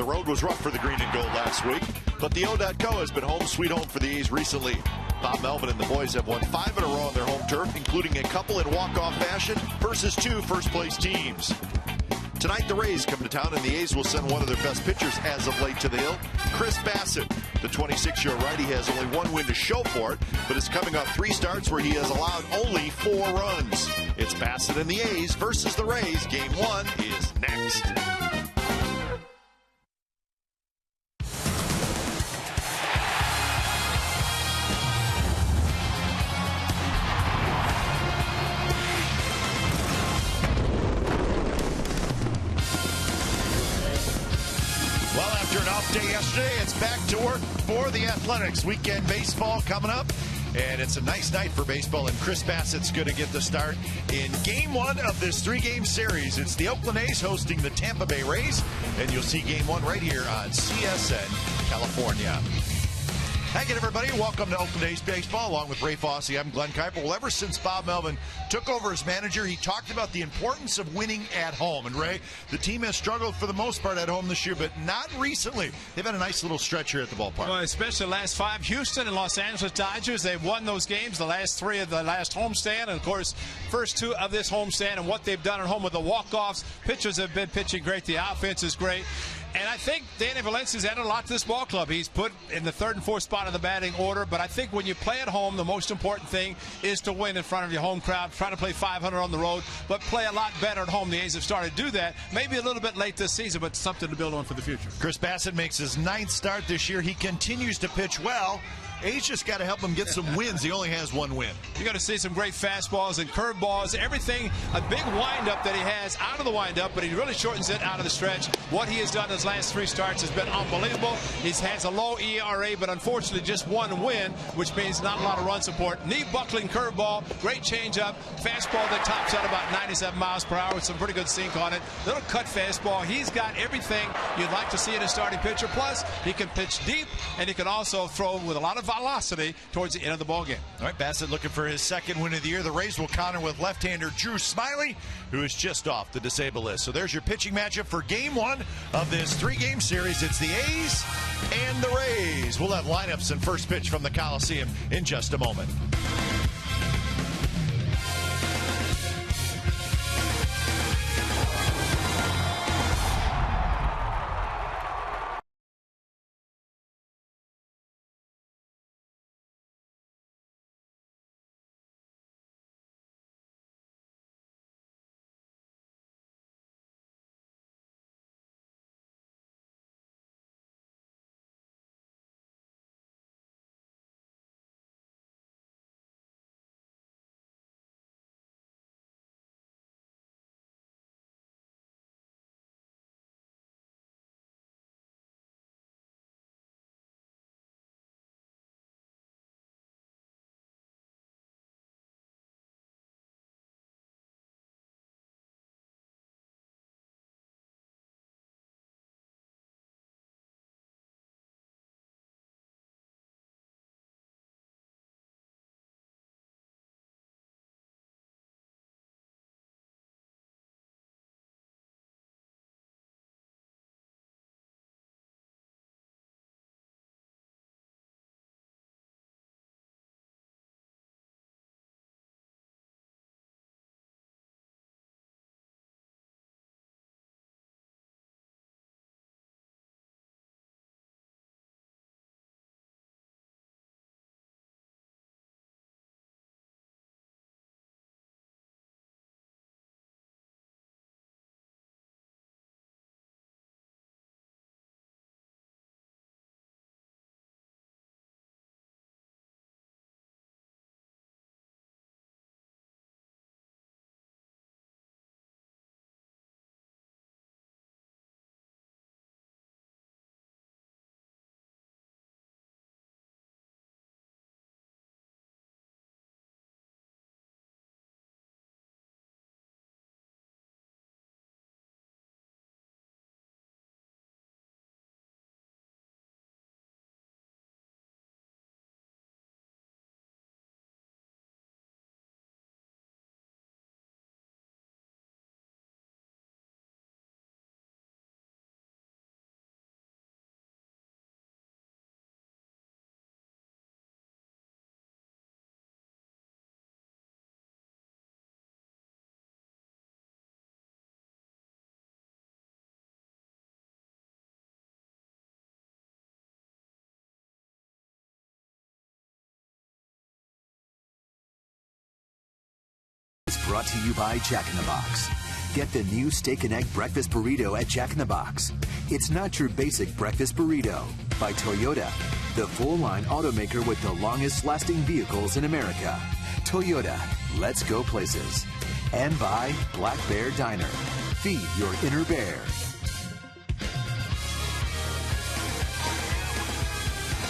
The road was rough for the green and gold last week, but the O.co has been home sweet home for the A's recently. Bob Melvin and the boys have won 5 in a row on their home turf, including a couple in walk-off fashion versus 2 first-place teams. Tonight, the Rays come to town, and the A's will send one of their best pitchers as of late to the hill, Chris Bassitt. The 26-year righty has only 1 win to show for it, but is coming off 3 starts where he has allowed only 4 runs. It's Bassitt and the A's versus the Rays. Game 1 is next. Day yesterday, it's back to work for the Athletics. Weekend baseball coming up, and it's a nice night for baseball, and Chris Bassitt's going to get the start in Game 1 of this 3-game series. It's the Oakland A's hosting the Tampa Bay Rays, and you'll see Game 1 right here on CSN California. Hi again, everybody. Welcome to Oakland A's Baseball, along with Ray Fosse. I'm Glenn Kuiper. Well, ever since Bob Melvin took over as manager, he talked about the importance of winning at home. And, Ray, the team has struggled for the most part at home this year, but not recently. They've had a nice little stretch here at the ballpark. Well, especially the last 5. Houston and Los Angeles Dodgers, they've won those games, the last 3 of the last homestand, and, of course, first 2 of this homestand, and what they've done at home with the walk-offs. Pitchers have been pitching great. The offense is great. And I think Danny Valencia's added a lot to this ball club. He's put in the 3rd and 4th spot of the batting order. But I think when you play at home, the most important thing is to win in front of your home crowd. Try to play 500 on the road, but play a lot better at home. The A's have started to do that. Maybe a little bit late this season, but something to build on for the future. Chris Bassitt makes his 9th start this year. He continues to pitch well. A's just got to help him get some wins. He only has 1 win. You're going to see some great fastballs and curveballs, everything, a big windup that he has out of the windup, but he really shortens it out of the stretch. What he has done in his last 3 starts has been unbelievable. He has a low ERA, but unfortunately just 1 win, which means not a lot of run support. Knee buckling curveball, great changeup, fastball that tops out about 97 miles per hour with some pretty good sink on it. Little cut fastball. He's got everything you'd like to see in a starting pitcher. Plus, he can pitch deep, and he can also throw with a lot of velocity towards the end of the ball game. All right, Bassitt looking for his 2nd win of the year. The Rays will counter with left-hander Drew Smyly, who is just off the disabled list. So there's your pitching matchup for Game 1 of this 3-game series. It's the A's and the Rays. We'll have lineups and first pitch from the Coliseum in just a moment. brought to you by Jack in the Box. Get the new steak and egg breakfast burrito at Jack in the Box. It's not your basic breakfast burrito. By Toyota, the full-line automaker with the longest-lasting vehicles in America. Toyota, let's go places. And by Black Bear Diner. Feed your inner bear.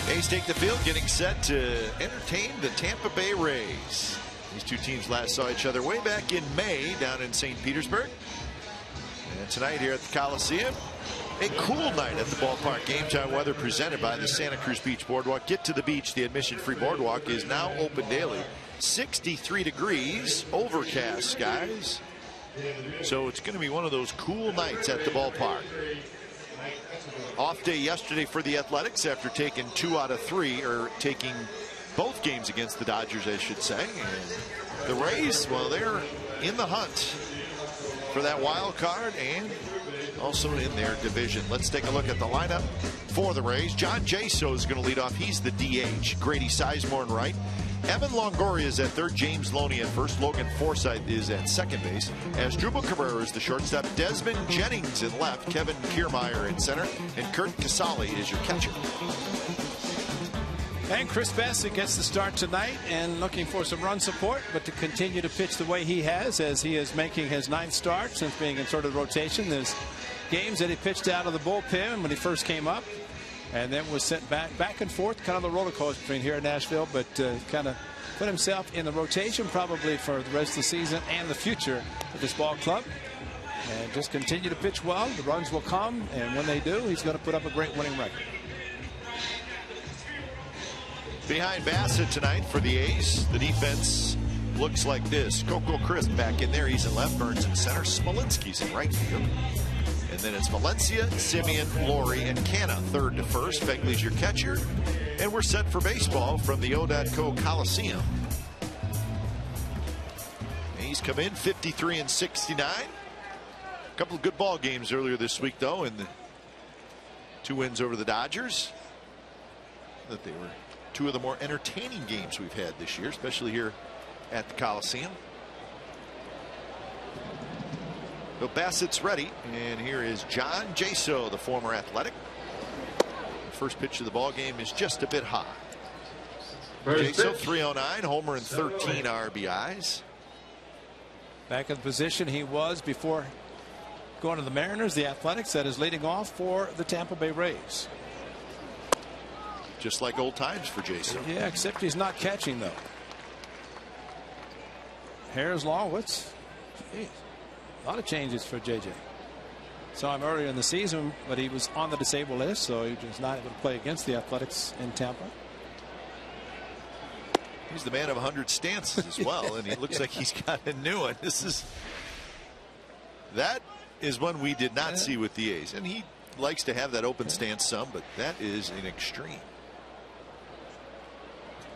A's take the field, getting set to entertain the Tampa Bay Rays. These two teams last saw each other way back in May down in St. Petersburg. And tonight here at the Coliseum, a cool night at the ballpark. Game time weather presented by the Santa Cruz Beach Boardwalk. Get to the beach. The admission-free boardwalk is now open daily. 63 degrees, overcast skies. So it's going to be one of those cool nights at the ballpark. Off day yesterday for the Athletics after taking 2 out of 3, or taking both games against the Dodgers, I should say. And the Rays, well, they're in the hunt for that wild card and also in their division. Let's take a look at the lineup for the Rays. John Jaso is going to lead off. He's the DH. Grady Sizemore in right. Evan Longoria is at third. James Loney at first. Logan Forsythe is at second base. Asdrubal Cabrera is the shortstop. Desmond Jennings in left. Kevin Kiermaier in center. And Kurt Casale is your catcher. And Chris Bassett gets the start tonight and looking for some run support, but to continue to pitch the way he has, as he is making his 9th start since being in sort of rotation. There's games that he pitched out of the bullpen when he first came up, and then was sent back and forth, kind of the roller coaster between here in Nashville, but kind of put himself in the rotation probably for the rest of the season and the future of this ball club. And just continue to pitch well. The runs will come, and when they do, he's going to put up a great winning record. Behind Bassett tonight for the A's, the defense looks like this. Coco Crisp back in there. He's in left. Burns in center. Smolinski's in right field. And then it's Valencia, Simeon, Laurie, and Canna third to first. Begley's your catcher. And we're set for baseball from the O.co Coliseum. A's come in 53 and 69. A couple of good ball games earlier this week, though, and the 2 wins over the Dodgers. That they were 2 of the more entertaining games we've had this year, especially here at the Coliseum. So Bassett's ready, and here is John Jaso, the former Athletic. The first pitch of the ball game is just a bit high. Jaso 309, homer and 13 RBIs. Back in the position he was before going to the Mariners, the Athletics, that is leading off for the Tampa Bay Rays. Just like old times for Jason. Yeah, except he's not catching, though. Hair's long. What's a lot of changes for JJ. Saw him earlier in the season, but he was on the disabled list, so he was not able to play against the Athletics in Tampa. He's the man of 100 stances as well, and he looks like he's got a new one. That is one we did not see with the A's, and he likes to have that open stance some, but that is an extreme.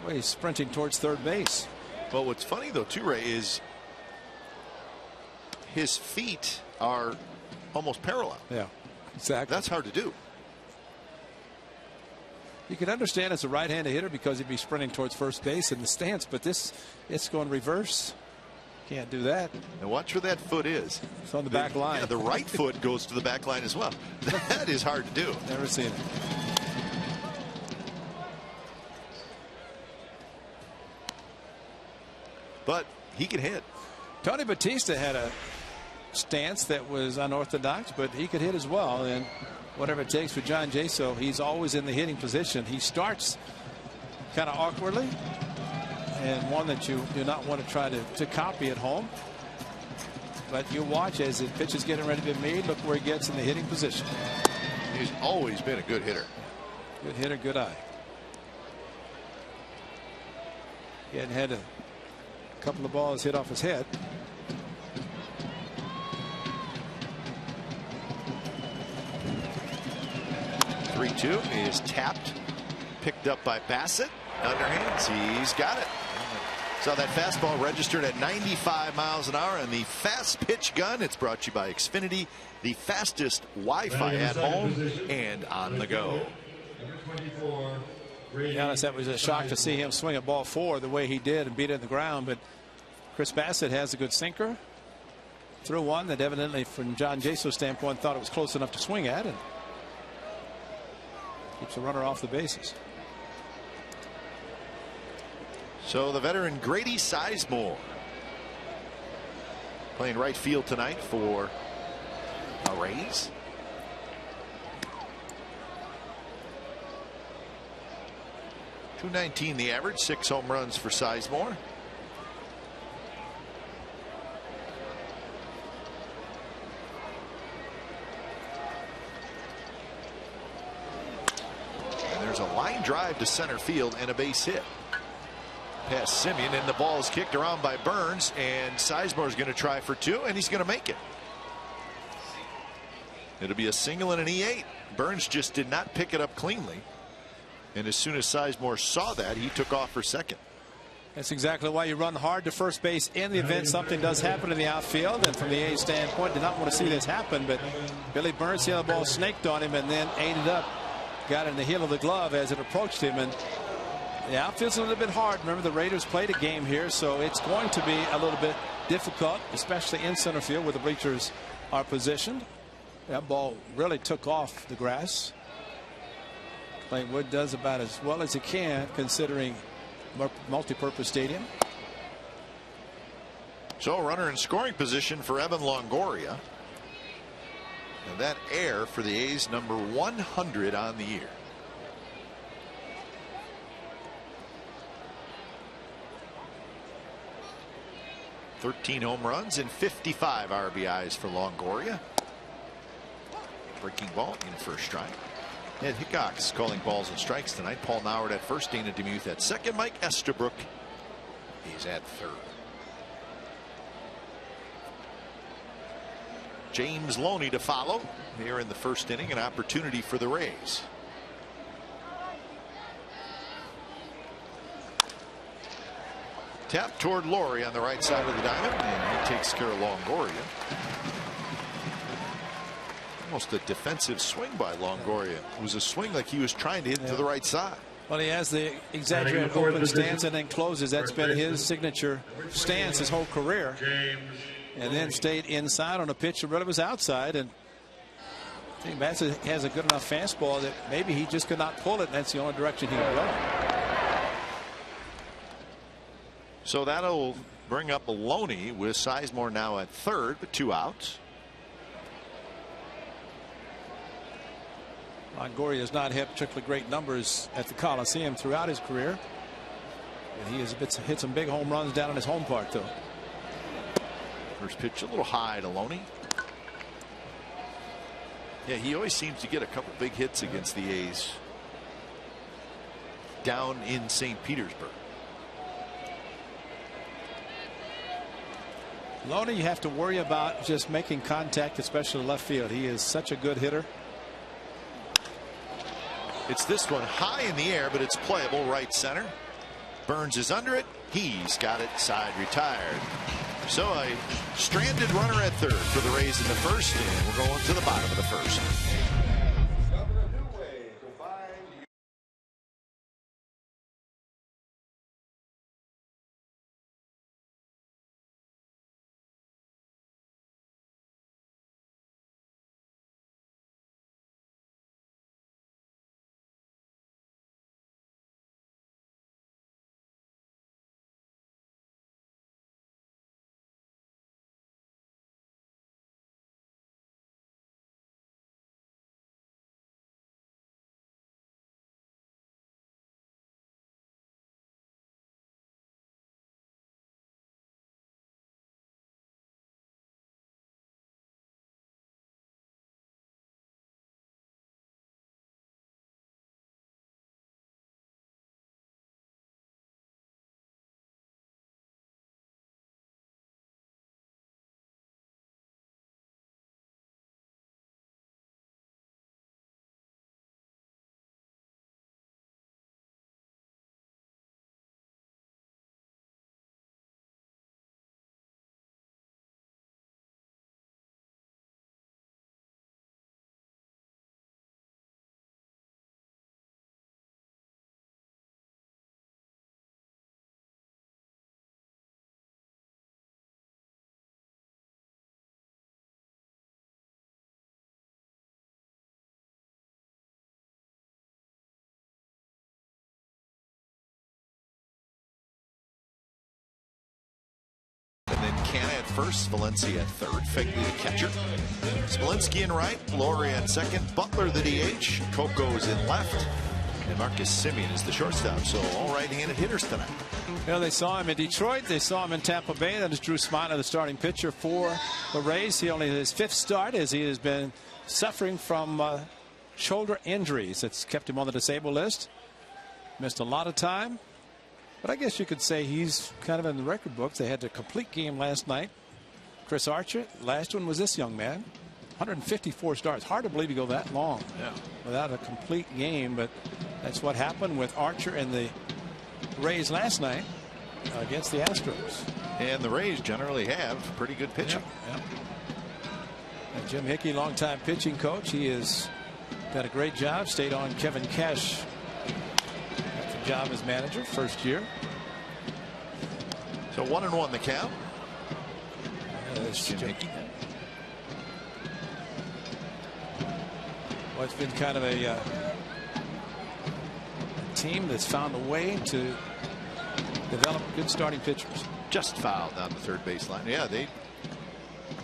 Well, he's sprinting towards third base. Well, what's funny though too, Ray, is his feet are almost parallel. Yeah, exactly. That's hard to do. You can understand as a right-handed hitter because he'd be sprinting towards first base in the stance, but it's going reverse. Can't do that. And watch where that foot is. It's on the back line. Yeah, the right foot goes to the back line as well. That is hard to do. Never seen it. But he can hit. Tony Batista had a stance that was unorthodox, but he could hit as well. And whatever it takes for John Jaso, he's always in the hitting position. He starts kind of awkwardly, and one that you do not want to try to copy at home. But you watch as the pitch is getting ready to be made. Look where he gets in the hitting position. He's always been a good hitter. Good hitter, good eye. He hadn't had a couple of balls hit off his head. Three-two is tapped, picked up by Bassett. Underhands, he's got it. Saw that fastball registered at 95 miles an hour, and the fast pitch gun. It's brought to you by Xfinity, the fastest Wi-Fi at home and on the go. To be honest, that was a shock to see him swing at ball 4 the way he did and beat it in the ground, but Chris Bassett has a good sinker. Threw one that evidently, from John Jaso's standpoint, thought it was close enough to swing at, and keeps the runner off the bases. So the veteran Grady Sizemore playing right field tonight for the Rays. .219 the average, 6 home runs for Sizemore. And there's a line drive to center field and a base hit. Past Simeon, and the ball is kicked around by Burns, and Sizemore is going to try for 2, and he's going to make it. It'll be a single and an E8. Burns just did not pick it up cleanly, and as soon as Sizemore saw that, he took off for second. That's exactly why you run hard to first base in the event something does happen in the outfield. And from the A's standpoint, did not want to see this happen, but Billy Burns, the other ball snaked on him and then ate it up, got in the heel of the glove as it approached him. And the outfield's a little bit hard. Remember, the Raiders played a game here, so it's going to be a little bit difficult, especially in center field where the bleachers are positioned. That ball really took off the grass. Clayton Wood does about as well as he can considering multi-purpose stadium. So a runner in scoring position for Evan Longoria. And that air for the A's, number 100 on the year. .13 home runs and 55 RBIs for Longoria. Breaking ball in first strike. Ed Hickok's calling balls and strikes tonight. Paul Noward at first, Dana DeMuth at second. Mike Estabrook, he's at third. James Loney to follow here in the first inning. An opportunity for the Rays. Tap toward Laurie on the right side of the diamond, and he takes care of Longoria. Almost a defensive swing by Longoria. It was a swing like he was trying to hit to the right side. Well, he has the exaggerated open stance and then closes. That's been his signature stance his whole career. And then stayed inside on a pitch that really was outside. And I think Bassett has a good enough fastball that maybe he just could not pull it, and that's the only direction he can go. So that'll bring up Loney with Sizemore now at third, but 2 outs. Longoria has not had particularly great numbers at the Coliseum throughout his career. And he has hit some big home runs down in his home park, though. First pitch a little high to Loney. Yeah, he always seems to get a couple big hits against the A's down in St. Petersburg. Loney, you have to worry about just making contact, especially left field. He is such a good hitter. It's this one high in the air, but it's playable right center. Burns is under it. He's got it side retired. So a stranded runner at third for the Rays in the first, and we're going to the bottom of the first. and then Canna at first, Valencia at third, Fegley the catcher, Smolinski in right, Laurie at second, Butler the DH, Coco's in left, and Marcus Semien is the shortstop. So all right-handed hitters tonight. Well, they saw him in Detroit. They saw him in Tampa Bay. That is Drew Smiley, the starting pitcher for the Rays. He only his 5th start as he has been suffering from shoulder injuries. It's kept him on the disabled list. Missed a lot of time. But I guess you could say he's kind of in the record books. They had a complete game last night. Chris Archer, last one was this young man. 154 starts. Hard to believe you go that long without a complete game, but that's what happened with Archer and the Rays last night against the Astros. And the Rays generally have pretty good pitching. And Jim Hickey, longtime pitching coach, he has done a great job. Stayed on Kevin Cash at the job as manager, first year. So 1-1 the count. That's Jim Hickey. Well, it's been kind of a team that's found a way to develop good starting pitchers. Just fouled down the third baseline. Yeah, they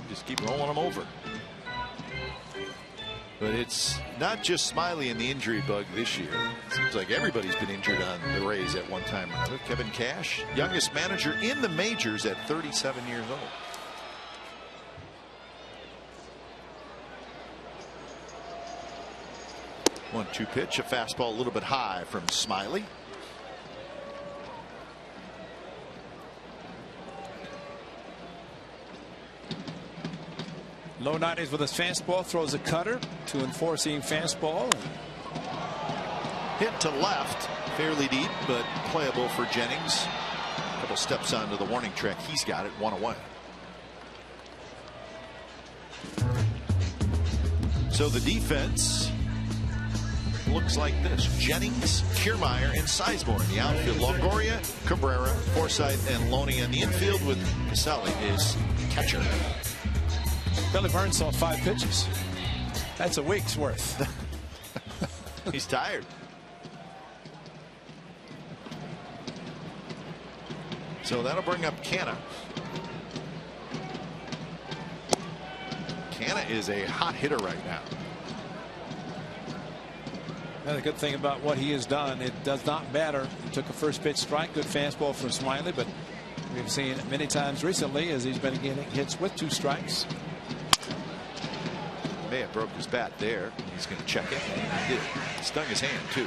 just keep rolling them over. But it's not just Smiley and the injury bug this year. It seems like everybody's been injured on the Rays at one time or another. Kevin Cash, youngest manager in the majors at 37 years old. 1-2 pitch, a fastball a little bit high from Smiley. Low 90s with his fastball, throws a cutter, 2-4 seam fastball. Hit to left, fairly deep, but playable for Jennings. A couple steps onto the warning track. He's got it, 1 away. So the defense looks like this: Jennings, Kiermaier, and Sizemore in the outfield. Longoria, Cabrera, Forsythe, and Loney in the infield, with Casale is catcher. Billy Burns saw 5 pitches. That's a week's worth. He's tired. So that'll bring up Canna. Canna is a hot hitter right now. And the good thing about what he has done, it does not matter. He took a first pitch strike, good fastball from Smiley, but we've seen it many times recently as he's been getting hits with 2 strikes. May have broke his bat there. He's going to check it. He did. Stung his hand too.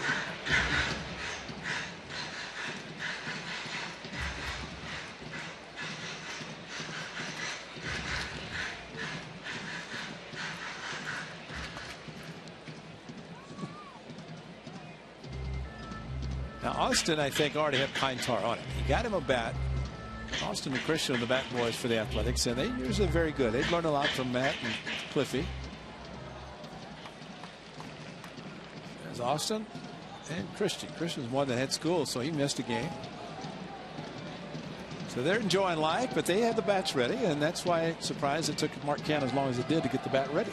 Now Austin, I think, already had pine tar on it. He got him a bat. Austin and Christian are the bat boys for the Athletics, and they're usually very good. They've learned a lot from Matt and Cliffy. There's Austin and Christian. Christian's one that had school, so he missed a game. So they're enjoying life, but they have the bats ready, and that's why I'm surprised it took Mark Canna as long as it did to get the bat ready.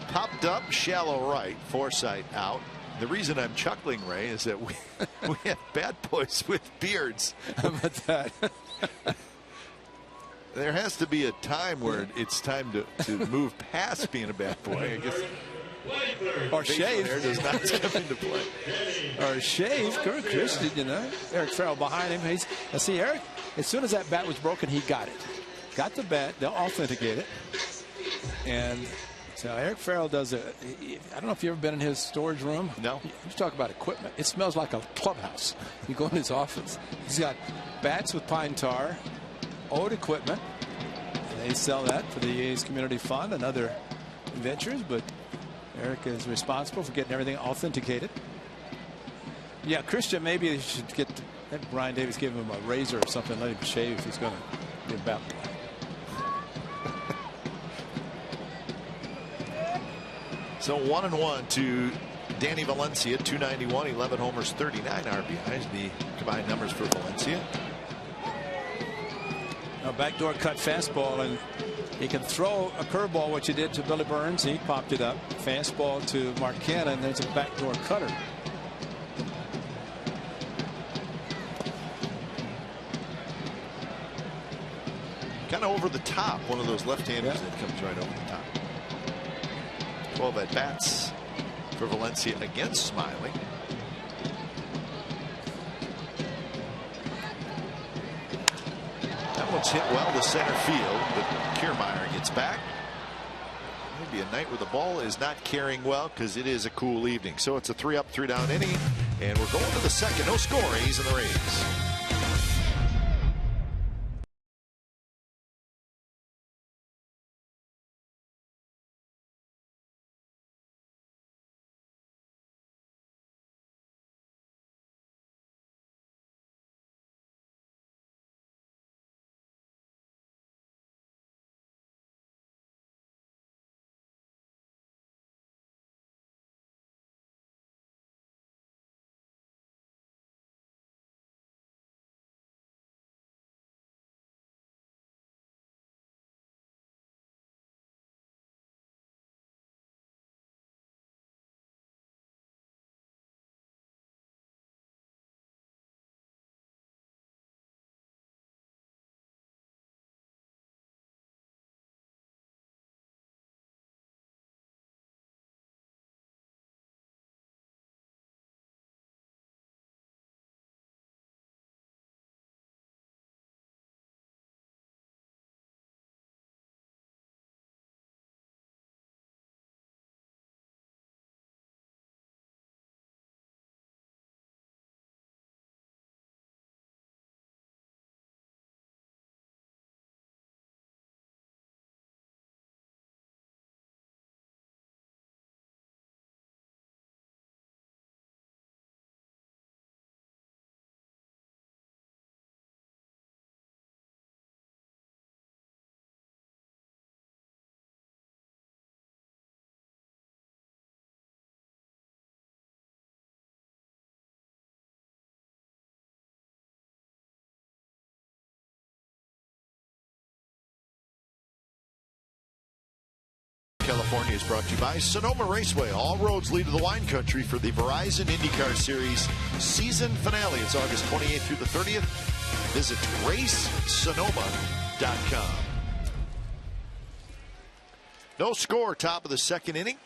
Popped up, shallow right, Forsythe out. The reason I'm chuckling, Ray, is that we have bat boys with beards. How about that? There has to be a time where it's time to move past being a bat boy, I guess. Or shave. Hair does not come into play. Or shave. Christian, you know. Eric Farrell behind him. See, Eric, as soon as that bat was broken, he got it. Got the bat. They'll authenticate it. And so Eric Farrell does I don't know if you've ever been in his storage room. No. You talk about equipment. It smells like a clubhouse. You go in his office. He's got bats with pine tar, old equipment. And they sell that for the A's Community Fund and other ventures. But Eric is responsible for getting everything authenticated. Yeah, Christian, maybe they should have Brian Davis give him a razor or something, let him shave if he's going to be a bat boy. So 1-1 to Danny Valencia, 291, 11 homers, 39 RBIs. The combined numbers for Valencia. A backdoor cut fastball, and he can throw a curveball, which he did to Billy Burns. He popped it up. Fastball to Mark Canna, and there's a backdoor cutter. kind of over the top. One of those left-handers that comes right over the top. 12 at bats for Valencia against Smiley. That one's hit well to center field, but Kiermaier gets back. Maybe a night where the ball is not carrying well because it is a cool evening. So it's a 3-up, 3-down inning, and we're going to the second. No score. A's and the Rays. California is brought to you by Sonoma Raceway. All roads lead to the wine country for the Verizon IndyCar Series season finale. It's August 28th through the 30th. Visit racesonoma.com. No score, top of the second inning.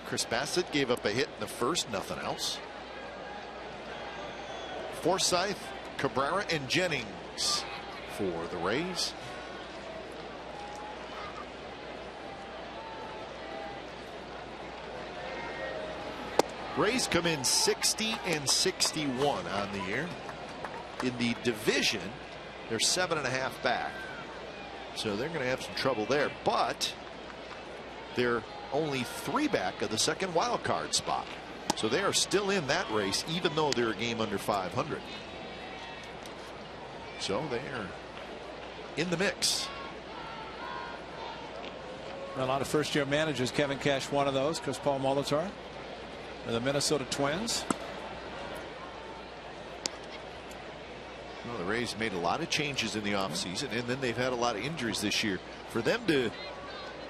Chris Bassett gave up a hit in the first, nothing else. Forsythe, Cabrera, and Jennings for the Rays. Rays come in 60-61 on the year. In the division, they're 7.5 back. So they're going to have some trouble there, but they're only 3 back of the second wild card spot. So they are still in that race, even though they're a game under 500. So they are in the mix. A lot of first-year managers. Kevin Cash, one of those. Chris Paul Molitor, the Minnesota Twins. Well, the Rays made a lot of changes in the offseason, and then they've had a lot of injuries this year. For them to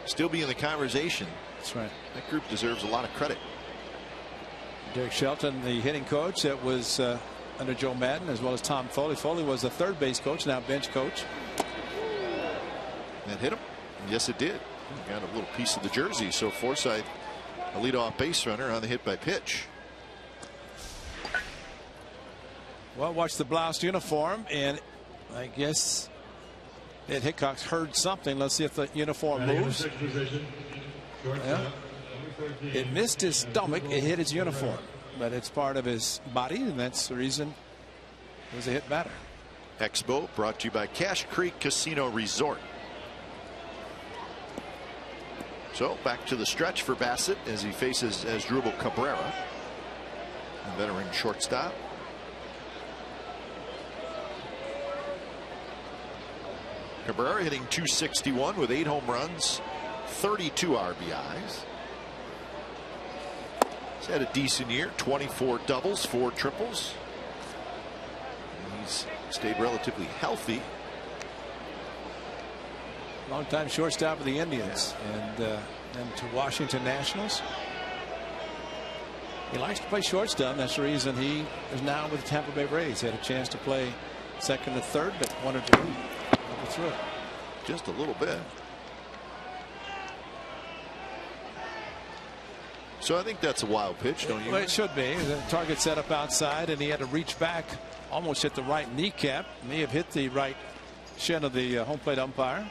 still be in the conversation, that's right. That group deserves a lot of credit. Derek Shelton, the hitting coach that was under Joe Madden, as well as Tom Foley. Foley was the third base coach, now bench coach. That hit him? Yes, it did. He got a little piece of the jersey. So Forsythe, a leadoff base runner on the hit by pitch. Well, watch the bloused uniform, and I guess Ed Hickok heard something. Let's see if the uniform moves. Yeah. It missed his stomach. It hit his uniform, but it's part of his body, and that's the reason it was a hit batter. Expo brought to you by Cache Creek Casino Resort. So back to the stretch for Bassett as he faces Asdrubal Cabrera, a veteran shortstop. Cabrera hitting .261 with 8 home runs, 32 RBIs. He's had a decent year, 24 doubles, 4 triples. And he's stayed relatively healthy. Longtime shortstop of the Indians, and then to Washington Nationals. He likes to play shortstop. That's the reason he is now with the Tampa Bay Rays. He had a chance to play second and third, but wanted to move through it. Just a little bit. So I think that's a wild pitch, don't you? Well, it should be. The target set up outside, and he had to reach back, almost hit the right kneecap. May have hit the right shin of the home plate umpire.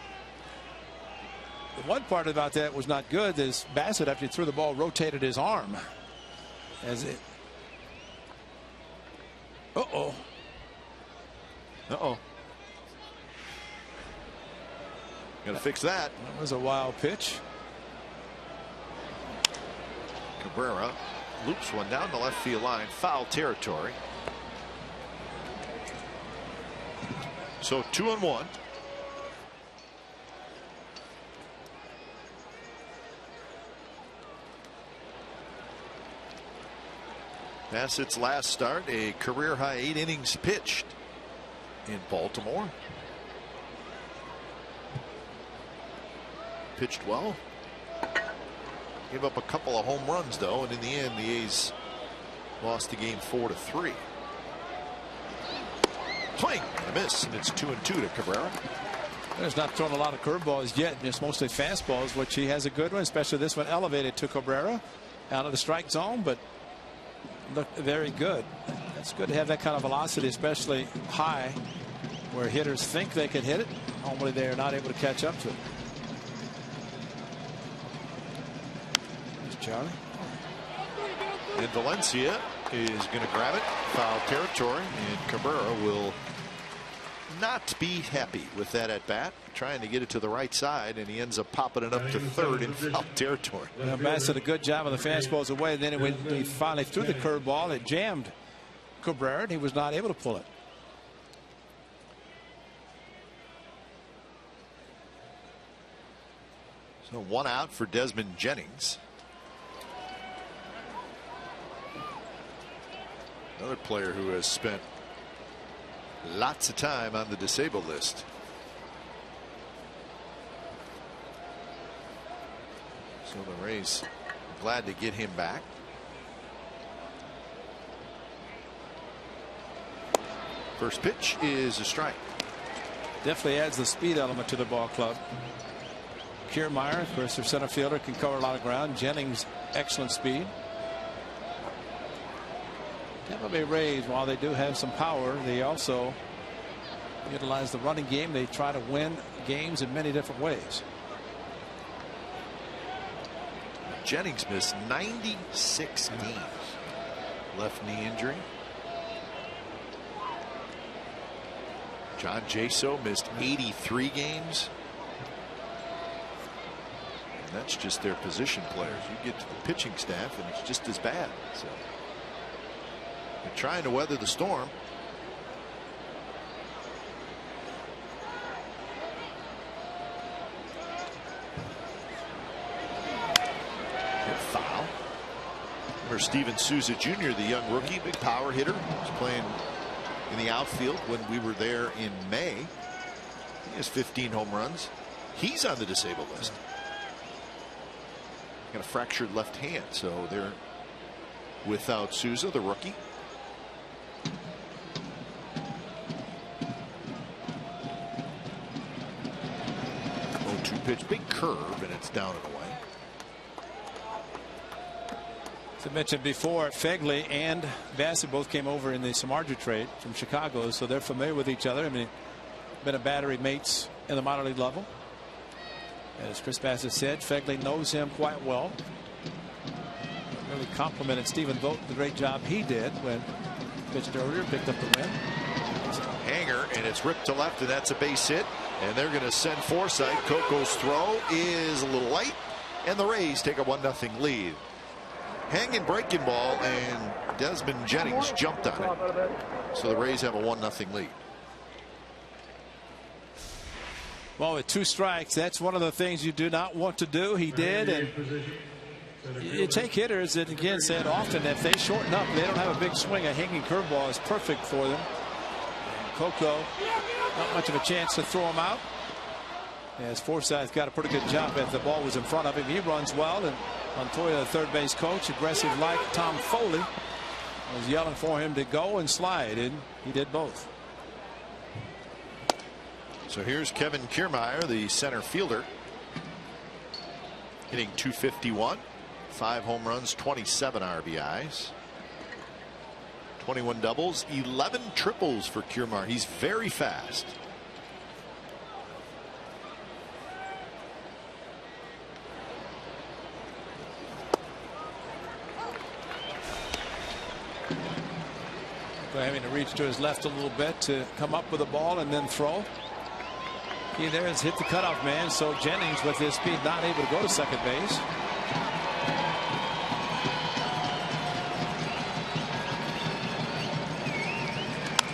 The one part about that was not good is Bassett, after he threw the ball, rotated his arm. As it. Uh-oh. Uh-oh. Gotta fix that. That was a wild pitch. Cabrera loops one down the left field line, foul territory. So 2-1. Bassett's last start, a career high 8 innings pitched in Baltimore. Pitched well. Gave up a couple of home runs though, and in the end the A's lost the game 4-3. Swing and a miss, and it's 2-2 to Cabrera. He's not thrown a lot of curveballs yet, just mostly fastballs, which he has a good one, especially this one elevated to Cabrera out of the strike zone, but looked very good. It's good to have that kind of velocity, especially high, where hitters think they can hit it. Normally they are not able to catch up to it. Charlie. And Valencia is going to grab it, foul territory, and Cabrera will not be happy with that at bat, trying to get it to the right side, and he ends up popping it up to third in foul territory. Well, Bassett did a good job of the fastballs away. Then when he finally threw the curveball, it jammed Cabrera, and he was not able to pull it. So 1 out for Desmond Jennings. Another player who has spent lots of time on the disabled list. So the Rays glad to get him back. First pitch is a strike. Definitely adds the speed element to the ball club. Kiermaier, of course, their center fielder, can cover a lot of ground. Jennings, excellent speed. Tampa Bay Rays, while they do have some power, they also utilize the running game. They try to win games in many different ways. Jennings missed 96 games. Left knee injury. John Jaso missed 83 games. And that's just their position players. You get to the pitching staff and it's just as bad. So they're trying to weather the storm. Foul. Remember Steven Souza Jr., the young rookie, big power hitter, was playing in the outfield when we were there in May. He has 15 home runs. He's on the disabled list. Got a fractured left hand, so they're without Souza, the rookie. 0-2 pitch, big curve, and it's down and away. As I mentioned before, Fegley and Bassett both came over in the Samardzija trade from Chicago, so they're familiar with each other. I mean, been a battery mates in the minor league level. As Chris Bassett said, Fegley knows him quite well. Really complimented Stephen Vogt, the great job he did when pitched earlier, picked up the win. Hanger, and it's ripped to left, and that's a base hit. And they're going to send Forsythe. Coco's throw is a little light, and the Rays take a 1-0 lead. Hanging breaking ball, and Desmond Jennings jumped on it. So the Rays have a 1-0 lead. Well, with 2 strikes, that's one of the things you do not want to do. He did, and you take hitters that, again, said often if they shorten up, they don't have a big swing. A hanging curveball is perfect for them. And Coco, not much of a chance to throw him out. As Forsythe got a pretty good job if the ball was in front of him. He runs well, and Montoya, the third base coach, aggressive like Tom Foley, was yelling for him to go and slide, and he did both. So here's Kevin Kiermaier, the center fielder, hitting .251, 5 home runs, 27 RBIs, 21 doubles, 11 triples for Kiermaier. He's very fast. Having to reach to his left a little bit to come up with the ball and then throw. He there has hit the cutoff man, so Jennings with his speed not able to go to second base.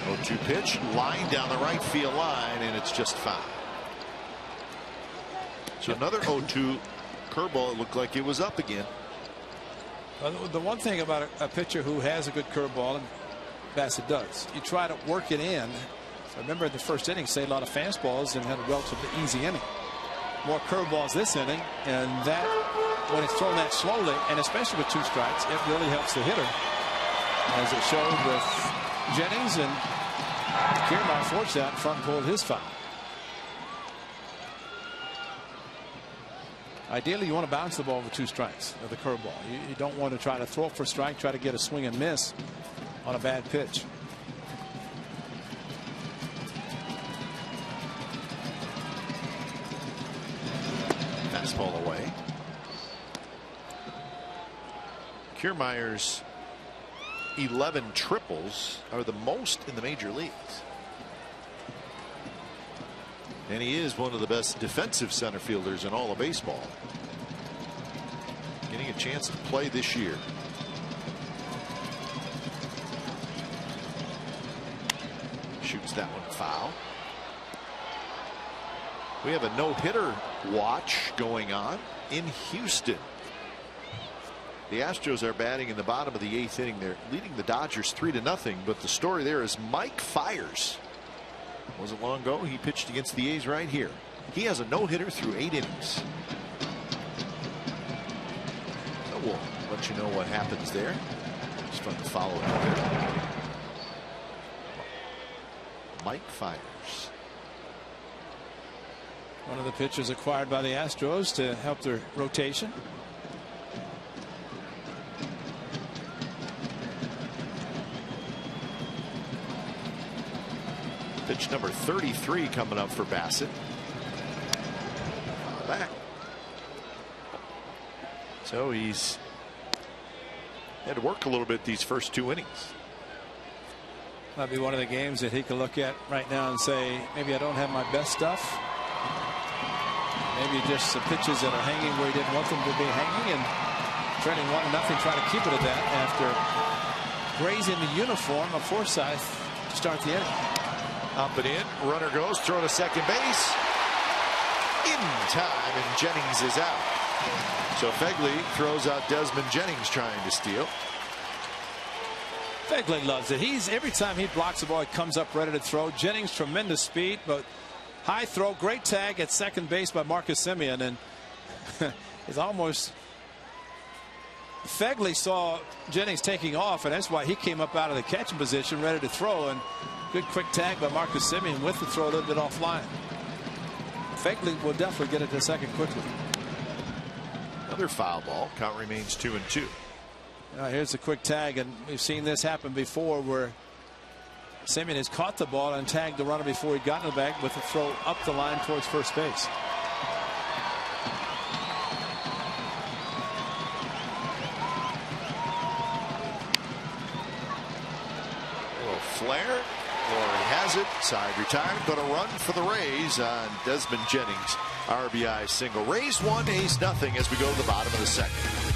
Oh-2 pitch, line down the right field line, and it's just foul. So another 0-2 curveball. It looked like it was up again. The one thing about a pitcher who has a good curveball, and Bassett does, you try to work it in. So I remember in the first inning, say a lot of fastballs and had a relatively easy inning. More curveballs this inning, and that when it's thrown that slowly, and especially with 2 strikes, it really helps the hitter, as it showed with Jennings, and Kiermaier forced that in front and pulled his foul. Ideally, you want to bounce the ball with 2 strikes of the curveball. You don't want to try to throw it for a strike, try to get a swing and miss on a bad pitch. Fastball away. Kiermaier's 11 triples are the most in the major leagues. And he is one of the best defensive center fielders in all of baseball. Getting a chance to play this year. Shoots that one foul. We have a no-hitter watch going on in Houston. The Astros are batting in the bottom of the 8th inning. They're leading the Dodgers 3-0. But the story there is Mike Fiers. Wasn't long ago he pitched against the A's right here. He has a no-hitter through 8 innings. So we'll let you know what happens there. It's fun to follow out there. Mike Fiers. One of the pitchers acquired by the Astros to help their rotation. Pitch number 33 coming up for Bassett. Back. So he's had to work a little bit these first 2 innings. Might be one of the games that he can look at right now and say, maybe I don't have my best stuff. Maybe just some pitches that are hanging where he didn't want them to be hanging, and trailing 1-0, try to keep it at that after grazing the uniform of Forsythe to start the inning. Up and in, runner goes, throw to second base. In time, and Jennings is out. So Fegley throws out Desmond Jennings trying to steal. Fegley loves it. Every time he blocks the ball, he comes up ready to throw. Jennings, tremendous speed, but high throw, great tag at second base by Marcus Semien, and it's almost. Fegley saw Jennings taking off, and that's why he came up out of the catching position ready to throw, and good quick tag by Marcus Semien with the throw a little bit offline. Fegley will definitely get it to second quickly. Another foul ball. Count remains 2-2. Here's a quick tag, and we've seen this happen before where Semien has caught the ball and tagged the runner before he got in the bag with a throw up the line towards first base. Flare. Laurie has it. Side retired. Going to run for the Rays on Desmond Jennings. RBI single. Rays 1, A's nothing as we go to the bottom of the second.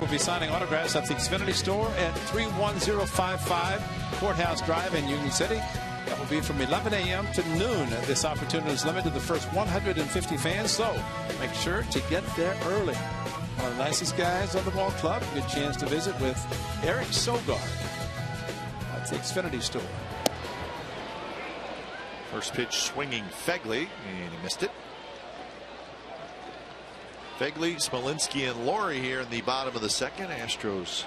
will be signing autographs at the Xfinity store at 31055 Courthouse Drive in Union City. That will be from 11 a.m. to noon. This opportunity is limited to the first 150 fans, so make sure to get there early. One of the nicest guys on the ball club. Good chance to visit with Eric Sogard at the Xfinity store. First pitch swinging Fegley, and he missed it. Fegley, Smolinski, and Laurie here in the bottom of the second. Astros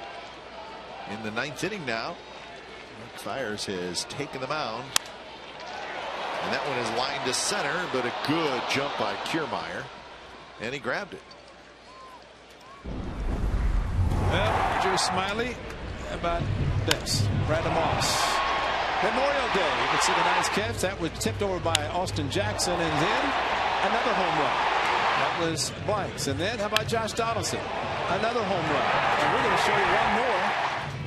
in the ninth inning now. Mark Fires has taken the mound. And that one is lined to center, but a good jump by Kiermaier. And he grabbed it. Well, Drew Smiley, how about this? Brandon Moss. Memorial Day. You can see the nice catch. That was tipped over by Austin Jackson, and then another home run. That was Blanks. And then how about Josh Donaldson? Another home run. And we're going to show you one more.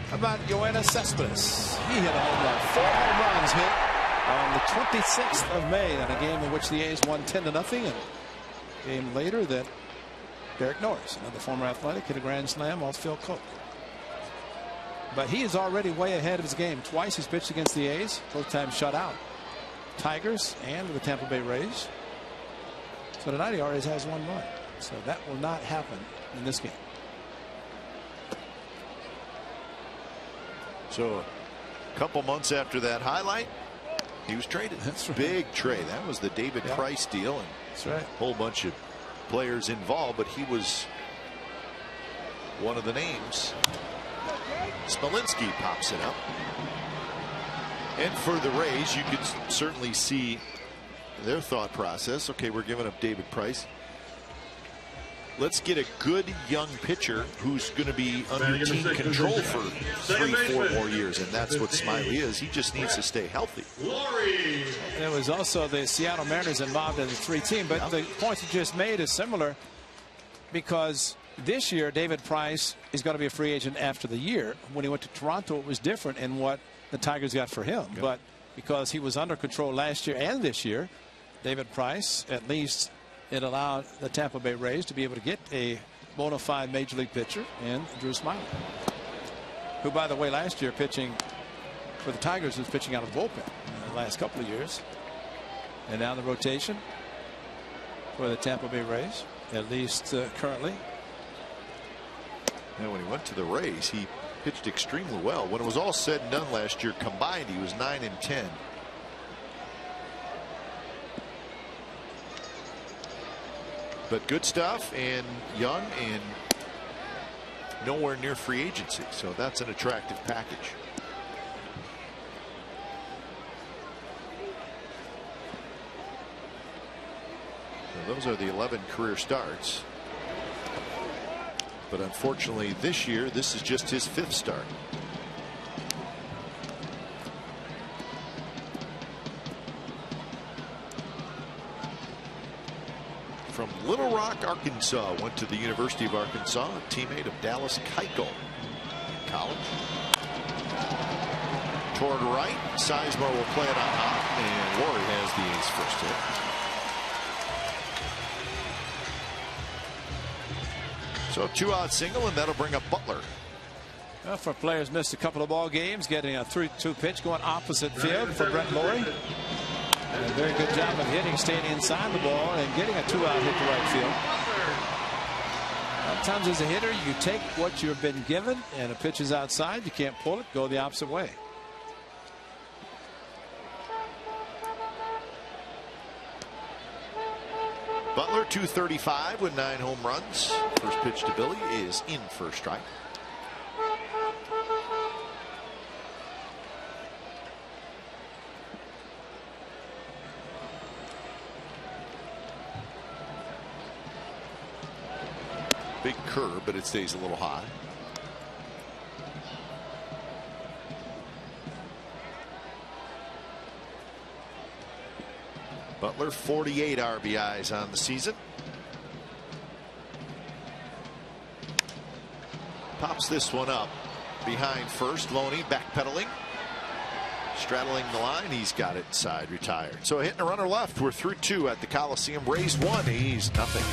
How about Yoenis Cespedes? He hit a home run. 4 home runs hit on the 26th of May in a game in which the A's won 10-0. And a game later that Derek Norris, another former Athletic, hit a grand slam off Phil Coke. But he is already way ahead of his game. Twice he's pitched against the A's, both times shut out. Tigers and the Tampa Bay Rays. So tonight he already has 1 run. So that will not happen in this game. So a couple months after that highlight, he was traded. That's right. Big trade. That was the David Price deal. And that's right. A whole bunch of players involved, but he was one of the names. Smolinski pops it up. And for the Rays, you could certainly see their thought process. Okay, we're giving up David Price. Let's get a good young pitcher who's going to be under team control for 3-4 more years, and that's what Smiley is. He just needs to stay healthy. There was also the Seattle Mariners involved in the 3-team, but the point you just made is similar, because this year David Price is going to be a free agent after the year. When he went to Toronto, it was different in what the Tigers got for him. Okay. But because he was under control last year and this year, David Price, at least it allowed the Tampa Bay Rays to be able to get a bona fide major league pitcher in Drew Smiley, who, by the way, last year pitching for the Tigers was pitching out of the bullpen in the last couple of years. And now the rotation for the Tampa Bay Rays, at least currently. Now, when he went to the Rays, he pitched extremely well. When it was all said and done last year combined, he was 9-10. But good stuff, and young, and nowhere near free agency. So that's an attractive package. So those are the 11 career starts. But unfortunately this year, this is just his 5th start. From Little Rock, Arkansas, went to the University of Arkansas, a teammate of Dallas Keuchel in college. Toward right, Sizemore will play it on hot, and Laurie has the A's first hit. So 2-out single, and that'll bring up Butler. Well, for players missed a couple of ball games, getting a 3-2 pitch going opposite field for Brent Laurie. And a very good job of hitting, staying inside the ball and getting a 2-out hit to right field. Sometimes as a hitter, you take what you've been given, and a pitch is outside, you can't pull it, go the opposite way. Butler, 235 with 9 home runs. First pitch to Billy is in for a strike. Big curve, but it stays a little high. Butler, 48 RBIs on the season. Pops this one up behind first. Loney backpedaling, straddling the line. He's got it side retired. So a hit and a runner left. We're through 2 at the Coliseum. Rays 1, A's nothing.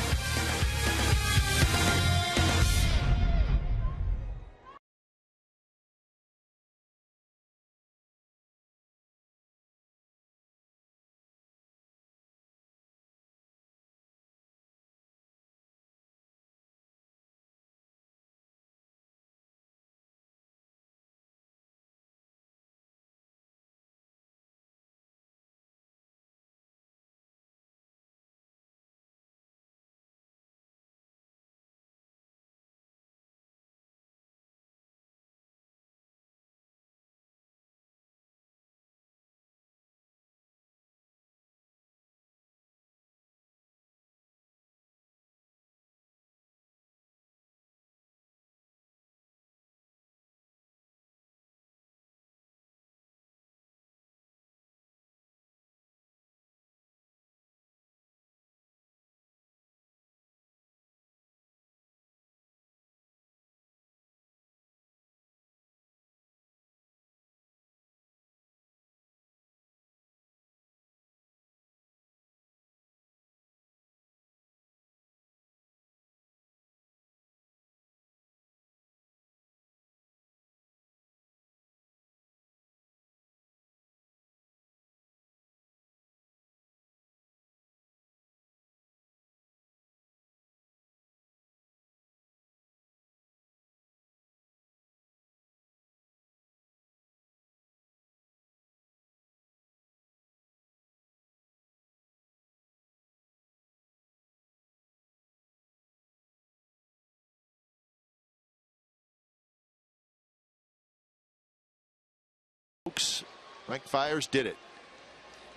Mike Fiers did it.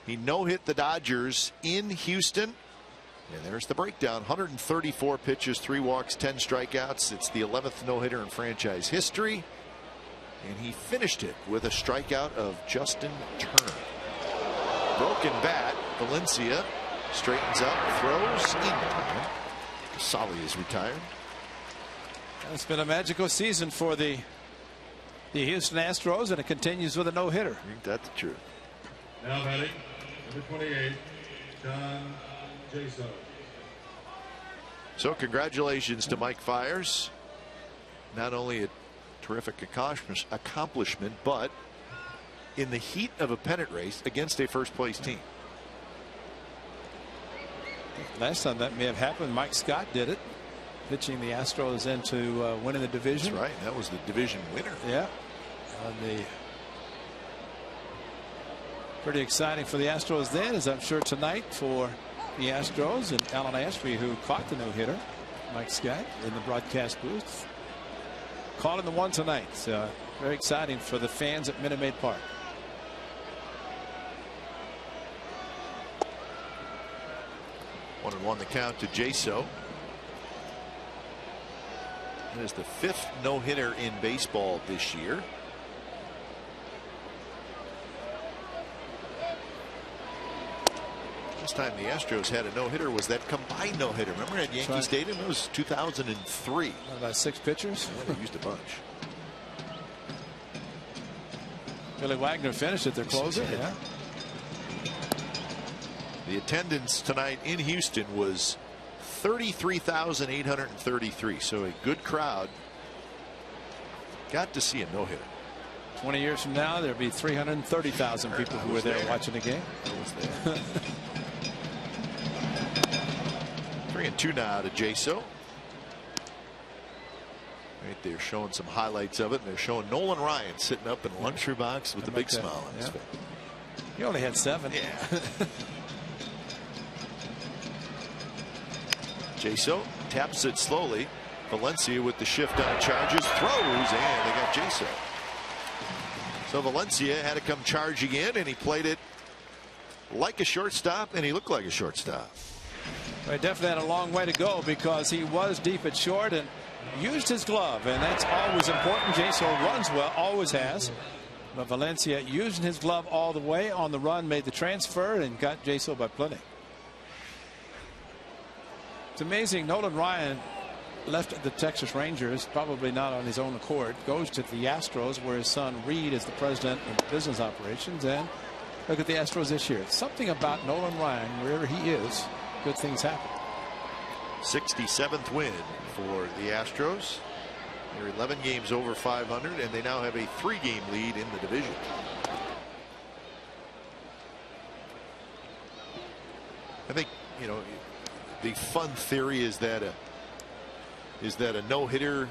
He no-hit the Dodgers in Houston. And there's the breakdown. 134 pitches, 3 walks, 10 strikeouts. It's the 11th no-hitter in franchise history. And he finished it with a strikeout of Justin Turner. Broken bat. Valencia straightens up, throws in time. Solly is retired. It's been a magical season for the Houston Astros, and it continues with a no-hitter. Ain't that the truth? Now batting, number 28, John Jaso. So congratulations to Mike Fiers. Not only a terrific accomplishment, but in the heat of a pennant race against a first-place team. Last time that may have happened, Mike Scott did it, pitching the Astros into winning the division. That's right. That was the division winner. Yeah. Pretty exciting for the Astros then, as I'm sure tonight for the Astros and Alan Ashby, who caught the no-hitter. Mike Scott in the broadcast booth calling the one tonight. So very exciting for the fans at Minute Maid Park. 1-1 the count to Jaso. That is the 5th no-hitter in baseball this year. Last time the Astros had a no-hitter was that combined no-hitter. Remember at Yankee Stadium? It was 2003. About 6 pitchers. Yeah, they used a bunch. Billy Wagner finished it. Their closer. Yeah. The attendance tonight in Houston was 33,833. So a good crowd. Got to see a no-hitter. 20 years from now, there'll be 330,000 people who were there watching the game. I was there. 3-2 now to Jaso. Right there, showing some highlights of it. And they're showing Nolan Ryan sitting up in the luxury box with a big smile on his face. He only had 7. Yeah. Jaso taps it slowly. Valencia with the shift on charges, throws, and they got Jaso. So Valencia had to come charging in, and he played it like a shortstop, and he looked like a shortstop. Well, he definitely had a long way to go because he was deep at short and used his glove, and that's always important. Jaso runs well, always has. But Valencia using his glove all the way on the run, made the transfer and got Jaso by plenty. It's amazing. Nolan Ryan left the Texas Rangers, probably not on his own accord, goes to the Astros, where his son Reed is the president of business operations. And look at the Astros this year. Something about Nolan Ryan, wherever he is, good things happen. 67th win for the Astros. They're 11 games over 500, and they now have a 3-game lead in the division. I think, you know, the fun theory is that a no-hitter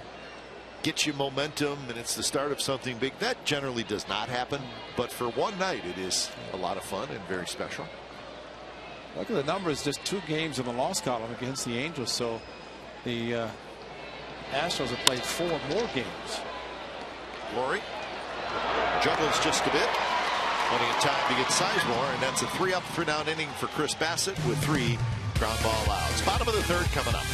gets you momentum and it's the start of something big. That generally does not happen, but for one night it is a lot of fun and very special. Look at the numbers, just 2 games in the loss column against the Angels. So the Astros have played 4 more games. Laurie juggles just a bit. Plenty of time to get Sizemore, and that's a 3-up, 3-down inning for Chris Bassitt with 3 ground ball outs. Bottom of the 3rd coming up.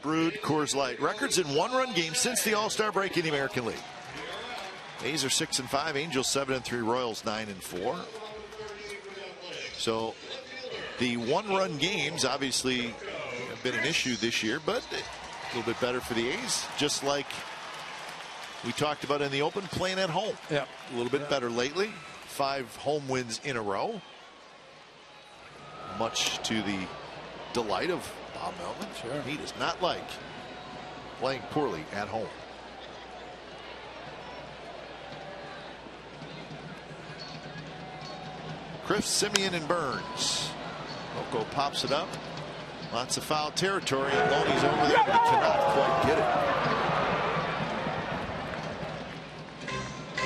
brewed Coors Light. Records in one-run games since the All-Star break in the American League. A's are 6-5, Angels 7-3, Royals 9-4. So the one-run games obviously have been an issue this year, but a little bit better for the A's, just like we talked about in the Open, playing at home. Yeah, a little bit better lately. 5 home wins in a row, much to the delight of Bob Melvin. Sure. He does not like playing poorly at home. Chris, Simeon, and Burns. Oko pops it up. Lots of foul territory, and Loney's over there, but he cannot quite get it.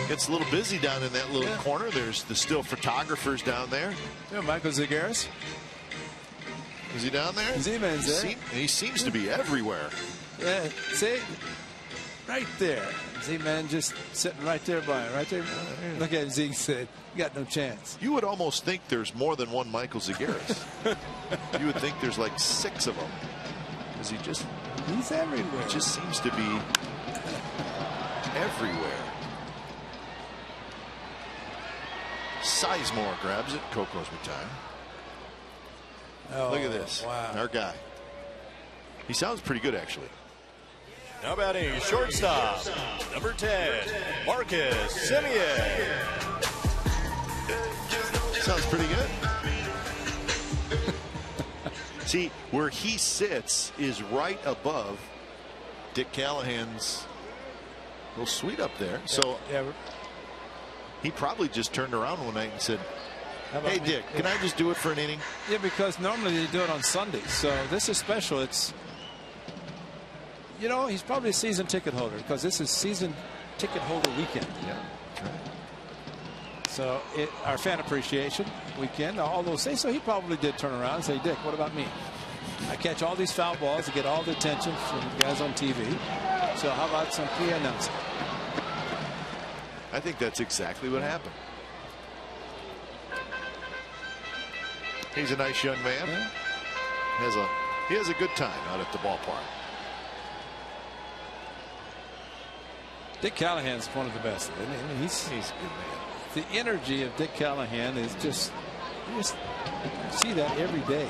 Gets a little busy down in that little corner. There's the still photographers down there. Yeah, Michael Zagaris. Is he down there? Z-Man's there. He seems to be everywhere. Yeah, see? Right there. Z-Man just sitting right there by him. Right there. Look at Zeke said, you got no chance. You would almost think there's more than one Michael Zagaris. You would think there's like 6 of them. Because he's everywhere. He just seems to be everywhere. Sizemore grabs it. Coco's retired. Oh, look at this. Wow. Our guy. He sounds pretty good, actually. Now batting shortstop, number 10, Marcus Semien. Sounds pretty good. See, where he sits is right above Dick Callahan's little suite up there. So he probably just turned around one night and said, hey, Dick, can I just do it for an inning? Yeah, because normally they do it on Sundays. So this is special. It's, you know, he's probably a season ticket holder because this is season ticket holder weekend. Yeah, that's right. So our fan appreciation weekend, all those things. So he probably did turn around and say, Dick, what about me? I catch all these foul balls to get all the attention from the guys on TV. So how about some pre-announcing? I think that's exactly what happened. He's a nice young man. Yeah. He has a good time out at the ballpark. Dick Callahan's one of the best. I mean, he's a good man. The energy of Dick Callahan is just you see that every day.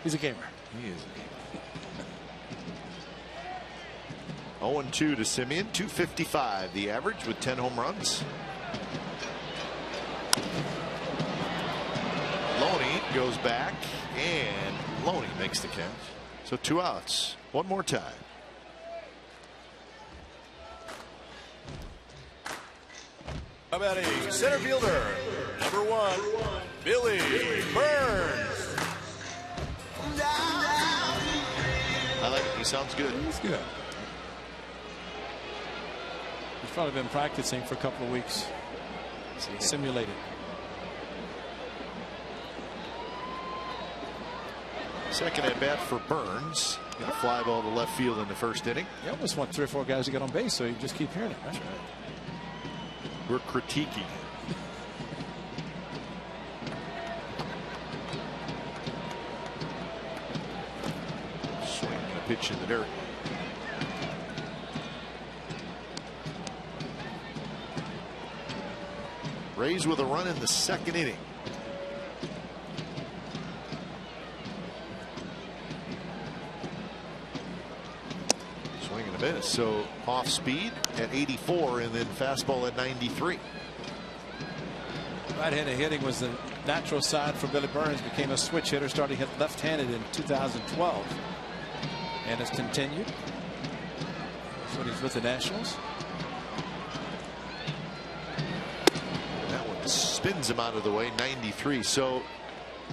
He's a gamer. He is a gamer. 0-2 to Semien, 255 the average with 10 home runs. Loney goes back and Loney makes the catch. So 2 outs. One more time. How about a center fielder, number 1, Billy Burns. I like it. He sounds good. He's good. He's probably been practicing for a couple of weeks. Simulated. Second at bat for Burns. Got a fly ball to left field in the first inning. You almost want 3 or 4 guys to get on base, so you just keep hearing it. Right? That's right. We're critiquing. Swing and a pitch in the dirt. Rays with a run in the second inning. Swing and a miss. So off speed at 84 and then fastball at 93. Right-handed hitting was the natural side for Billy Burns. Became a switch hitter, starting hit left-handed in 2012, and has continued. That's when he's with the Nationals. That one spins him out of the way. 93. So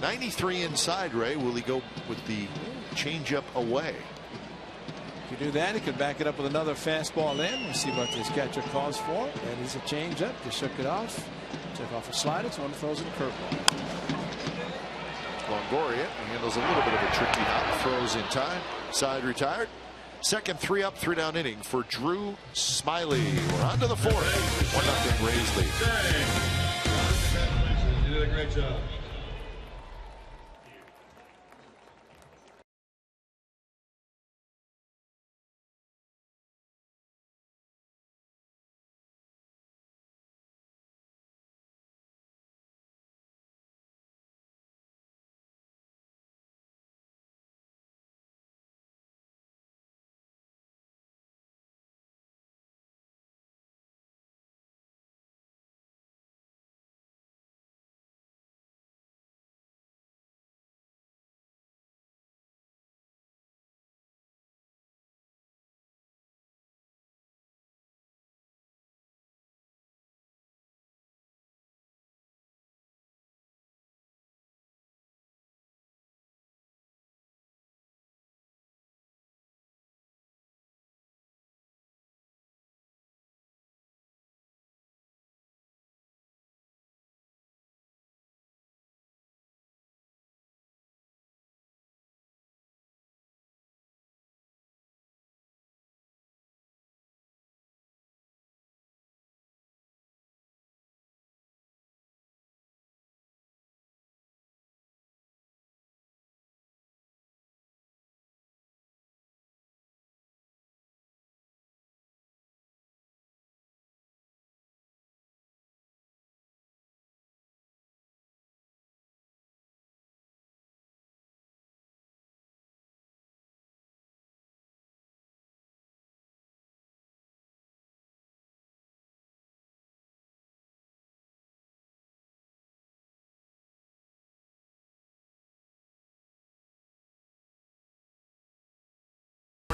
93 inside. Ray, will he go with the changeup away? If you do that, he could back it up with another fastball in. We'll see what this catcher calls for. That is a changeup. Just shook it off. Took off a slider. It's one that throws in a curveball. Longoria handles a little bit of a tricky hop. Throws in time. Side retired. Second 3 up, 3 down inning for Drew Smiley. We're on to the 4th. 1-0 Rays lead. matchup.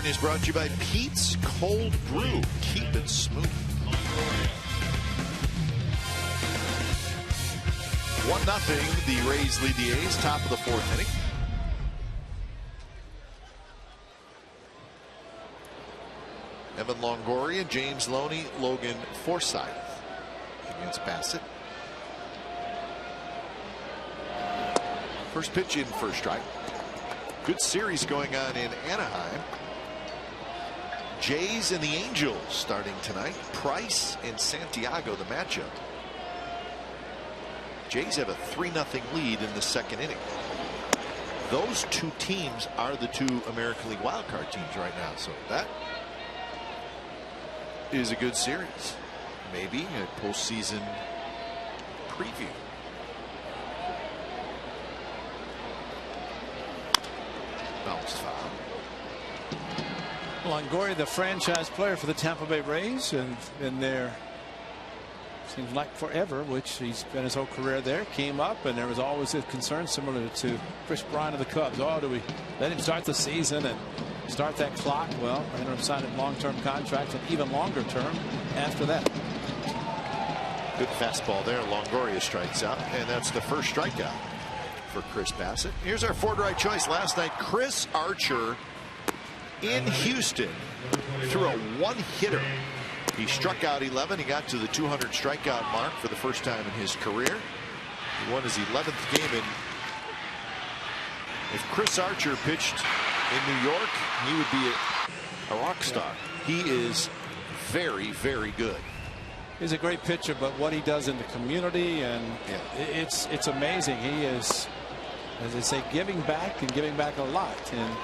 Is brought to you by Pete's Cold Brew. Keep it smooth. 1-0. The Rays lead the A's. Top of the fourth inning. Evan Longoria, James Loney, Logan Forsythe against Bassett. First pitch in, first strike. Good series going on in Anaheim. Jays and the Angels starting tonight. Price and Santiago the matchup. Jays have a 3-0 lead in the second inning. Those two teams are the two American League wildcard teams right now, so that is a good series. Maybe a postseason preview. Bounced foul. Longoria, the franchise player for the Tampa Bay Rays, and been there seems like forever, which he's been his whole career there. Came up, and there was always a concern similar to Chris Bryant of the Cubs. Oh, do we let him start the season and start that clock? Well, we're going to sign a long-term contract and even longer term after that. Good fastball there. Longoria strikes out, and that's the first strikeout for Chris Bassett. Here's our Ford Right choice last night. Chris Archer in Houston threw a one-hitter. He struck out 11. He got to the 200 strikeout mark for the first time in his career. He won his 11th game. And if Chris Archer pitched in New York, he would be a rock star. He is very, very good. He's a great pitcher, but what he does in the community, and it's amazing. He is, as they say, giving back and giving back a lot. And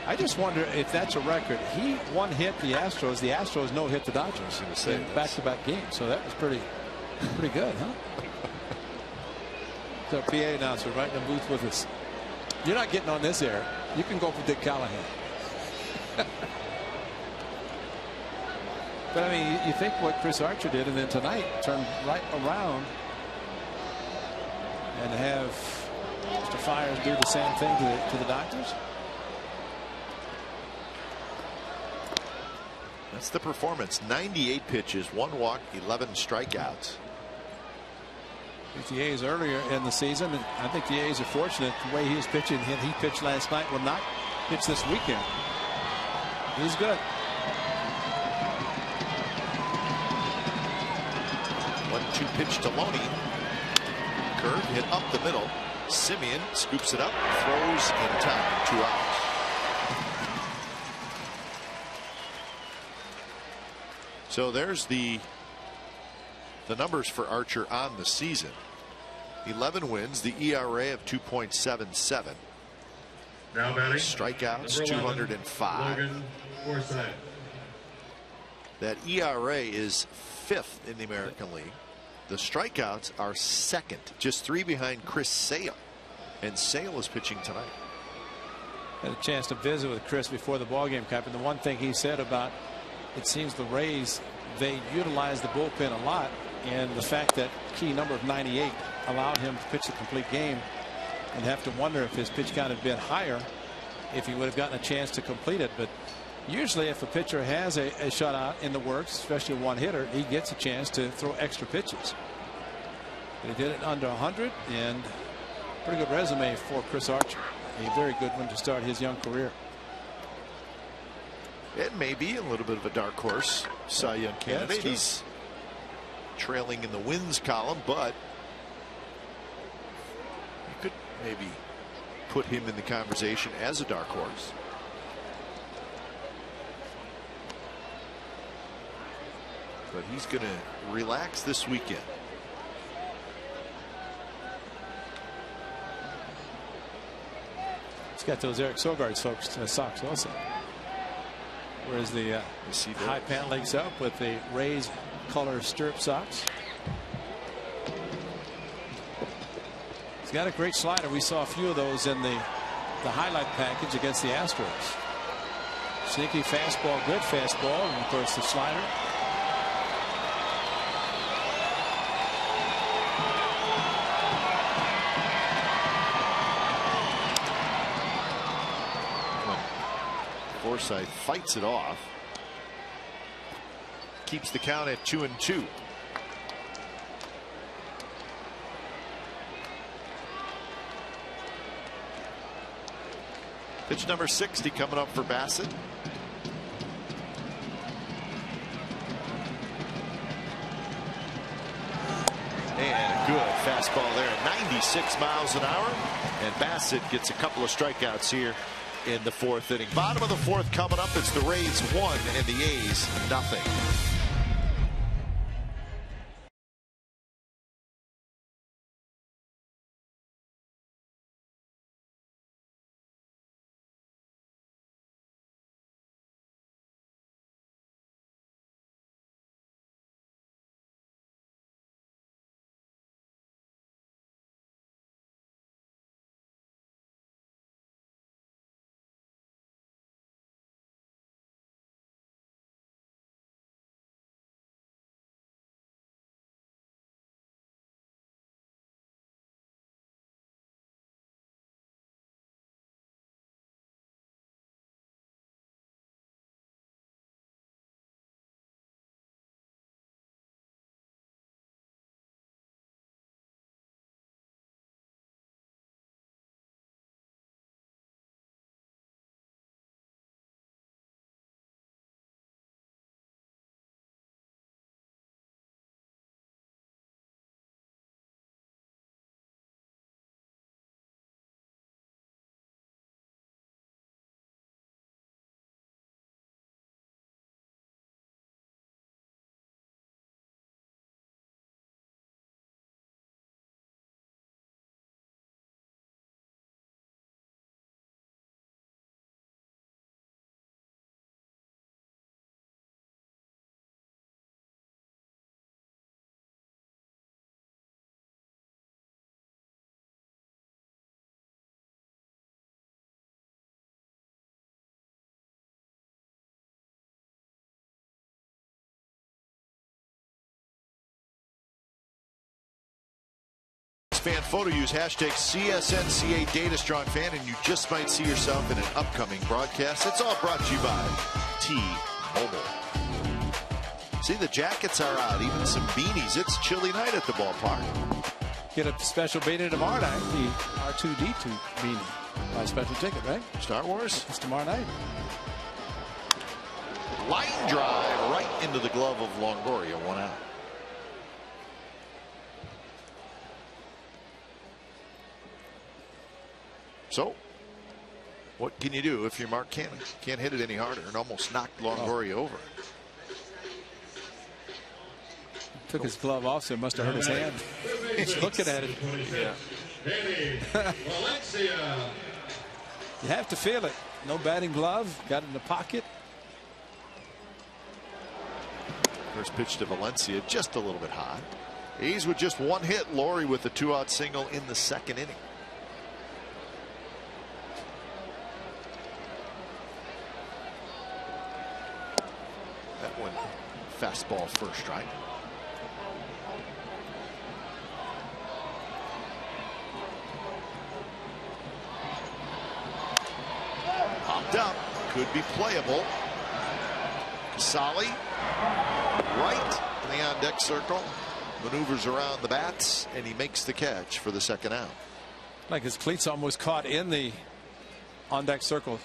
I just wonder if that's a record. He one hit the Astros. The Astros no hit the Dodgers in back-to-back games. So that was pretty good, huh? So PA announcer right in the booth with us. You're not getting on this air. You can go for Dick Callahan. But I mean, you think what Chris Archer did, and then tonight turned right around and have Mr. Fiers do the same thing to the Dodgers. That's the performance. 98 pitches, 1 walk, 11 strikeouts. The A's earlier in the season, and I think the A's are fortunate the way he is pitching. He pitched last night, will not pitch this weekend. He's good. 1-2 pitch to Loney. Curve hit up the middle. Simeon scoops it up, throws in time, 2 outs. So there's the numbers for Archer on the season. 11 wins, the ERA of 2.77. Now batting. Strikeouts 205. Logan Forsythe. That ERA is 5th in the American League. The strikeouts are 2nd, just 3 behind Chris Sale, and Sale is pitching tonight. Had a chance to visit with Chris before the ballgame, Captain. The one thing he said about, it seems the Rays, they utilize the bullpen a lot, and the fact that key number of 98 allowed him to pitch the complete game, and have to wonder if his pitch count had been higher if he would have gotten a chance to complete it. But usually if a pitcher has a shutout in the works, especially a one-hitter, he gets a chance to throw extra pitches. But he did it under 100, and pretty good resume for Chris Archer. A very good one to start his young career. It may be a little bit of a dark horse Cy Young candidate. He's trailing in the wins column, but you could maybe put him in the conversation as a dark horse. But he's going to relax this weekend. He's got those Eric Sogard socks also. Whereas the high pant legs up with the Rays color stirrup socks. He's got a great slider. We saw a few of those in the highlight package against the Astros. Sneaky fastball, good fastball, and of course the slider. Forsythe fights it off, keeps the count at 2-2. Pitch number 60 coming up for Bassett. And a good fastball there at 96 miles an hour, and Bassett gets a couple of strikeouts here in the 4th inning. Bottom of the 4th coming up. It's the Rays 1 and the A's nothing. Fan photo, use hashtag CSNCA Data Strong Fan, and you just might see yourself in an upcoming broadcast. It's all brought to you by T-Mobile. See, the jackets are out, even some beanies. It's chilly night at the ballpark. Get a special beanie tomorrow night, the R2-D2 beanie. My special ticket, right? Star Wars. It's tomorrow night. Line drive right into the glove of Longoria, 1 out. So, what can you do if you're Mark Cannon? Can't hit it any harder, and almost knocked Longoria over. Took his glove off, so it must have hurt his hand. He's looking at it. Yeah. You have to feel it. No batting glove. Got it in the pocket. First pitch to Valencia, just a little bit high. A's with just one hit. Laurie with a 2-out single in the second inning. That one fastball first strike. Popped up, could be playable. Casali right in the on deck circle, maneuvers around the bats, and he makes the catch for the second out. Like his cleats almost caught in the on deck circle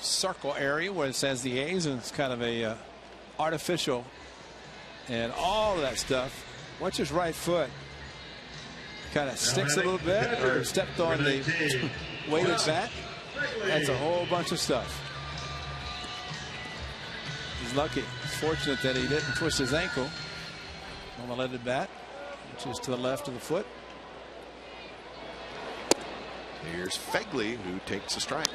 area where it says the A's, and it's kind of a artificial, and all of that stuff. Watch his right foot. Kind of sticks a little bit, or stepped on the weighted bat. That's a whole bunch of stuff. He's lucky. He's fortunate that he didn't twist his ankle on the leaded bat, which is to the left of the foot. Here's Fegley, who takes a strike.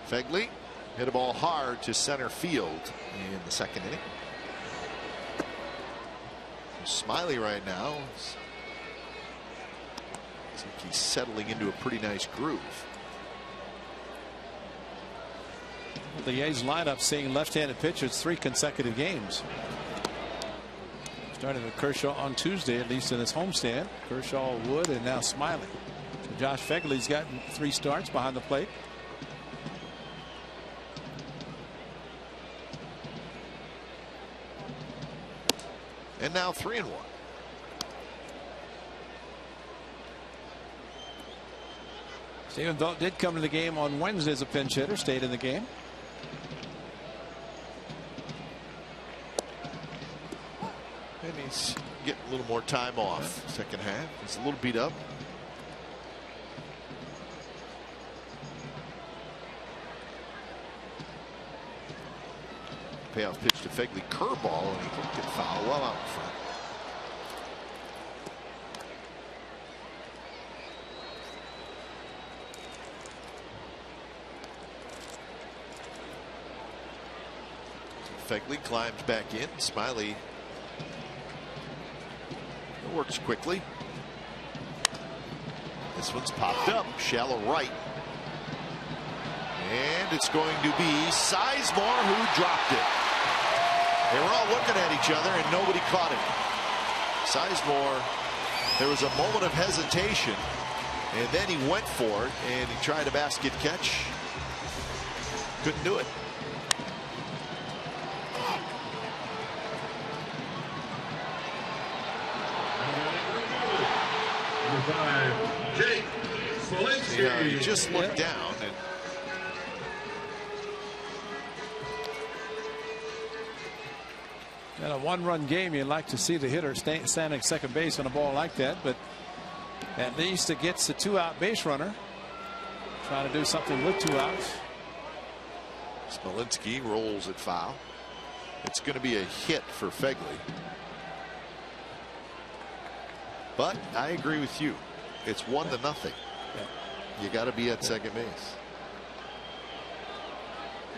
Fegley hit a ball hard to center field in the second inning. Smiley right now, looks like he's settling into a pretty nice groove. The A's lineup seeing left-handed pitchers 3 consecutive games. Started with Kershaw on Tuesday, at least in his homestand. Kershaw, Wood, and now Smiley. So Josh Fegley's gotten 3 starts behind the plate. And now 3-1. Stephen Vogt did come to the game on Wednesday as a pinch hitter, stayed in the game. And he's getting a little more time off second half. He's a little beat up. Payoff pitch to Fegley, curveball, and he can't get foul well out in front. Fegley climbs back in. Smiley works quickly. This one's popped up, shallow right. And it's going to be Sizemore who dropped it. They were all looking at each other and nobody caught him. Sizemore, there was a moment of hesitation, and then he went for it and he tried a basket catch. Couldn't do it. See how he just looked down and in a one-run game, you'd like to see the hitter standing second base on a ball like that, but at least it gets the 2-out base runner. Trying to do something with 2 outs. Smolinski rolls at foul. It's going to be a hit for Fegley. But I agree with you. It's 1-0. You got to be at second base.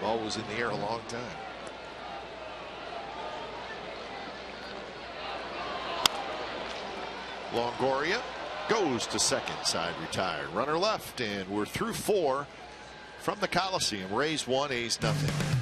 Ball was in the air a long time. Longoria goes to second, side retired. Runner left, and we're through 4 from the Coliseum. Rays 1, A's nothing.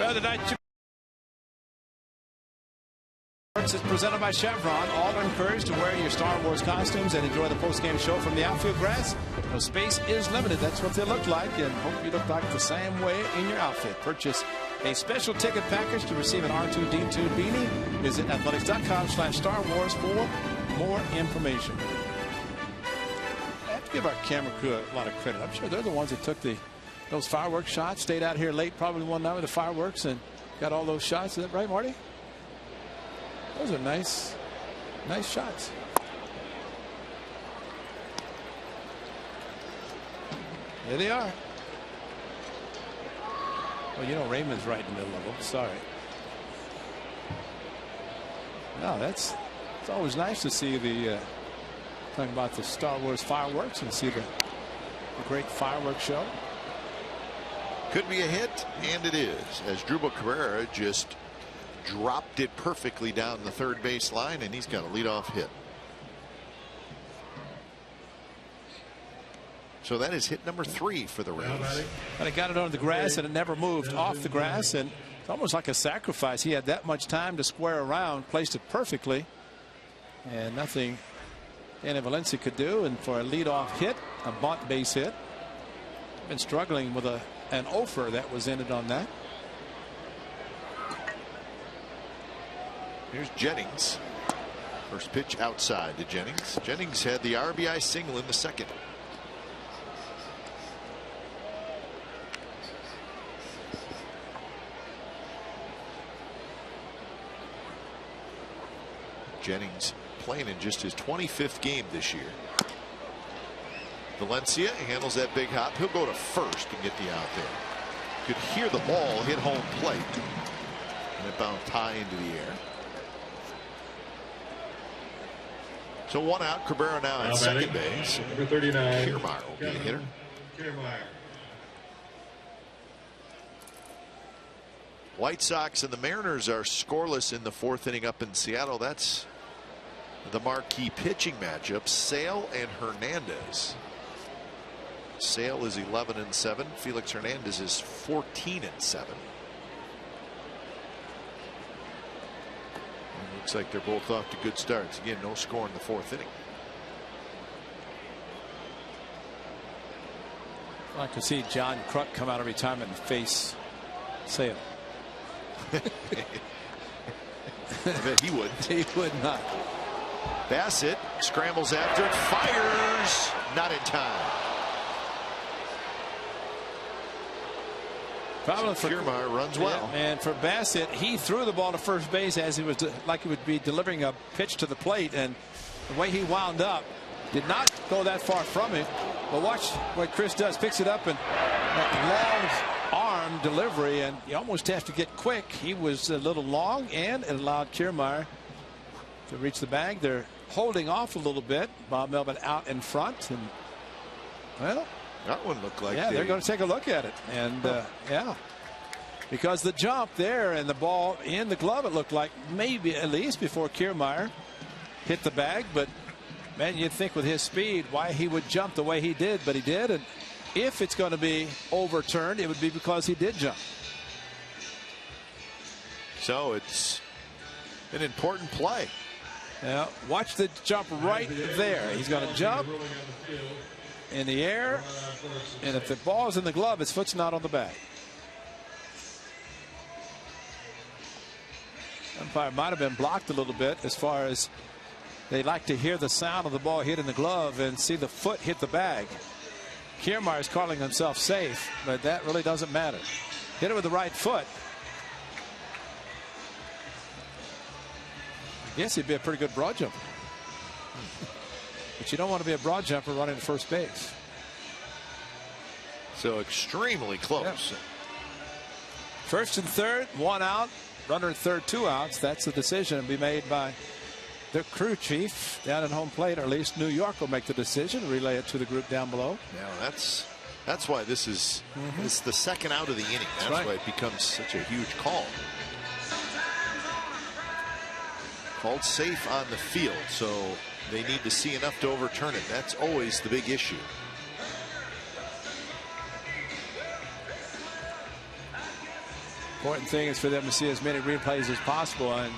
Well, tonight is presented by Chevron. All are encouraged to wear your Star Wars costumes and enjoy the post-game show from the outfield grass. No space is limited. That's what they look like, and hope you look like the same way in your outfit. Purchase a special ticket package to receive an R2-D2 beanie. Visit athletics.com/Star Wars for more information. I have to give our camera crew a lot of credit. I'm sure they're the ones that took those fireworks shots. Stayed out here late, probably one night with the fireworks, and got all those shots. Is that right, Marty? Those are nice shots. There they are. Well, you know, Raymond's right in the middle of them. Sorry. No, it's always nice to see talking about the Star Wars fireworks and see the great fireworks show. Could be a hit, and it is, as Drupal Cabrera just dropped it perfectly down the third base line, and he's got a leadoff hit. So that is hit number 3 for the Rays. And he got it on the grass, and it never moved off the grass, and it's almost like a sacrifice. He had that much time to square around, placed it perfectly, and nothing Danny Valencia could do. And for a leadoff hit, a bunt base hit, been struggling with an offer that was ended on that. Here's Jennings. First pitch outside to Jennings. Jennings had the RBI single in the second. Jennings playing in just his 25th game this year. Valencia handles that big hop. He'll go to first and get the out there. Could hear the ball hit home plate, and it bounced high into the air. So 1 out. Cabrera now at second base. Number 39. Kiermaier will be the hitter. Kiermaier. White Sox and the Mariners are scoreless in the 4th inning up in Seattle. That's the marquee pitching matchup. Sale and Hernandez. Sale is 11-7. Felix Hernandez is 14-7. Looks like they're both off to good starts. Again, no score in the 4th inning. I'd like to see John Kruk come out of retirement and face Sale. I bet he would. He would not. Bassett scrambles after it, fires, not in time. Problem for Kiermaier runs well. Yeah, and for Bassett, he threw the ball to first base as he was like he would be delivering a pitch to the plate, and the way he wound up did not go that far from it. But watch what Chris does, picks it up, and that long arm delivery, and you almost have to get quick. He was a little long, and it allowed Kiermaier to reach the bag. They're holding off a little bit. Bob Melvin out in front, and well, that one looked like they're going to take a look at it. And yeah, because the jump there and the ball in the glove, it looked like maybe at least before Kiermaier hit the bag. But man, you'd think with his speed why he would jump the way he did, but he did. And if it's going to be overturned, it would be because he did jump. So it's an important play. Now watch the jump right there. He's going to jump in the air, and if the ball's in the glove, his foot's not on the bag. Umpire might have been blocked a little bit, as far as they like to hear the sound of the ball hit in the glove and see the foot hit the bag. Kiermaier is calling himself safe, but that really doesn't matter. Hit it with the right foot. I guess he'd be a pretty good broad jumper. But you don't want to be a broad jumper running to first base. So extremely close. Yeah. First and third, 1 out. Runner at third, 2 outs. That's the decision to be made by the crew chief down at home plate, or at least New York will make the decision, relay it to the group down below. Yeah, that's why this is it's the second out of the inning. That's right. Why it becomes such a huge call. Called safe on the field, so they need to see enough to overturn it. That's always the big issue. Important thing is for them to see as many replays as possible, and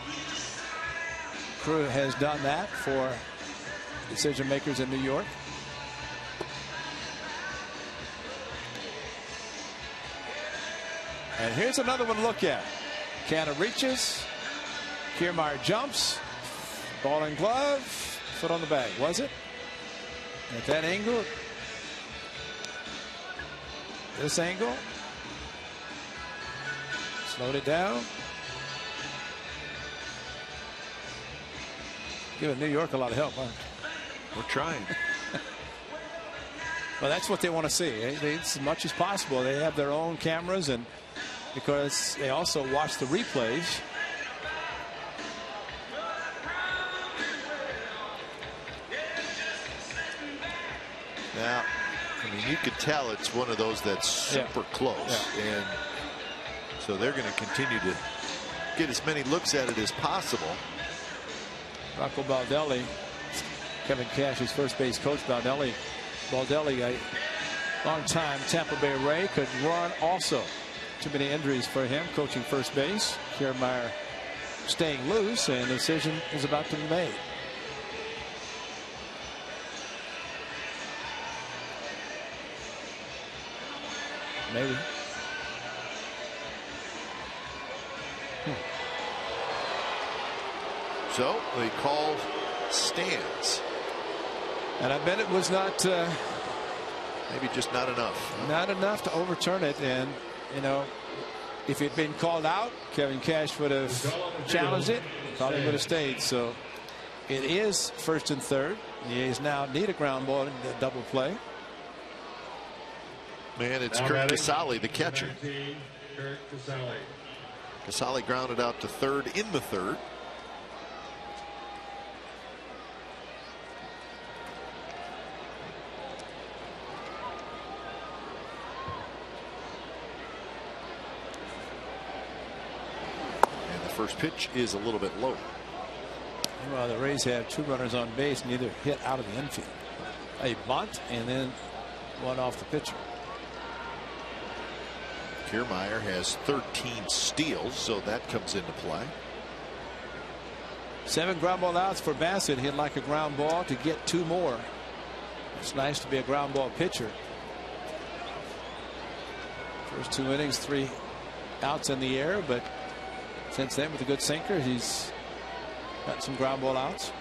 crew has done that for decision makers in New York. And here's another one to look at. Canna reaches. Kiermaier jumps. Ball and glove. Foot on the bag. Was it? At that angle. This angle. Slowed it down. Giving New York a lot of help, huh? We're trying. Well, that's what they want to see. As much as possible. They have their own cameras, and because they also watch the replays. Now, I mean, you could tell it's one of those that's super close. And so they're going to continue to get as many looks at it as possible. Rocco Baldelli, Kevin Cash's first base coach. Baldelli, a long-time Tampa Bay Ray, could run also. Too many injuries for him coaching first base. Kiermaier staying loose, and the decision is about to be made. Maybe. So the call stands. And I bet it was not maybe just not enough. Not enough to overturn it. And you know, if it had been called out, Kevin Cash would have challenged it, probably would have stayed. So it is first and third. The A's now need a ground ball in the double play. Man, it's Kurt Casale, the catcher. Casale grounded out to third in the third. And the first pitch is a little bit low. Well, the Rays have two runners on base, neither hit out of the infield. A bunt and then one off the pitcher. Kiermaier has 13 steals, so that comes into play. 7 ground ball outs for Bassett. He'd like a ground ball to get 2 more. It's nice to be a ground ball pitcher. First 2 innings, 3 outs in the air, but since then with a good sinker, he's got some ground ball outs.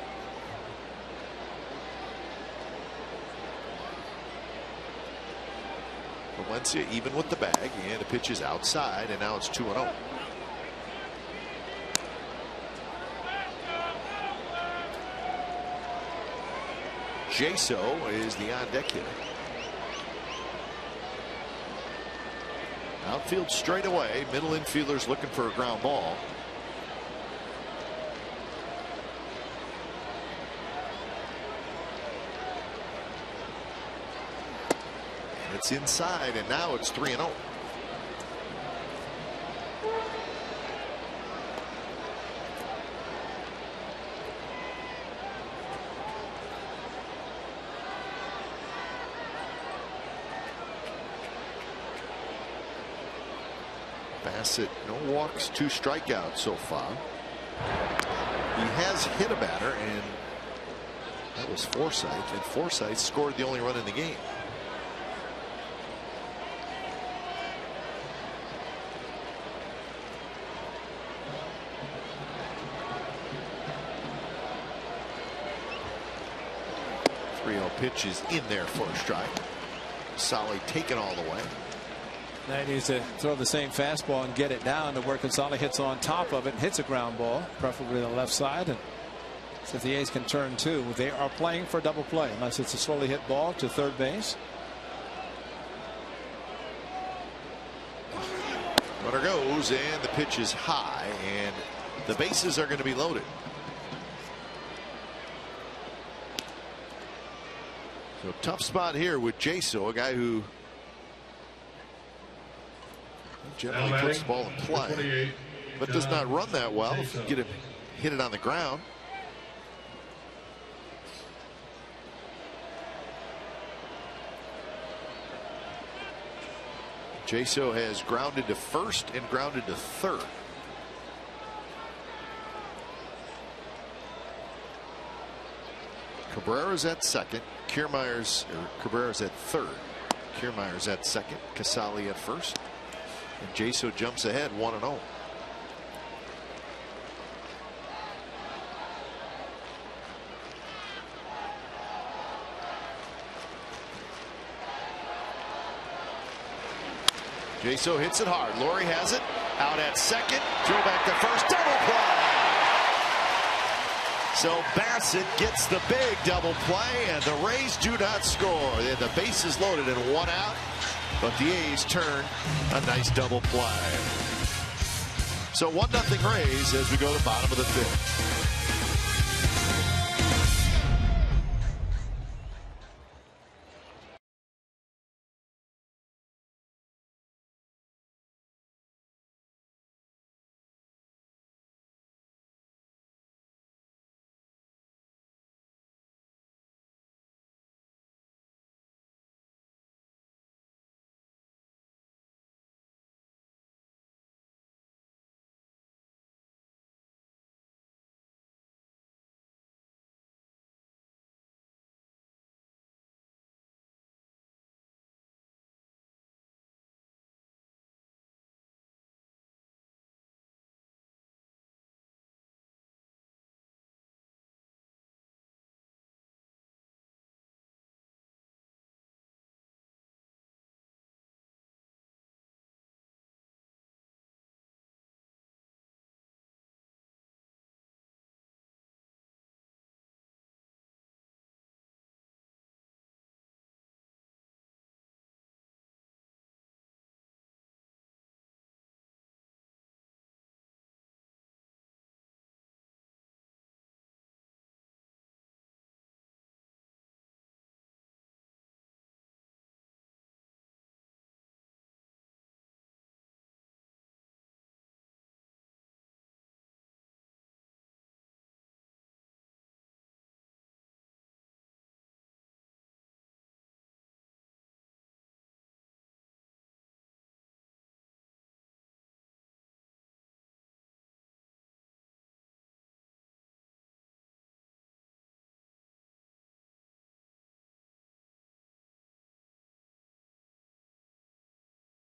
Valencia even with the bag, and the pitch is outside, and now it's 2-0. Jaso is the on deck hitter. Outfield straight away. Middle infielders looking for a ground ball. It's inside, and now it's 3-0. Bassett, no walks, 2 strikeouts so far. He has hit a batter, and that was Forsythe, and Forsythe scored the only run in the game. Pitch is in there for a strike. Solly taken all the way. Now he needs to throw the same fastball and get it down to where Solly hits on top of it and hits a ground ball, preferably the left side. And so if the A's can turn 2, they are playing for a double play unless it's a slowly hit ball to third base. Runner goes, and the pitch is high, and the bases are going to be loaded. So tough spot here with Jaso, a guy who generally puts the ball in play, but does not run that well. If you get him hit it on the ground. Jaso has grounded to first and grounded to third. Cabrera's at second. Cabrera's at third. Kiermaier's at second. Casali at first. And Jaso jumps ahead 1-0. Jaso hits it hard. Laurie has it. Out at second. Throw back to first. Double play. So Bassett gets the big double play, and the Rays do not score. They had the bases loaded and 1 out, but the A's turn a nice double play. So 1-0 Rays as we go to the bottom of the 5th.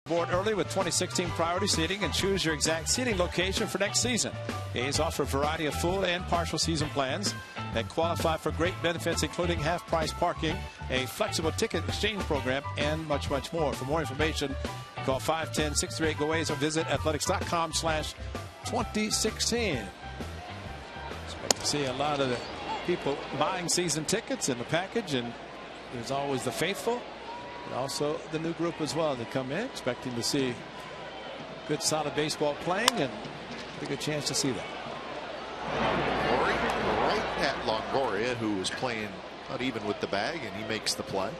Board early with 2016 priority seating and choose your exact seating location for next season. A's offer a variety of full and partial season plans that qualify for great benefits, including half-price parking, a flexible ticket exchange program, and much, much more. For more information, call 510-638-GO-A's or visit athletics.com/2016. Expect to see a lot of the people buying season tickets in the package, and there's always the faithful. And also the new group as well that come in expecting to see good solid baseball playing, and a good chance to see that. Laurie right at Longoria, who was playing not even with the bag, and he makes the play.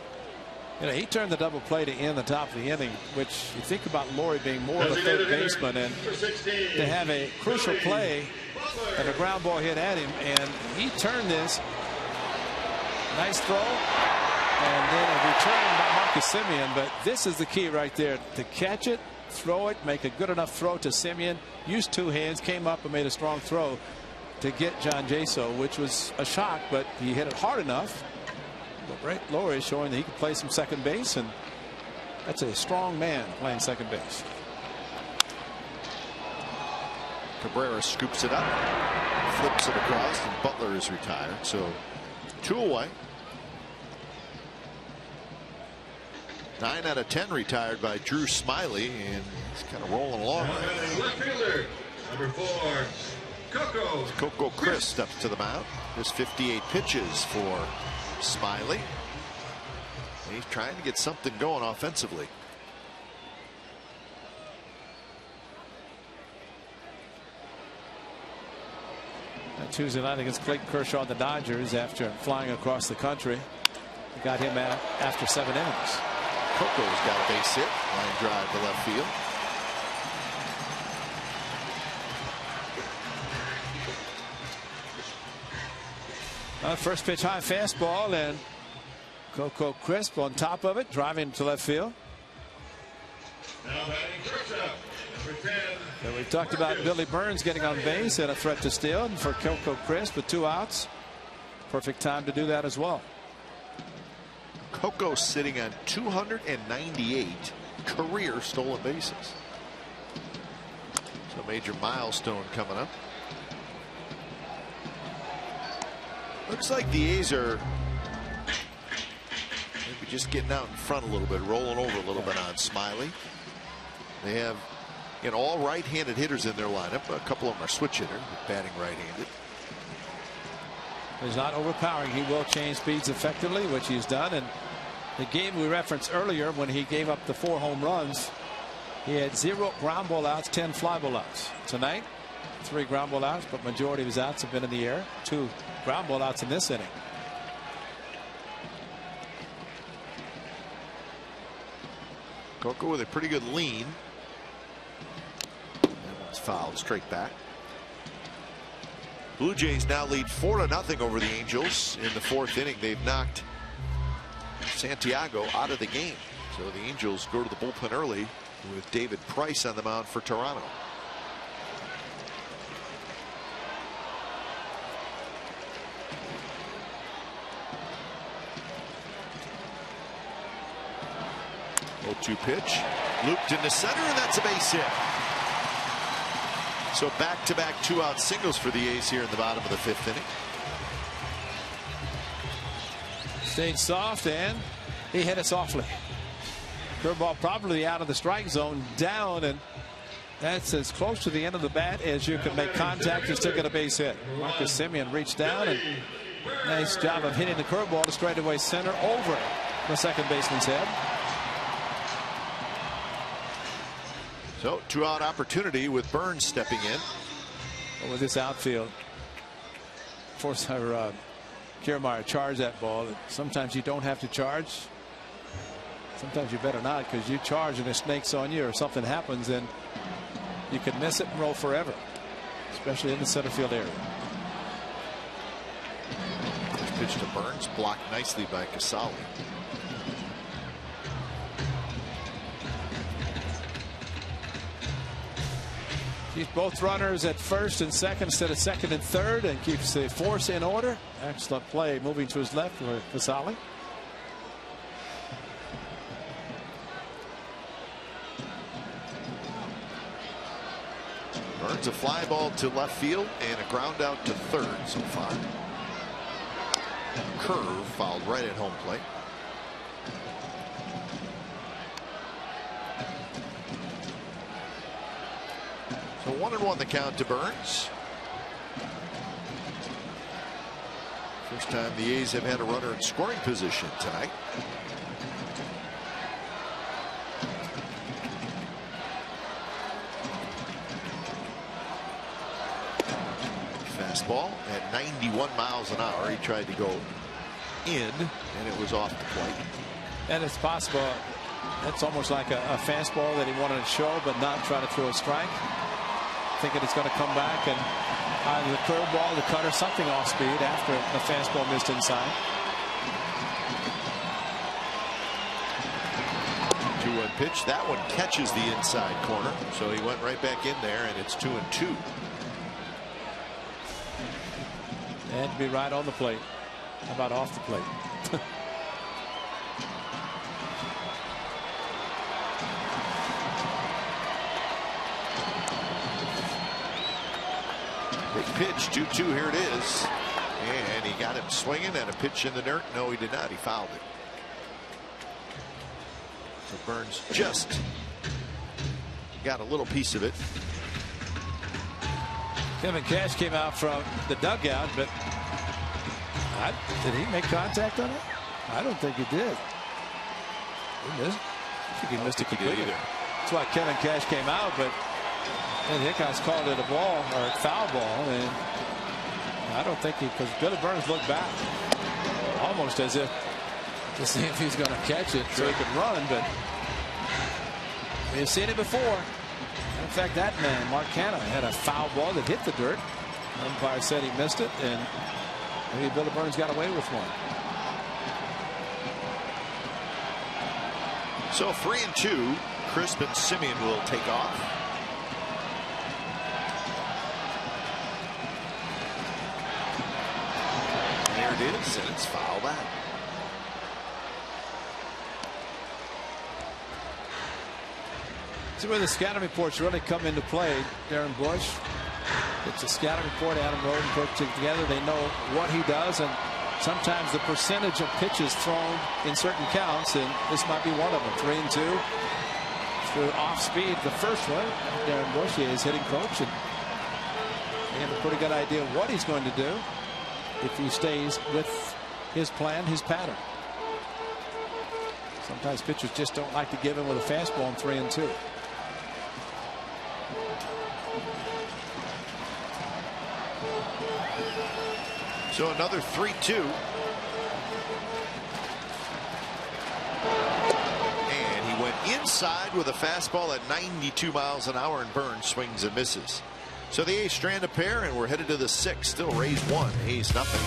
You know, he turned the double play to end the top of the inning, which you think about Laurie being more of a third baseman, and to have a crucial play and a ground ball hit at him, and he turned this. Nice throw. And then a return by Marcus Semien, but this is the key right there, to catch it, throw it, make a good enough throw to Semien, used 2 hands, came up and made a strong throw to get John Jaso, which was a shock, but he hit it hard enough. But Brett Laurie is showing that he can play some second base, and that's a strong man playing second base. Cabrera scoops it up, flips it across, and Butler is retired. So 2 away. 9 out of 10 retired by Drew Smiley, and he's kind of rolling along. Left fielder, number 4, Coco Chris steps to the mound. There's 58 pitches for Smiley. And he's trying to get something going offensively. Tuesday night against Clayton Kershaw and the Dodgers, after flying across the country, got him out after 7 innings. Coco's got a base hit, line drive to left field. First pitch, high fastball, and Coco Crisp on top of it, driving to left field. Now batting shortstop, number 10. And we talked about Billy Burns getting on base and a threat to steal, and for Coco Crisp with 2 outs. Perfect time to do that as well. Coco sitting on 298 career stolen bases. So major milestone coming up. Looks like the A's are maybe just getting out in front a little bit, rolling over a little bit on Smiley. They have all right-handed hitters in their lineup. A couple of them are switch hitters, batting right-handed. He's not overpowering. He will change speeds effectively, which he's done. And the game we referenced earlier, when he gave up the 4 home runs, he had 0 ground ball outs, 10 fly ball outs. Tonight, 3 ground ball outs, but majority of his outs have been in the air. 2 ground ball outs in this inning. Coco with a pretty good lean. That one's fouled straight back. Blue Jays now lead 4-0 over the Angels in the 4th inning. They've knocked Santiago out of the game. So the Angels go to the bullpen early with David Price on the mound for Toronto. Oh, 0-2 pitch looped into center, and that's a base hit. So back-to-back 2-out singles for the A's here in the bottom of the 5th inning. Stayed soft, and he hit it softly. Curveball probably out of the strike zone, down, and that's as close to the end of the bat as you can make contact. He still got a base hit. Marcus Semien reached down, and nice job of hitting the curveball to straightaway center over the second baseman's head. So 2-out opportunity with Burns stepping in. With this outfield, Kiermaier charged that ball. Sometimes you don't have to charge. Sometimes you better not, because you charge and it snakes on you or something happens and you can miss it and roll forever, especially in the center field area. First pitch to Burns, blocked nicely by Casali. Keeps both runners at first and second instead of second and third, and keeps the force in order. Excellent play moving to his left for Casali. Burns a fly ball to left field and a ground out to third so far. Curve fouled right at home plate. So 1-1 the count to Burns. First time the A's have had a runner in scoring position tonight. Fastball at 91 miles an hour. He tried to go in, and it was off the plate. And it's possible that's almost like a fastball that he wanted to show, but not try to throw a strike. Thinking it's going to come back, and either the curveball, the cutter, something off speed after the fastball missed inside. 2-1 pitch. That one catches the inside corner, so he went right back in there, and it's 2-2. And to be right on the plate. How about off the plate? Big pitch, 2-2, here it is. And he got him swinging, and a pitch in the dirt. No, he did not. He fouled it. So Burns just got a little piece of it. Kevin Cash came out from the dugout, but did he make contact on it? I don't think he did. He missed. I think he missed it completely. That's why Kevin Cash came out, but Hickhouse called it a ball or a foul ball, and I don't think because Billy Burns looked back almost as if to see if he's going to catch it so he could run, but we've seen it before. In fact, that man, Mark Canha, had a foul ball that hit the dirt. The umpire said he missed it, and maybe Billy Burns got away with one. So 3-2. crisp, and Simeon will take off. There it is, and it's foul back. See where the scouting reports really come into play. Darren Bush, it's a scouting report. Adam Roden puts it together. They know what he does, and sometimes the percentage of pitches thrown in certain counts, and this might be one of them. 3-2 through off speed. The first one, Darren Bush, is hitting coach, and they have a pretty good idea of what he's going to do if he stays with his plan, his pattern. Sometimes pitchers just don't like to give him with a fastball in 3-2. So another 3-2. And he went inside with a fastball at 92 miles an hour, and Burns swings and misses. So the A's strand a pair, and we're headed to the 6th. Still Rays 1, A's nothing.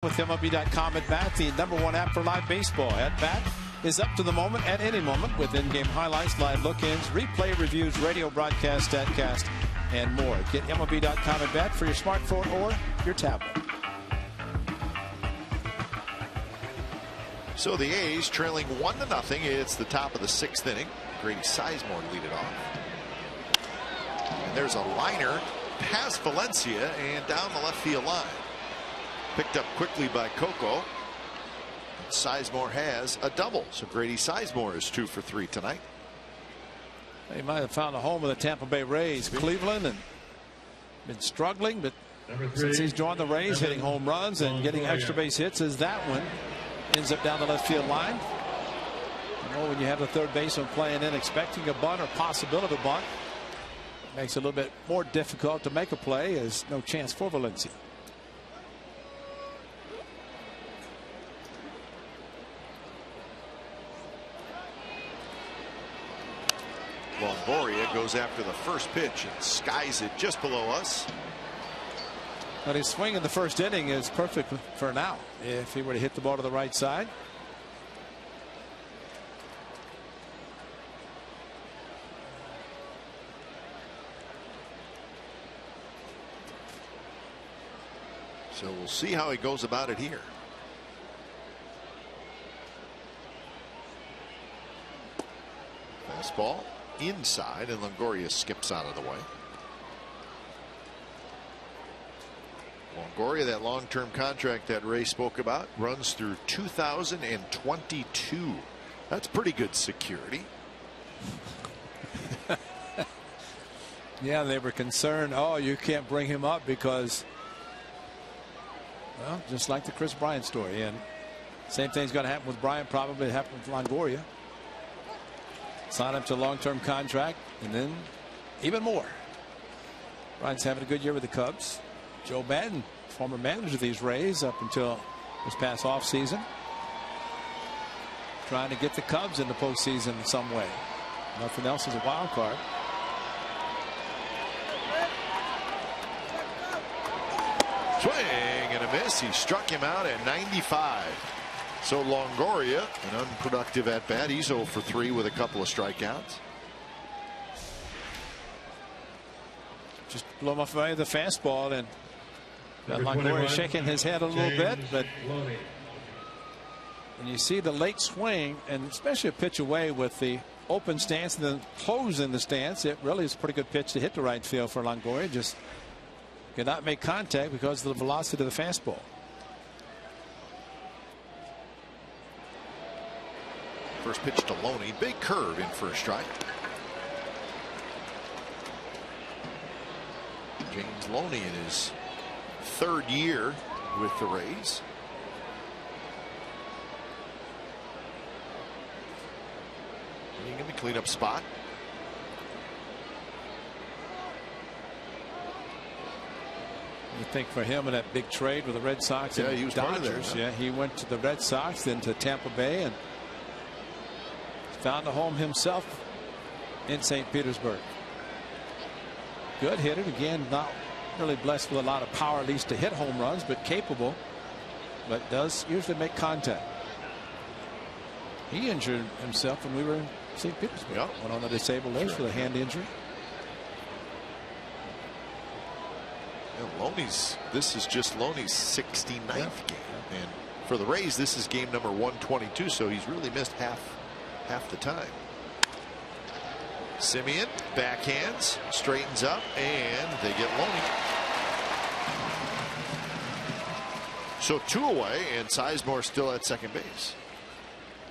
With MLB.com at bat, the #1 app for live baseball. At bat is up to the moment at any moment with in-game highlights, live look-ins, replay reviews, radio broadcast, statcast, and more. Get MLB.com at bat for your smartphone or your tablet. So the A's trailing 1-0. It's the top of the 6th inning. Grady Sizemore lead it off. And there's a liner past Valencia and down the left field line. Picked up quickly by Coco. Sizemore has a double, so Grady Sizemore is 2 for 3 tonight. He might have found a home with the Tampa Bay Rays. Cleveland and been struggling, but since he's joined the Rays, hitting home runs and getting extra base hits, as that one ends up down the left field line. You know, when you have the third baseman playing in, expecting a bunt or possibility of a bunt, it makes it a little bit more difficult to make a play. There's no chance for Valencia. Longoria goes after the first pitch and skies it just below us. But his swing in the first inning is perfect for now. If he were to hit the ball to the right side. So we'll see how he goes about it here. Fastball inside, and Longoria skips out of the way. Longoria, that long-term contract that Ray spoke about, runs through 2022. That's pretty good security. Yeah, they were concerned, oh, you can't bring him up because Well, just like the Chris Bryant story, and same thing's going to happen with Bryant. Probably happen with Longoria. Sign him to a long-term contract, and then even more. Bryant's having a good year with the Cubs. Joe Madden, former manager of these Rays up until this past offseason, trying to get the Cubs in the postseason in some way. Nothing else is a wild card. Swing and a miss. He struck him out at 95. So Longoria, an unproductive at bat. He's 0 for 3 with a couple of strikeouts. Just blow off the fastball, and Longoria shaking his head a little bit, but when you see the late swing, and especially a pitch away with the open stance and then closing the stance, it really is a pretty good pitch to hit the right field for Longoria. Just cannot make contact because of the velocity of the fastball. First pitch to Loney, big curve in for a strike. James Loney in his 3rd year with the Rays. In the cleanup spot. You think for him in that big trade with the Red Sox and he was Dodgers, there, huh? he went to the Red Sox, then to Tampa Bay, and found a home himself in St. Petersburg. Good hitter, again, not really blessed with a lot of power, at least to hit home runs, but capable, but does usually make contact. He injured himself when we were in St. Petersburg. Yep. Went on the disabled list with a hand injury. Loney's, this is just Loney's 69th game, and for the Rays this is game number 122, so he's really missed half the time. Simeon backhands, straightens up, and they get Loney. So 2 away, and Sizemore still at second base.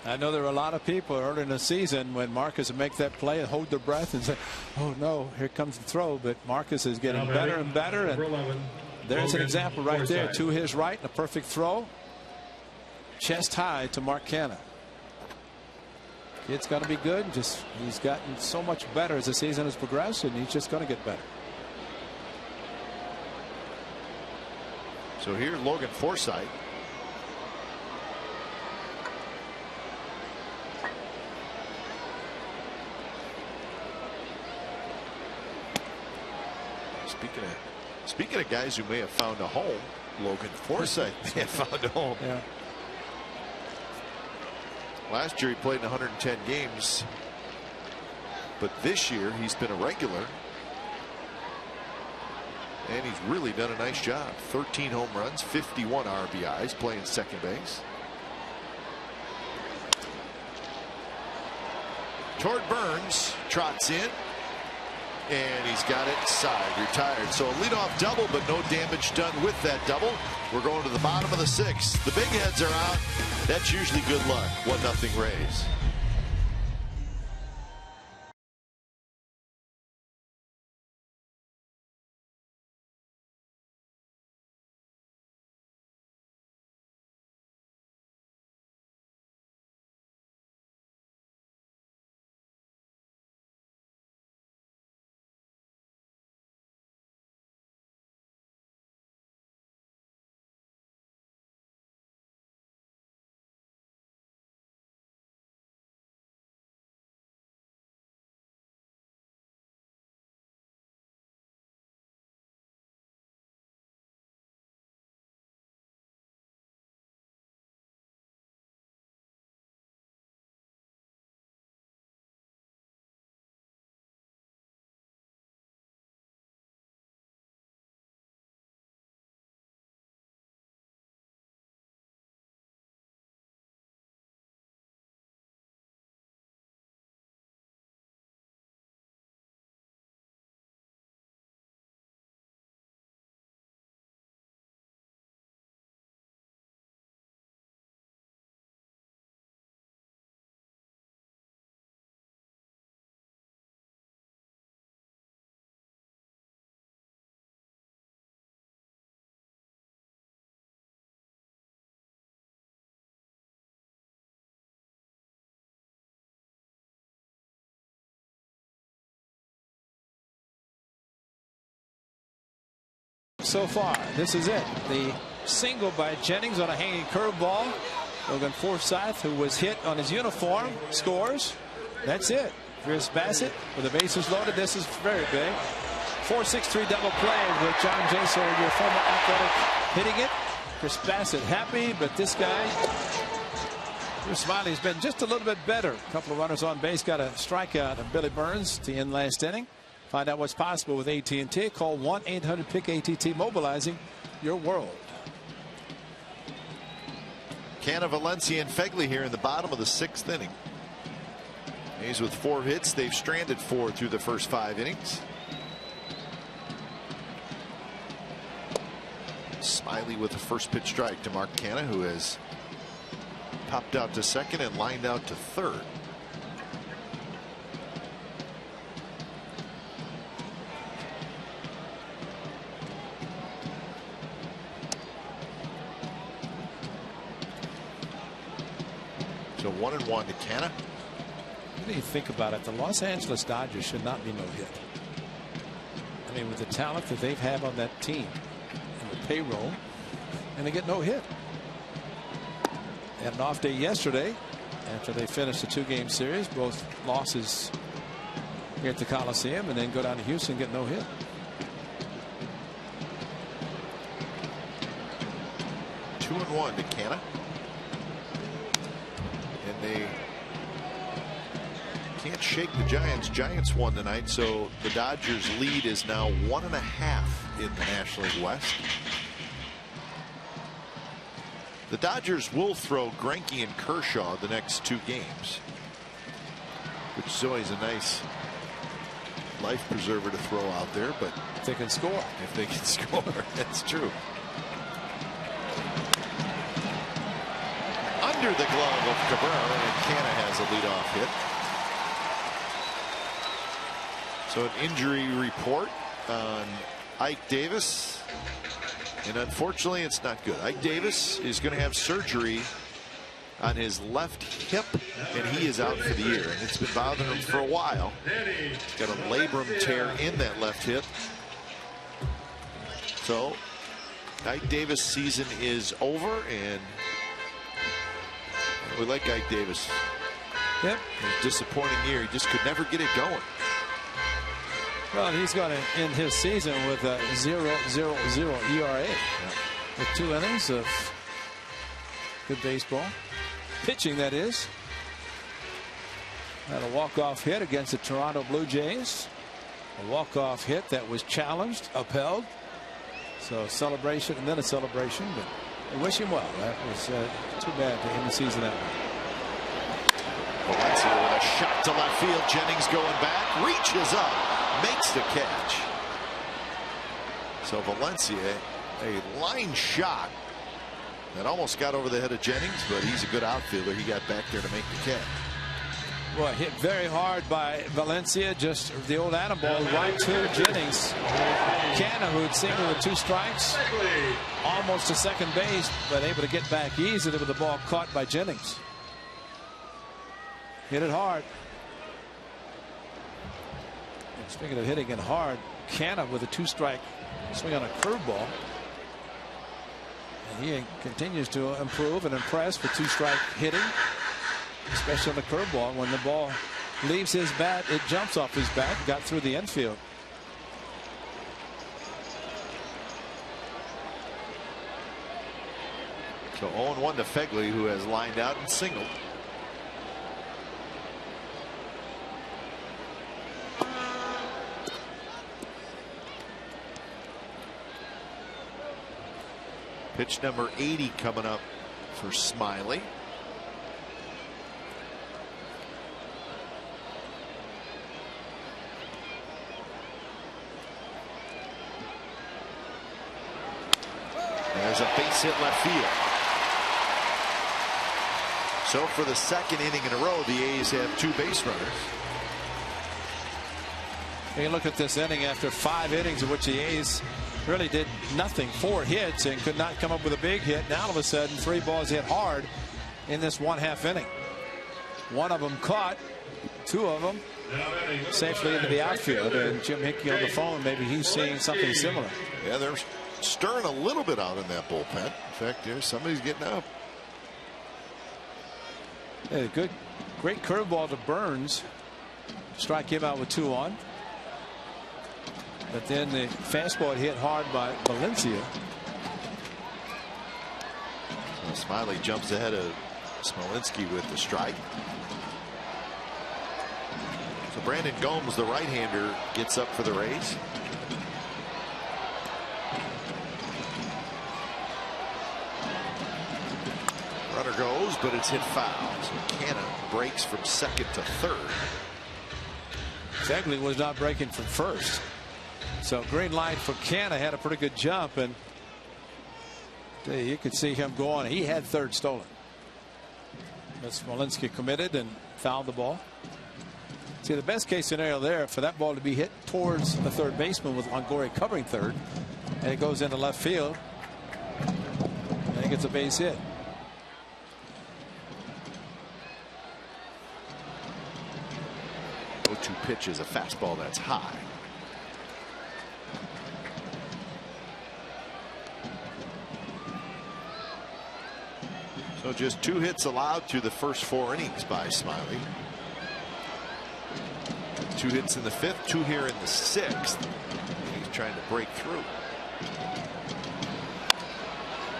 I know there were a lot of people early in the season when Marcus would make that play and hold their breath and say, oh no, here comes the throw. But Marcus is getting better and better. And there's an example right there to his right, and a perfect throw. Chest high to Mark Canha. Kid's got to be good. He's gotten so much better as the season has progressed, and he's just going to get better. So here, Logan Forsythe. Speaking of guys who may have found a home, Logan Forsythe may have found a home. Yeah. Last year he played in 110 games, but this year he's been a regular, and he's really done a nice job. 13 home runs, 51 RBIs, playing second base. Toward Burns, trots in, and he's got it side, retired. So a leadoff double, but no damage done with that double. We're going to the bottom of the 6th. The big heads are out. That's usually good luck. 1-0 Rays. So far, this is it. The single by Jennings on a hanging curveball. Logan Forsythe, who was hit on his uniform, scores. That's it. Chris Bassett with the bases loaded. This is very big. 4-6-3 double play with John Jaso, your former Athletic, hitting it. Chris Bassett happy, but this guy, Chris Smiley, has been just a little bit better. A couple of runners on base, got a strikeout of Billy Burns to end last inning. Find out what's possible with AT&T. Call 1-800-PICK-ATT, mobilizing your world. Canna, Valencia, and Fegley here in the bottom of the 6th inning. A's with 4 hits. They've stranded 4 through the first 5 innings. Smiley with the first pitch strike to Mark Canna, who has popped out to second and lined out to third. So 1-1 to Canna. What do you think about it? The Los Angeles Dodgers should not be no hit. I mean, with the talent that they've had on that team and the payroll, and they get no hit. They had an off day yesterday after they finished a 2-game series, both losses here at the Coliseum, and then go down to Houston and get no hit. Two and 1 to Canna. And they can't shake the Giants. Giants won tonight, so the Dodgers lead is now 1.5 in the National League West. The Dodgers will throw Greinke and Kershaw the next 2 games, which is always a nice life preserver to throw out there, but if they can score. If they can score, that's true. Under the glove of Cabrera, and Canna has a leadoff hit. So an injury report on Ike Davis, and unfortunately it's not good. Ike Davis is going to have surgery on his left hip, and he is out for the year, and it's been bothering him for a while. He's got a labrum tear in that left hip. So Ike Davis' season is over, and we like Ike Davis. Yep. A disappointing year. He just could never get it going. Well, he's going to end his season with a 0.00 ERA. Yeah. With 2 innings of good baseball. Pitching, that is. And a walk-off hit against the Toronto Blue Jays. A walk-off hit that was challenged, upheld. So a celebration and then a celebration, but I wish him well. That was too bad to end the season that way. Valencia with a shot to left field. Jennings going back, reaches up, makes the catch. So Valencia, a line shot that almost got over the head of Jennings, but he's a good outfielder. He got back there to make the catch. Well, hit very hard by Valencia, just the old animal ball right to Jennings. Canna, who had singled with 2 strikes, almost to second base, but able to get back easily with the ball caught by Jennings. Hit it hard. And speaking of hitting it hard, Canna with a 2-strike swing on a curveball. And he continues to improve and impress with 2-strike hitting, especially on the curveball. When the ball leaves his bat, it jumps off his bat, got through the infield. So 0-1 to Fegley, who has lined out and singled. Pitch number 80 coming up for Smiley. There's a base hit left field. So for the 2nd inning in a row, the A's have 2 base runners. Take a look at this inning after 5 innings in which the A's really did nothing. 4 hits and could not come up with a big hit. Now all of a sudden 3 balls hit hard in this 1/2 inning. 1 of them caught, 2 of them safely into the outfield. And Jim Hickey on the phone, maybe he's seeing something similar. Yeah, there's stirring a little bit out in that bullpen. In fact, there's somebody's getting up. Yeah, great curveball to Burns. Strike him out with 2 on. But then the fastball hit hard by Valencia. So Smiley jumps ahead of Smolinski with the strike. So Brandon Gomes, the right-hander, gets up for the Rays. Runner goes, but it's hit foul. So Canna breaks from second to third. Zegley was not breaking from first. So green light for Canna. Had a pretty good jump, and you could see him go on. He had third stolen. But Smolinski committed and fouled the ball. See, the best case scenario there for that ball to be hit towards the third baseman with Longoria covering third, and it goes into left field, and he gets a base hit. Go-to pitch is a fastball that's high. So just 2 hits allowed through the first 4 innings by Smiley. 2 hits in the 5th, 2 here in the 6th. He's trying to break through.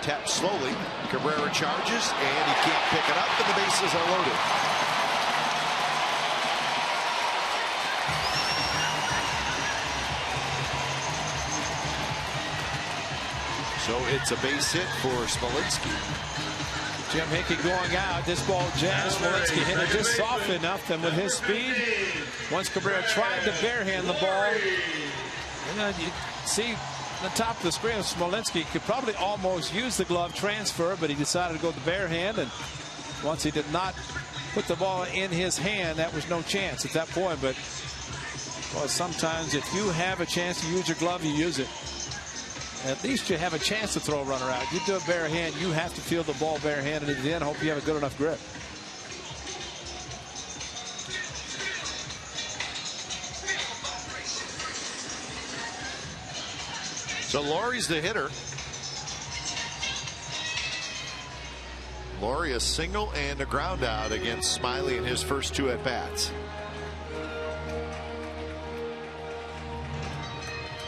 Taps slowly. Cabrera charges, and he can't pick it up, and the bases are loaded. So it's a base hit for Smolinski. Jim Hickey going out. This ball jams. Smolinski hit it just soft enough. And with his speed, once Cabrera tried to barehand the ball, and then you see the top of the screen of Smolinski could probably almost use the glove transfer, but he decided to go the barehand. And once he did not put the ball in his hand, that was no chance at that point. But well, sometimes if you have a chance to use your glove, you use it. At least you have a chance to throw a runner out. You do a bare hand, you have to field the ball barehanded at the end. Hope you have a good enough grip. So Laurie's the hitter. Laurie a single and a ground out against Smiley in his first 2 at bats.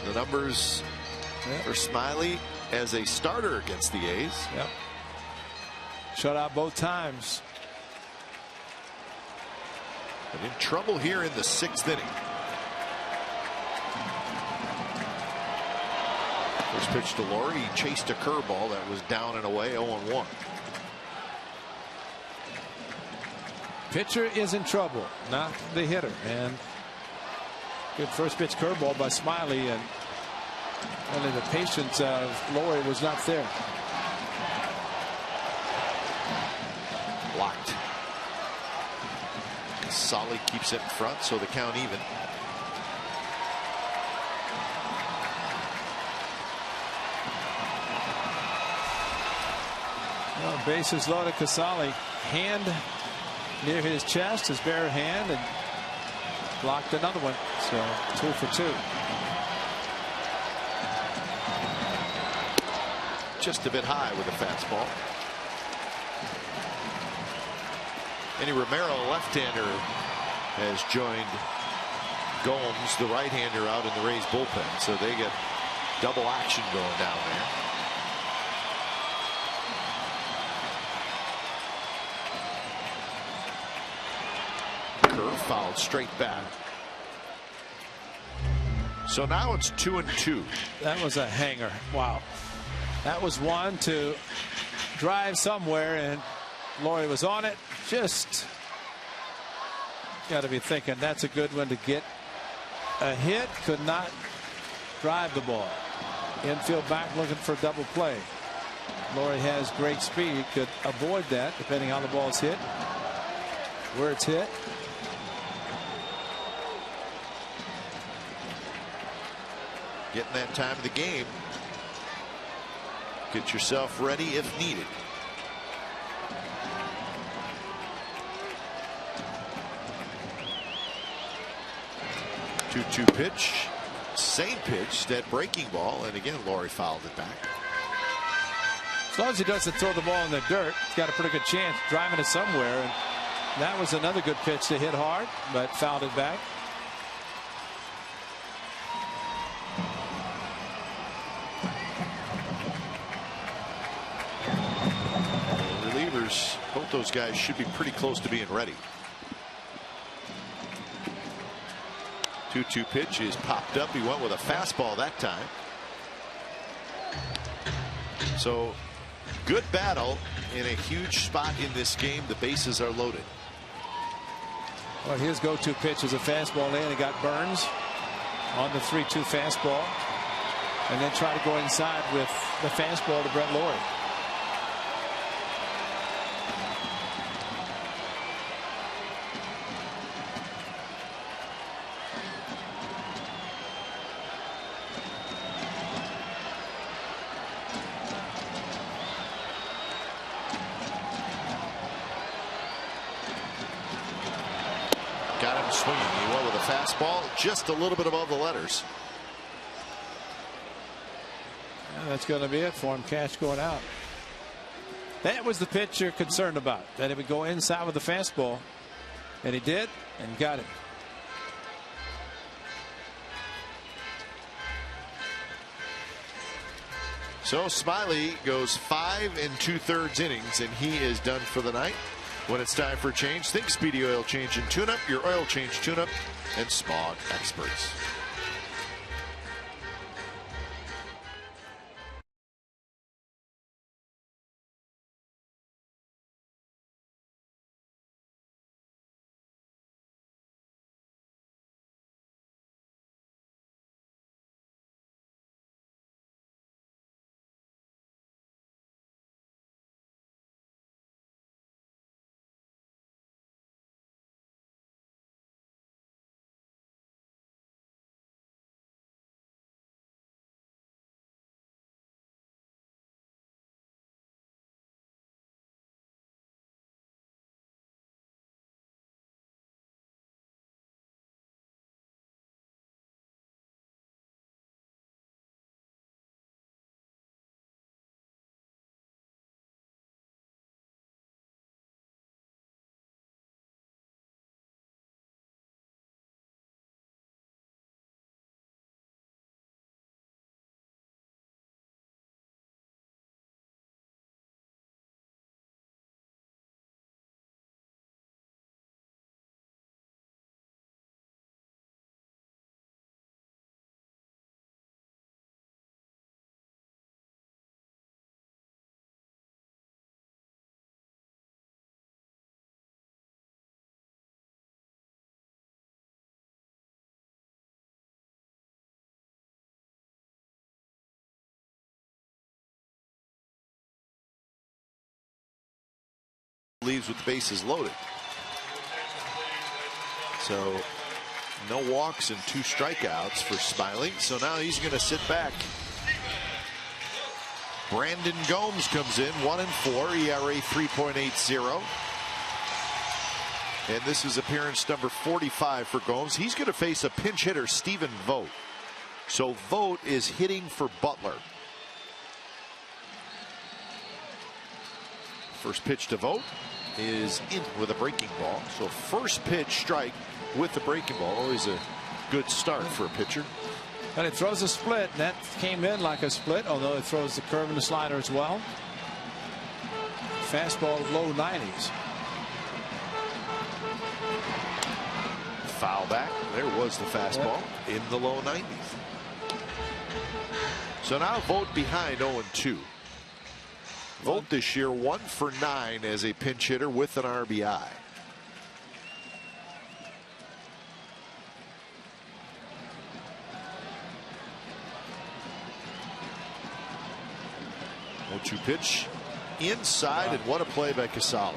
The numbers for Smiley as a starter against the A's. Yep. Shut out both times. And in trouble here in the 6th inning. First pitch to Laurie. He chased a curveball that was down and away, 0-1. Pitcher is in trouble, not the hitter. And good first pitch curveball by Smiley, and only the patience of Laurie was not there. Blocked. Solly keeps it in front, so the count even. Well, bases loaded. Casale, hand near his chest, his bare hand, and blocked another one. So 2 for 2. Just a bit high with a fastball. Eddie Romero, left-hander, has joined Gomes, the right-hander, out in the Rays bullpen. So they get double action going down there. Curve fouled straight back. So now it's 2-2. That was a hanger. Wow. That was one to drive somewhere, and Laurie was on it. Just got to be thinking that's a good one to get a hit. Could not drive the ball. Infield back looking for a double play. Laurie has great speed. Could avoid that depending on how the ball's hit, where it's hit. Getting that time of the game. Get yourself ready if needed. Two pitch. Same pitch, that breaking ball, and again Laurie fouled it back. As long as he doesn't throw the ball in the dirt, he's got a pretty good chance driving it somewhere. And that was another good pitch to hit hard, but fouled it back. Relievers, both those guys should be pretty close to being ready. 2-2 pitch is popped up. He went with a fastball that time. So good battle in a huge spot in this game. The bases are loaded. Well, his go-to pitch is a fastball in. He got Burns on the 3-2 fastball, and then try to go inside with the fastball to Brett Laurie. Got him swinging. He went with a fastball just a little bit above the letters. Yeah, that's going to be it for him. Cash going out. That was the pitch you're concerned about, that it would go inside with the fastball, and he did and got it. So Smiley goes 5 2/3 innings, and he is done for the night. When it's time for a change, think Speedy Oil Change and Tune-Up, your oil change, tune-up, and smog experts. Leaves with the bases loaded. So no walks and 2 strikeouts for Smiley. So now he's going to sit back. Brandon Gomes comes in, 1-4, ERA 3.80. And this is appearance number 45 for Gomes. He's going to face a pinch hitter, Stephen Vogt. So Vogt is hitting for Butler. First pitch to Vogt is in with a breaking ball. So first pitch strike with the breaking ball. Always a good start for a pitcher. And it throws a split. That came in like a split, although it throws the curve and the slider as well. Fastball low 90s. Foul back. There was the fastball in the low 90s. So now Vogt behind 0-2. Vogt this year 1 for 9 as a pinch hitter with an RBI. Two pitch inside, and what a play by Casale.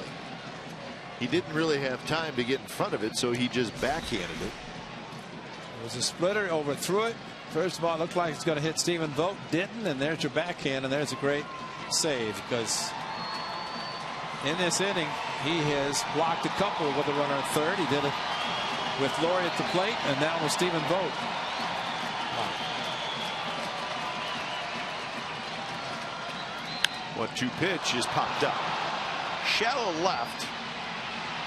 He didn't really have time to get in front of it, so he just backhanded it. It was a splitter, overthrew it. First of all, it looked like it's going to hit Stephen Vogt. Didn't, and there's your backhand, and there's a great save, because in this inning he has blocked a couple with a runner at third. He did it with Laurie at the plate, and now with Stephen Vogt. 1-2 pitch is popped up. Shallow left.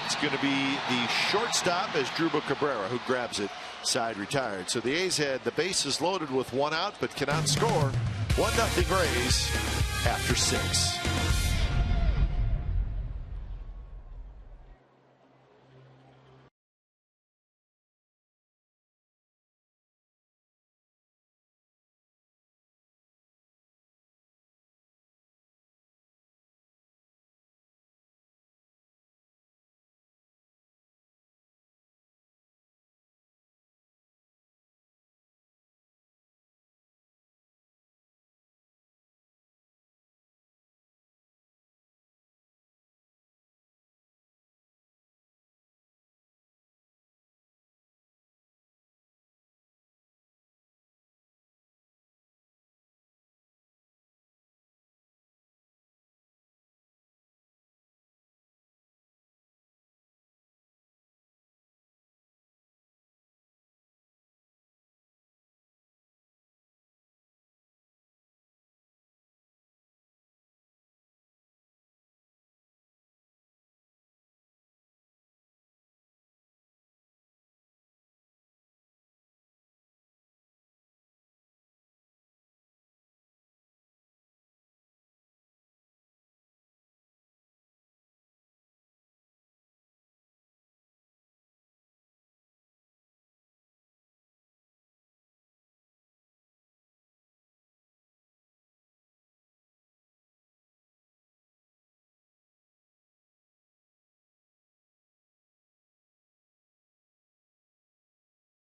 It's going to be the shortstop as Druba Cabrera, who grabs it, side retired. So the A's had the bases loaded with 1 out, but cannot score. 1-0 Rays after 6.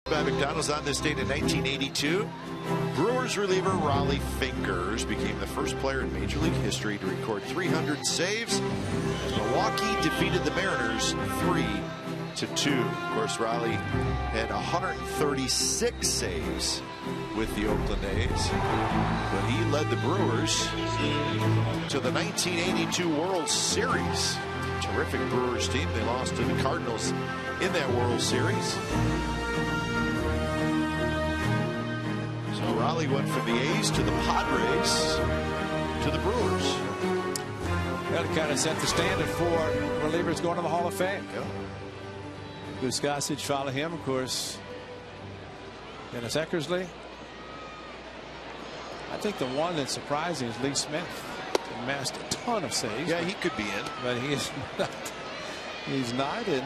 By McDonald's on this date in 1982. Brewers reliever Raleigh Fingers became the first player in Major League history to record 300 saves. Milwaukee defeated the Mariners 3-2. Of course, Raleigh had 136 saves with the Oakland A's, but he led the Brewers to the 1982 World Series. Terrific Brewers team. They lost to the Cardinals in that World Series. Raleigh went from the A's to the Padres to the Brewers. That kind of set the standard for relievers going to the Hall of Fame. Yeah. Goose Gossage followed him, of course. Dennis Eckersley. I think the one that's surprising is Lee Smith. He amassed a ton of saves. Yeah, he could be in, but he is not. He's not, and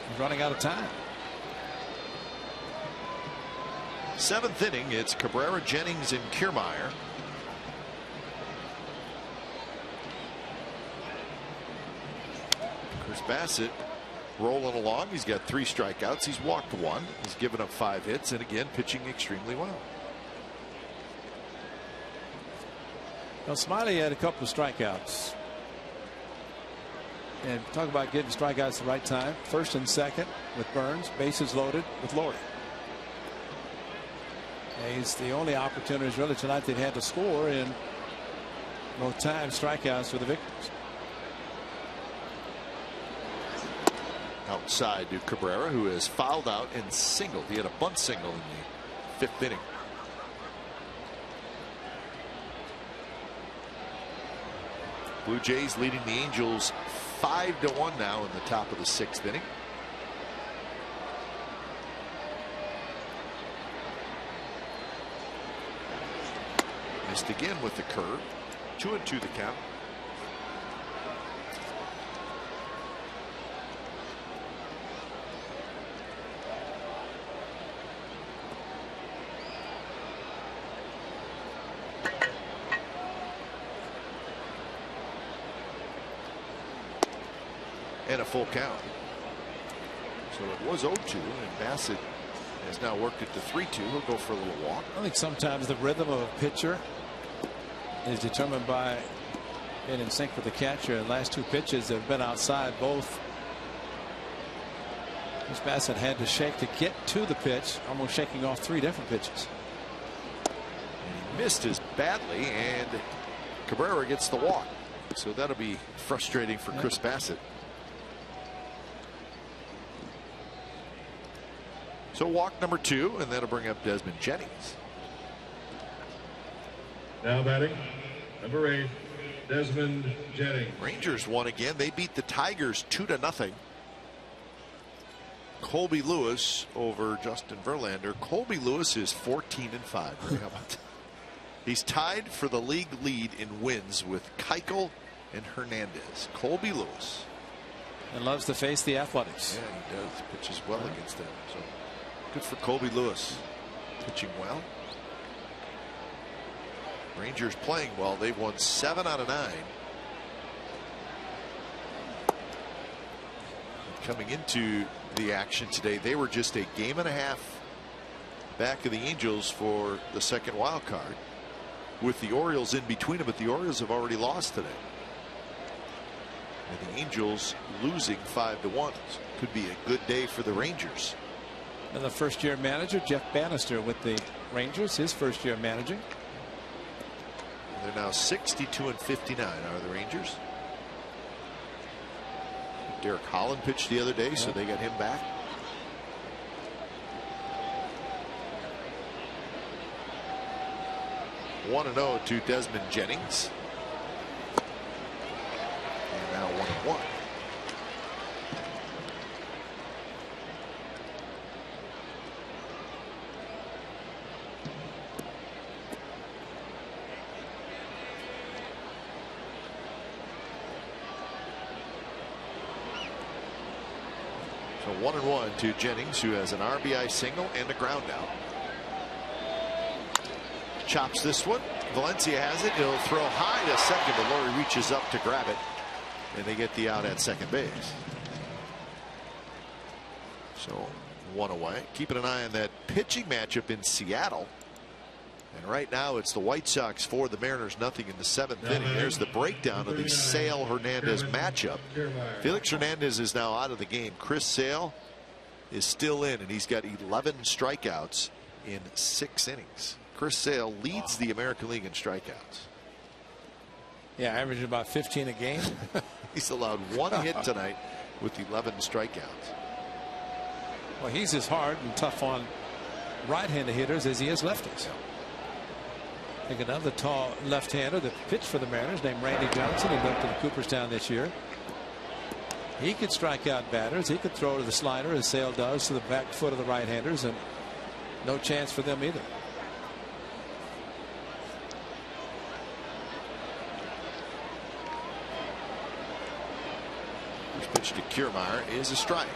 he's running out of time. 7th inning, it's Cabrera, Jennings, and Kiermaier. Chris Bassett rolling along. He's got 3 strikeouts. He's walked 1. He's given up 5 hits, and again, pitching extremely well. Now, Smiley had a couple of strikeouts. And talk about getting strikeouts at the right time. First and second with Burns, bases loaded with Laurie. He's the only opportunities really tonight they've had to score in both times strikeouts for the Victors. Outside to Cabrera, who has fouled out and singled. He had a bunt single in the 5th inning. Blue Jays leading the Angels 5-1 now in the top of the 6th inning. Missed again with the curve. 2-2 the count. And a full count. So it was 0-2, and Bassett has now worked it to 3-2. He'll go for a little walk. I think sometimes the rhythm of a pitcher is determined by being in sync with the catcher. The last 2 pitches have been outside both. Chris Bassett had to shake to get to the pitch, almost shaking off 3 different pitches. And he missed as badly, and Cabrera gets the walk. So that'll be frustrating for Chris Bassett. So walk number 2, and that'll bring up Desmond Jennings. Now batting, number 8, Desmond Jennings. Rangers won again. They beat the Tigers 2-0. Colby Lewis over Justin Verlander. Colby Lewis is 14-5. How about that? He's tied for the league lead in wins with Keuchel and Hernandez. Colby Lewis. And loves to face the Athletics. Yeah, he does. Pitches well against them. So good for Colby Lewis. Pitching well. Rangers playing well. They've won 7 out of 9. Coming into the action today, they were just a game and a half back of the Angels for the second wild card, with the Orioles in between them, but the Orioles have already lost today. And the Angels losing 5-1. Could be a good day for the Rangers. And the first-year manager, Jeff Bannister, with the Rangers, his first year managing. They're now 62-59 are the Rangers. Derek Holland pitched the other day, so they got him back. One 1-0 to Desmond Jennings. And now 1-1. So 1-1 to Jennings, who has an RBI single and a ground out. Chops this one. Valencia has it. He'll throw high to second, but Laurie reaches up to grab it, and they get the out at second base. So 1 away. Keeping an eye on that pitching matchup in Seattle. And right now it's the White Sox 4, the Mariners nothing in the 7th inning. There's the breakdown of the Sale-Hernandez matchup. Felix Hernandez is now out of the game. Chris Sale is still in, and he's got 11 strikeouts in 6 innings. Chris Sale leads the American League in strikeouts. Yeah, averaging about 15 a game. He's allowed 1 hit tonight with 11 strikeouts. Well, he's as hard and tough on right-handed hitters as he is lefties. I think another tall left-hander that pitched for the Mariners named Randy Johnson. He went to the Cooperstown this year. He could strike out batters. He could throw to the slider, as Sale does, to the back foot of the right-handers, and no chance for them either. First pitch to Kiermaier is a strike.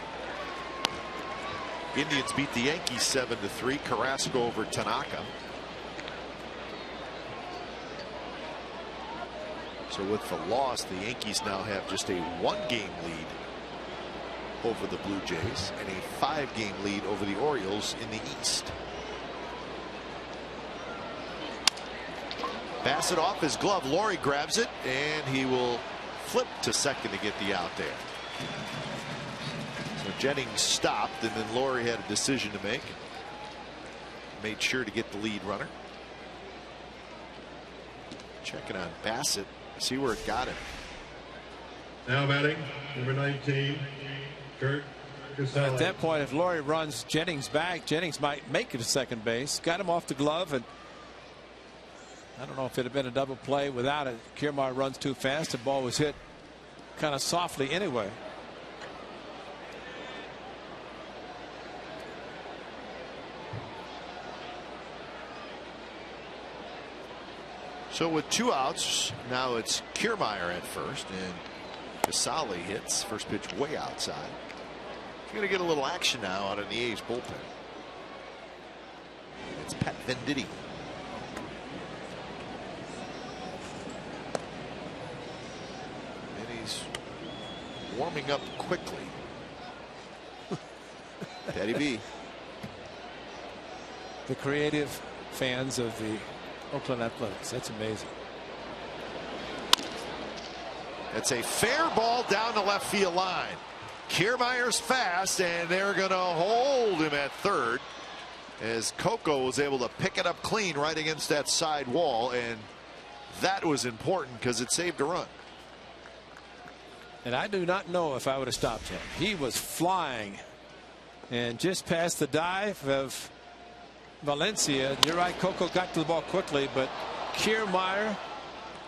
Indians beat the Yankees 7-3. Carrasco over Tanaka. So with the loss, the Yankees now have just a 1-game lead over the Blue Jays and a 5-game lead over the Orioles in the East. Bassett off his glove. Laurie grabs it, and he will flip to second to get the out there. So Jennings stopped, and then Laurie had a decision to make. Made sure to get the lead runner. Checking on Bassett. See where it got him. Now batting, number 19, Kurt Casale. At that point, if Laurie runs Jennings back, Jennings might make it to second base. Got him off the glove, and I don't know if it had been a double play without it. Kiermaier runs too fast. The ball was hit kind of softly anyway. So with 2 outs, now it's Kiermaier at first, and Casale hits. First pitch way outside. He's going to get a little action now out in the A's bullpen. It's Pat Venditti. And he's warming up quickly. Teddy B. The creative fans of the Oakland Athletics. That's amazing. It's a fair ball down the left field line. Kiermaier's fast, and they're going to hold him at third as Coco was able to pick it up clean right against that side wall, and that was important because it saved a run. And I do not know if I would have stopped him. He was flying And just past the dive of Valencia. You're right, Coco got to the ball quickly, but Kiermaier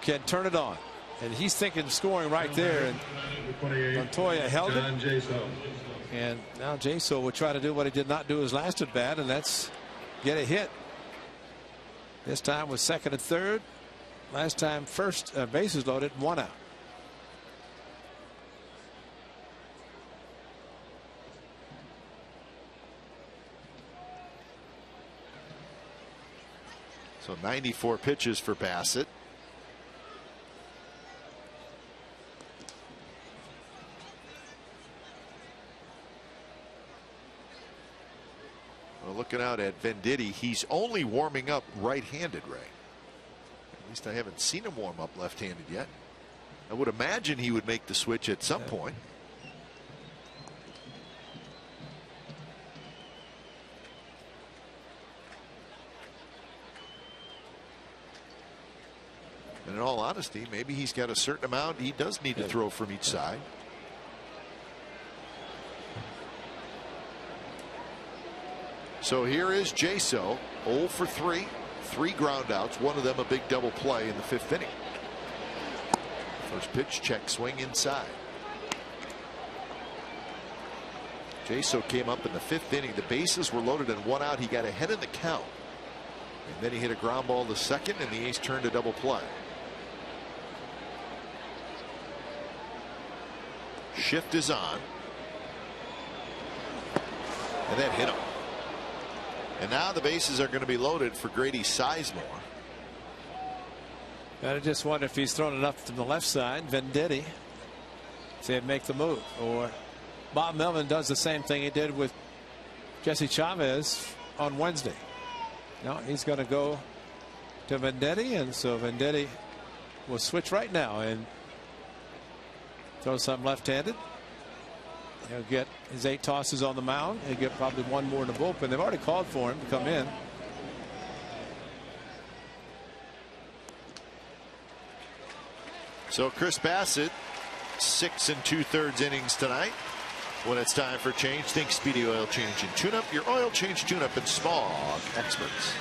can turn it on. And he's thinking scoring right there. And Montoya held it. And now Jaso will try to do what he did not do his last at bat, and that's get a hit. This time with second and third. Last time first bases loaded, 1 out. So 94 pitches for Bassett. Well, looking out at Venditti, he's only warming up right-handed, Ray. At least I haven't seen him warm up left-handed yet. I would imagine he would make the switch at some point. And in all honesty, maybe he's got a certain amount he does need to throw from each side. So here is Jaso, 0 for 3, 3 groundouts, one of them a big double play in the 5th inning. First pitch, check swing inside. Jaso came up in the 5th inning. The bases were loaded and 1 out. He got ahead in the count. And then he hit a ground ball to second, and the A's turned a double play. Shift is on. And that hit him. And now the bases are going to be loaded for Grady Sizemore. I just wonder if he's thrown enough to the left side. Venditti, see if make the move, or Bob Melvin does the same thing he did with Jesse Chavez on Wednesday. No, he's going to go to Venditti, and so Venditti will switch right now and throw something left-handed. He'll get his 8 tosses on the mound. He'll get probably 1 more in the bullpen. They've already called for him to come in. So Chris Bassett, 6 2/3 innings tonight. When it's time for change, think Speedy Oil Change and Tune-Up. Your oil change, tune-up, and smog experts.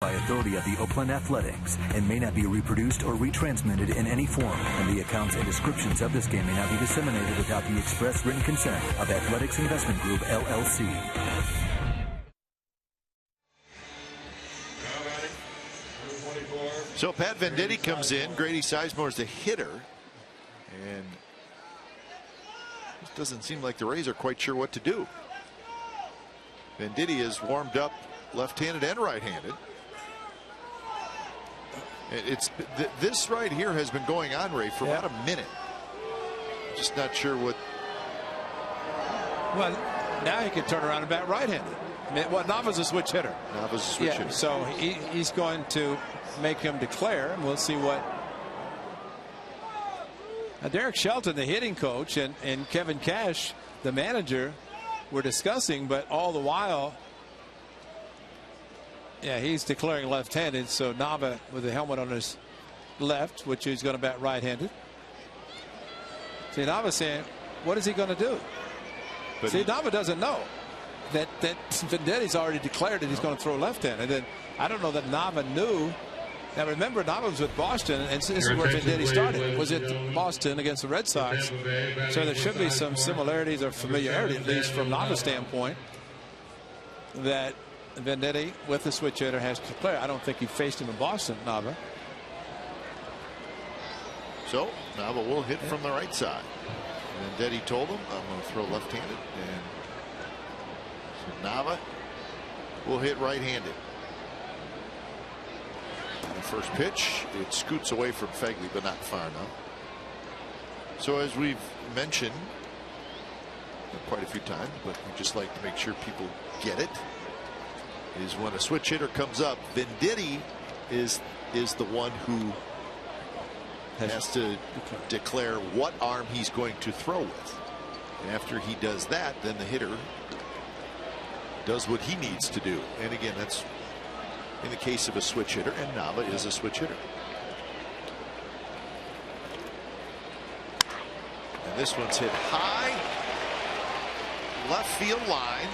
By authority of the Oakland Athletics and may not be reproduced or retransmitted in any form, and the accounts and descriptions of this game may not be disseminated without the express written consent of Athletics Investment Group, LLC. So Pat Venditti comes in. Grady Sizemore's the hitter. And it doesn't seem like the Rays are quite sure what to do. Venditti is warmed up left-handed and right-handed. This right here has been going on, Ray, for about a minute. Just not sure what. Well, now he can turn around and bat right-handed. Well, Nava's a switch hitter. Nava's a switch hitter. So he's going to make him declare, and we'll see what Derek Shelton, the hitting coach, and Kevin Cash, the manager, were discussing, but all the while, yeah, he's declaring left-handed. So Nava with the helmet on his left, which he's going to bat right-handed. See, Nava saying, what is he going to do? But see, Nava doesn't know that Vendetti's already declared that he's going to throw left-handed. And I don't know that Nava knew. Now remember, Nava was with Boston, and this is where Venditti started. Was it Boston against the Red Sox? So there should be some similarities or familiarity, at least from Nava's standpoint, that Venditti with the switch hitter has to declare. I don't think he faced him in Boston, Nava. So Nava will hit from the right side. Venditti told him, I'm going to throw left-handed, and so Nava will hit right-handed. The first pitch, it scoots away from Fegley, but not far enough. So as we've mentioned quite a few times, but we just like to make sure people get it, is when a switch hitter comes up, Venditti is the one who has to declare what arm he's going to throw with. And after he does that, then the hitter does what he needs to do. And again, that's in the case of a switch hitter, and Nava is a switch hitter. And this one's hit high left field line,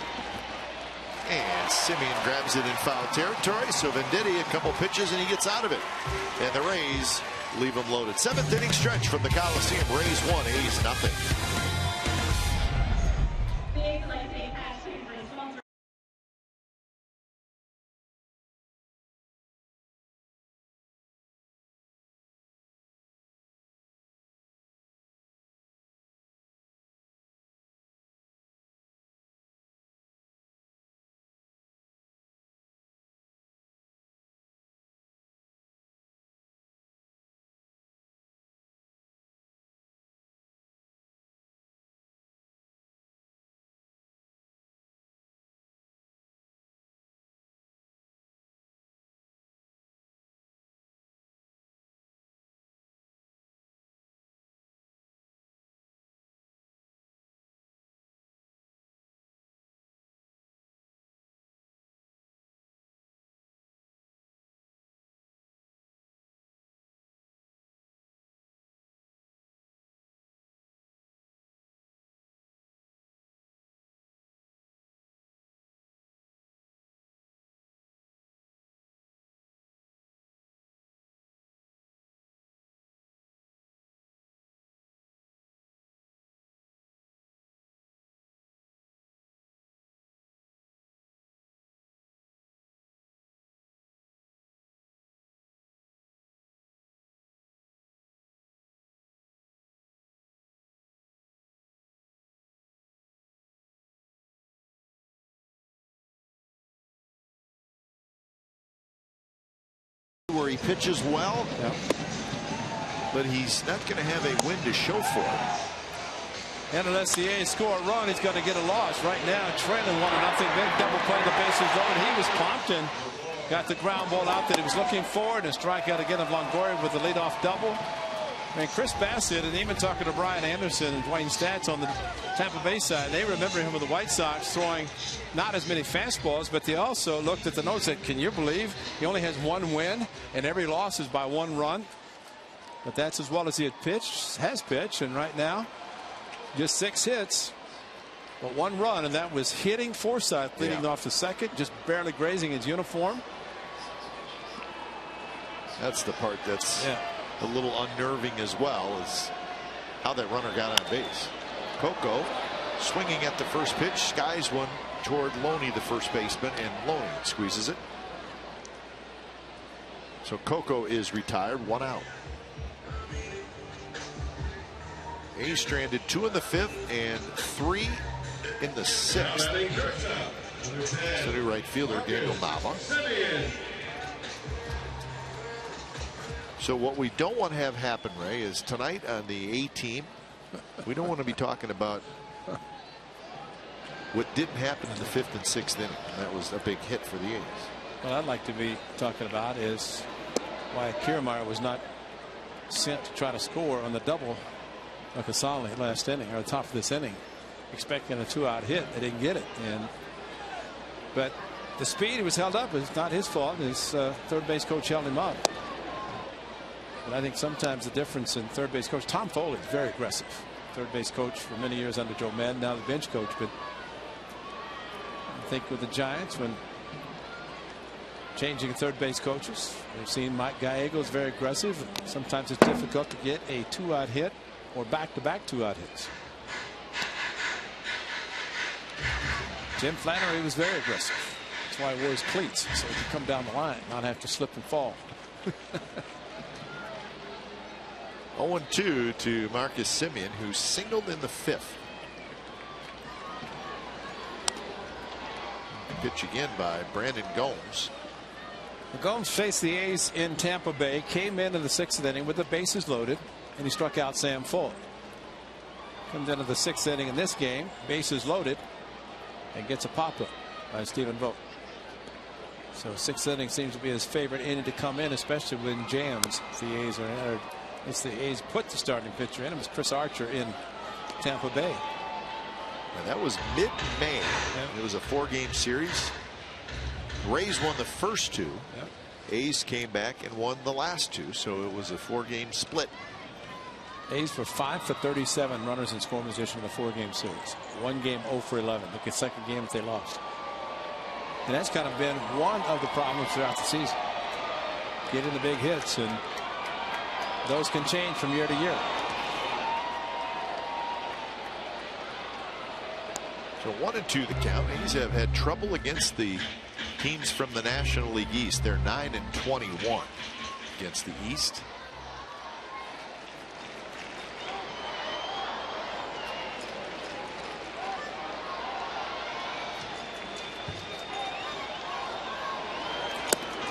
and Simeon grabs it in foul territory. So Venditti, a couple pitches and he gets out of it, and the Rays leave him loaded. 7th inning stretch from the Coliseum. Rays 1, A's nothing. Where he pitches well, but he's not going to have a win to show for it. And unless the A's score a run, he's going to get a loss. Right now, trailing 1-0. Big double play, the bases loaded. He was pumped and got the ground ball out that he was looking for, and a strikeout again of Longoria with the leadoff double. And Chris Bassett, and even talking to Brian Anderson and Dwayne Stats on the Tampa Bay side, they remember him with the White Sox throwing not as many fastballs, but they also looked at the notes and said, can you believe he only has 1 win and every loss is by 1 run? But that's as well as he has pitched, and right now just 6 hits, but 1 run, and that was hitting Forsythe leading off the second, just barely grazing his uniform. That's the part that's a little unnerving as well, is how that runner got on base. Coco swinging at the first pitch, skies one toward Loney, the first baseman, and Loney squeezes it. So Coco is retired, 1 out. A's stranded 2 in the 5th and 3 in the 6th. It's the new right fielder, Daniel Nava. So what we don't want to have happen, Ray, is tonight on the A team, we don't want to be talking about what didn't happen in the 5th and 6th inning. And that was a big hit for the A's. What I'd like to be talking about is why Kiermaier was not sent to try to score on the double Nakasali last inning, or the top of this inning, expecting a 2-out hit. They didn't get it. But the speed he was held up is not his fault. His third base coach held him up. But I think sometimes the difference in third base coach, Tom Foley is very aggressive. Third base coach for many years under Joe Madden, now the bench coach. But I think with the Giants, when changing third base coaches, we've seen Mike Gallegos very aggressive. Sometimes it's difficult to get a 2-out hit or back-to-back 2-out hits. Jim Flannery was very aggressive. That's why he wore his cleats, so he could come down the line, not have to slip and fall. 0-2 to Marcus Semien, who singled in the 5th. Pitch again by Brandon Gomes. Gomes faced the A's in Tampa Bay, came into the 6th inning with the bases loaded, and he struck out Sam Fuld. Comes into the 6th inning in this game, bases loaded, and gets a pop-up by Stephen Vogt. So 6th inning seems to be his favorite inning to come in, especially when jams. The A's are entered. It's the A's put the starting pitcher in. It was Chris Archer in Tampa Bay. And that was mid-May. Yep. It was a 4-game series. Rays won the first 2. Yep. A's came back and won the last 2, so it was a 4-game split. A's for 5 for 37 runners in scoring position in the 4-game series. 1 game 0 for 11. Look at second game that they lost. And that's kind of been one of the problems throughout the season. Getting the big hits, and those can change from year to year. So 1-2 the count. A's have had trouble against the teams from the National League East. They're 9-21 against the East.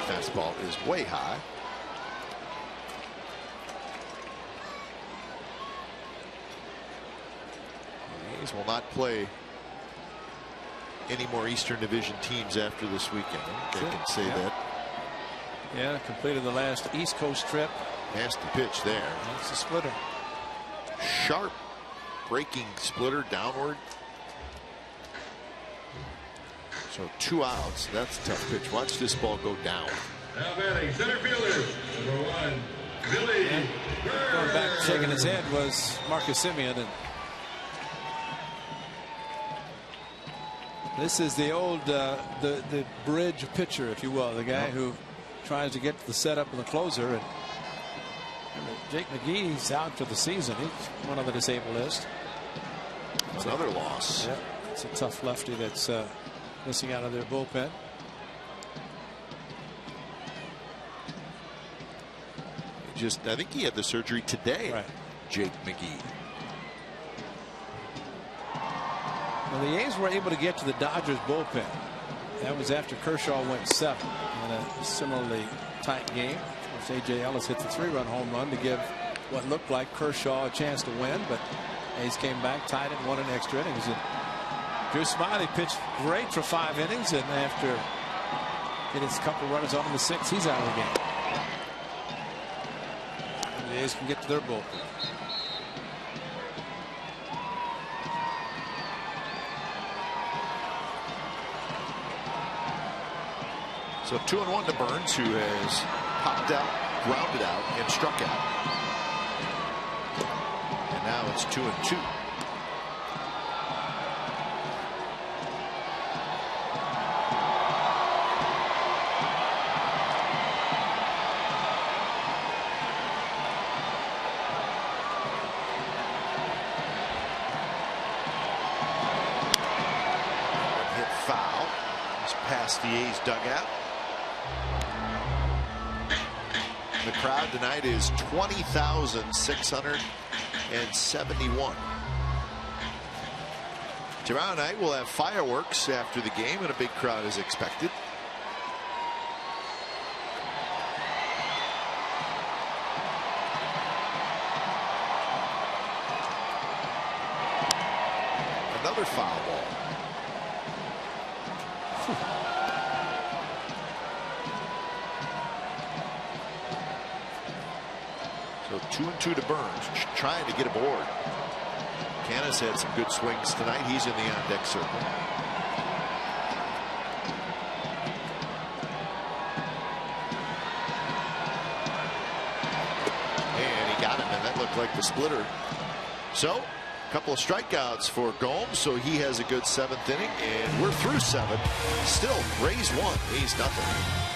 Fastball is way high. The A's will not play any more Eastern Division teams after this weekend. They can say that. Yeah, completed the last East Coast trip. Nasty pitch there. That's a splitter. Sharp breaking splitter downward. So 2 outs. That's a tough pitch. Watch this ball go down. Now batting center fielder, number 1, Billy Burns. Going back shaking his head was Marcus Semien, and this is the old the bridge pitcher, if you will, the guy who tries to get to the setup and the closer. And Jake McGee's out for the season. He's one of the disabled list. Another loss. Yeah, it's a tough lefty that's missing out of their bullpen. I think he had the surgery today. Right. Jake McGee. Well, the A's were able to get to the Dodgers bullpen. That was after Kershaw went 7 in a similarly tight game. Of course, A.J. Ellis hit the 3-run home run to give what looked like Kershaw a chance to win, but A's came back, tied it, won in extra innings. And Drew Smyly pitched great for 5 innings, and after getting a couple runners on in the 6th, he's out of the game. And the A's can get to their bullpen. So 2-1 to Burns, who has popped out, grounded out, and struck out. And now it's 2-2. Hit foul. It's past the A's dugout. The crowd tonight is 20,671. Tomorrow night we'll have fireworks after the game, and a big crowd is expected. Another foul ball. So 2-2 to Burns, trying to get aboard. Canna's had some good swings tonight. He's in the on-deck circle. And he got him, and that looked like the splitter. So, a couple of strikeouts for Gomes, so he has a good 7th inning, and we're through 7. Still, Rays 1, A's nothing.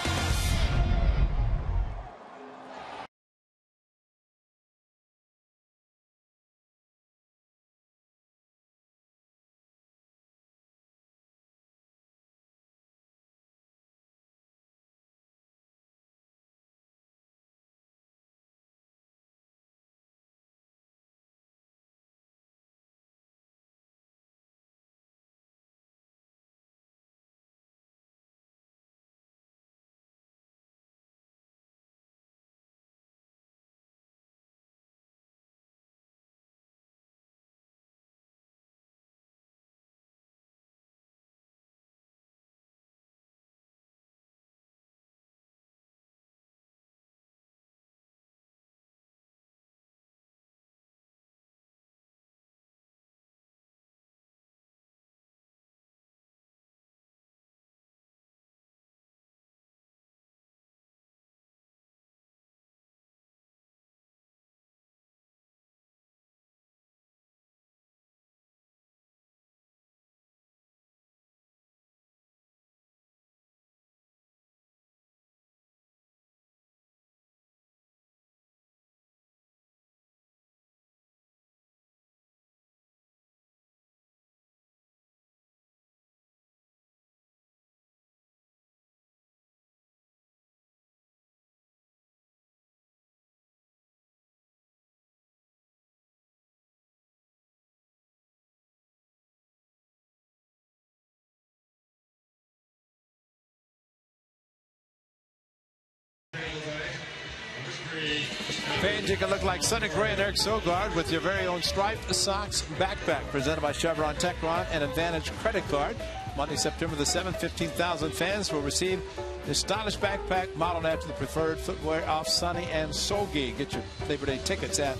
Fans, you can look like Sonny Gray and Eric Sogard with your very own striped socks backpack presented by Chevron Techron and Advantage Credit Card. Monday, September the 7th, 15,000 fans will receive this stylish backpack modeled after the preferred footwear of Sonny and Sogi. Get your Labor Day tickets at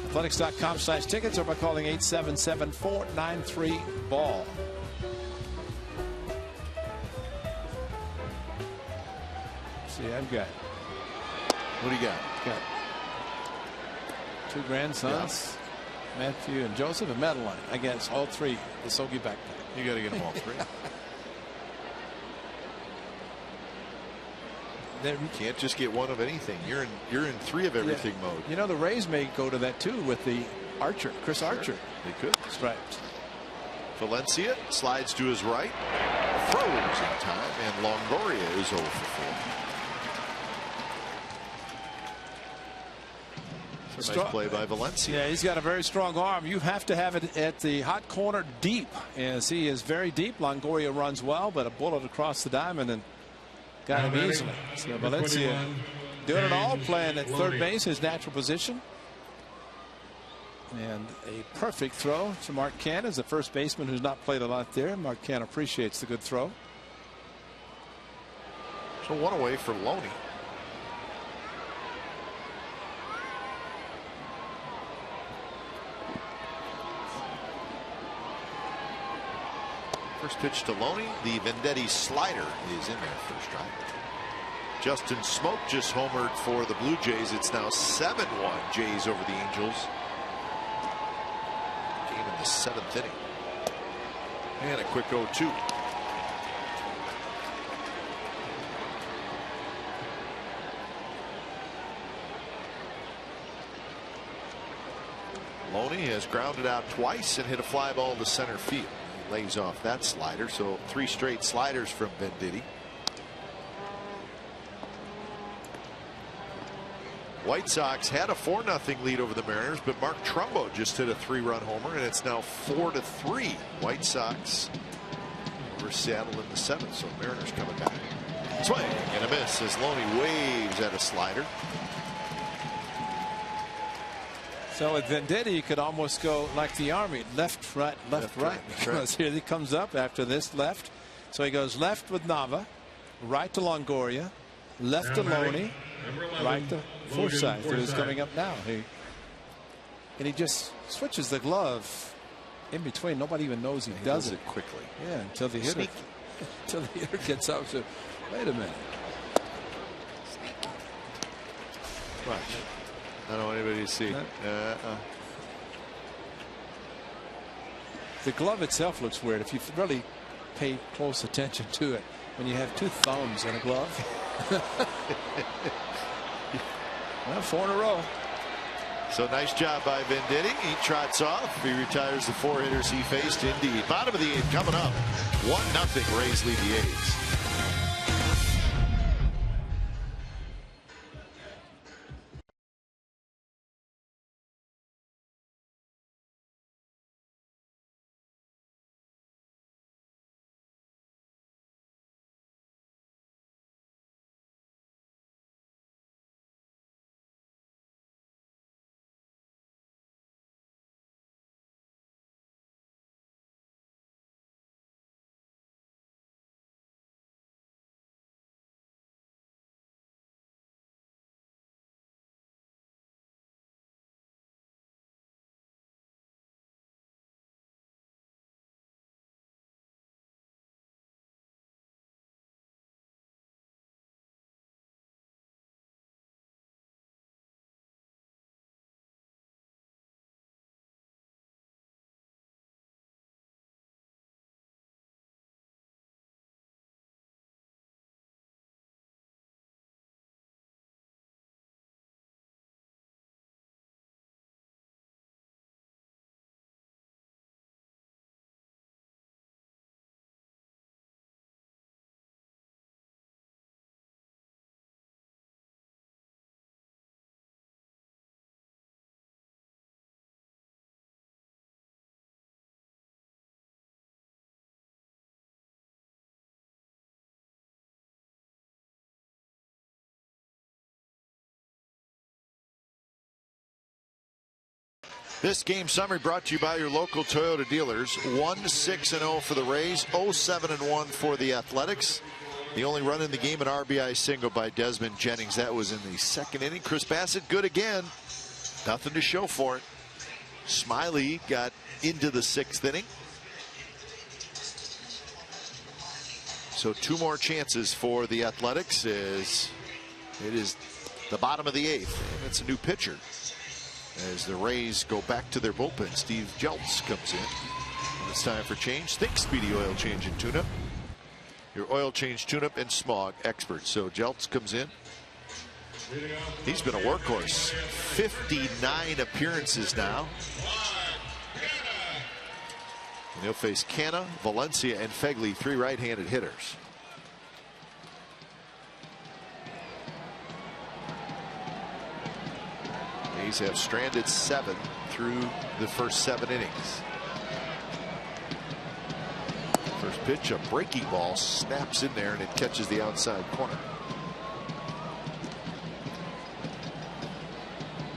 athletics.com/tickets or by calling 877-493-BALL. See, I've got. What do you got? Got 2 grandsons, Matthew and Joseph, and Madeline. I guess all 3, the Sogi backpack. You got to get them all 3. You can't just get one of anything. You're in 3 of everything mode. You know, the Rays may go to that too with the Archer, Chris Archer. They could. Stripes. Valencia slides to his right, throws in time, and Longoria is 0 for 4. Nice play by Valencia. Yeah, he's got a very strong arm. You have to have it at the hot corner deep, as he is very deep. Longoria runs well, but a bullet across the diamond and got him easily. So Valencia doing it all, playing at third base, his natural position. And a perfect throw to Mark Canha, as the first baseman who's not played a lot there. Mark Canha appreciates the good throw. So 1 away for Loney. First pitch to Loney. The Venditti slider is in there for a strike. Justin Smoke just homered for the Blue Jays. It's now 7-1 Jays over the Angels. Game in the 7th inning. And a quick 0-2. Loney has grounded out twice and hit a fly ball to center field. Lays off that slider, so 3 straight sliders from Venditti. White Sox had a 4-0 lead over the Mariners, but Mark Trumbo just hit a 3-run homer, and it's now 4-3. White Sox over Seattle in the 7th, so Mariners coming back. Swing and a miss as Loney waves at a slider. So with Venditti, you could almost go like the Army, left, right, left, right. Because here he comes up after this left. So he goes left with Nava, right to Longoria, left to Loney, right to Forsythe, who is coming up now. He just switches the glove in between. Nobody even knows he does it quickly. Yeah, until the hitter gets up to. Wait a minute. Watch. I don't want anybody to see. The glove itself looks weird if you really pay close attention to it. When you have two thumbs in a glove. Well, 4 in a row. So nice job by Venditti. He trots off. He retires the 4 hitters he faced. Indeed. Bottom of the 8th coming up. 1-0. Rays lead the A's. This game summary brought to you by your local Toyota dealers. 1-6-0 for the Rays, 0-7-1 for the Athletics. The only run in the game, an RBI single by Desmond Jennings. That was in the 2nd inning. Chris Bassett good again. Nothing to show for it. Smiley got into the 6th inning. So 2 more chances for the Athletics as it is the bottom of the 8th. And it's a new pitcher. As the Rays go back to their bullpen, Steve Jeltz comes in. And it's time for change. Think Speedy Oil Change and Tune-Up. Your oil change, tune-up, and smog experts. So Jeltz comes in. He's been a workhorse. 59 appearances now. And he'll face Canna, Valencia, and Fegley, 3 right-handed hitters. A's have stranded 7 through the first 7 innings. First pitch, a breaking ball, snaps in there, and it catches the outside corner.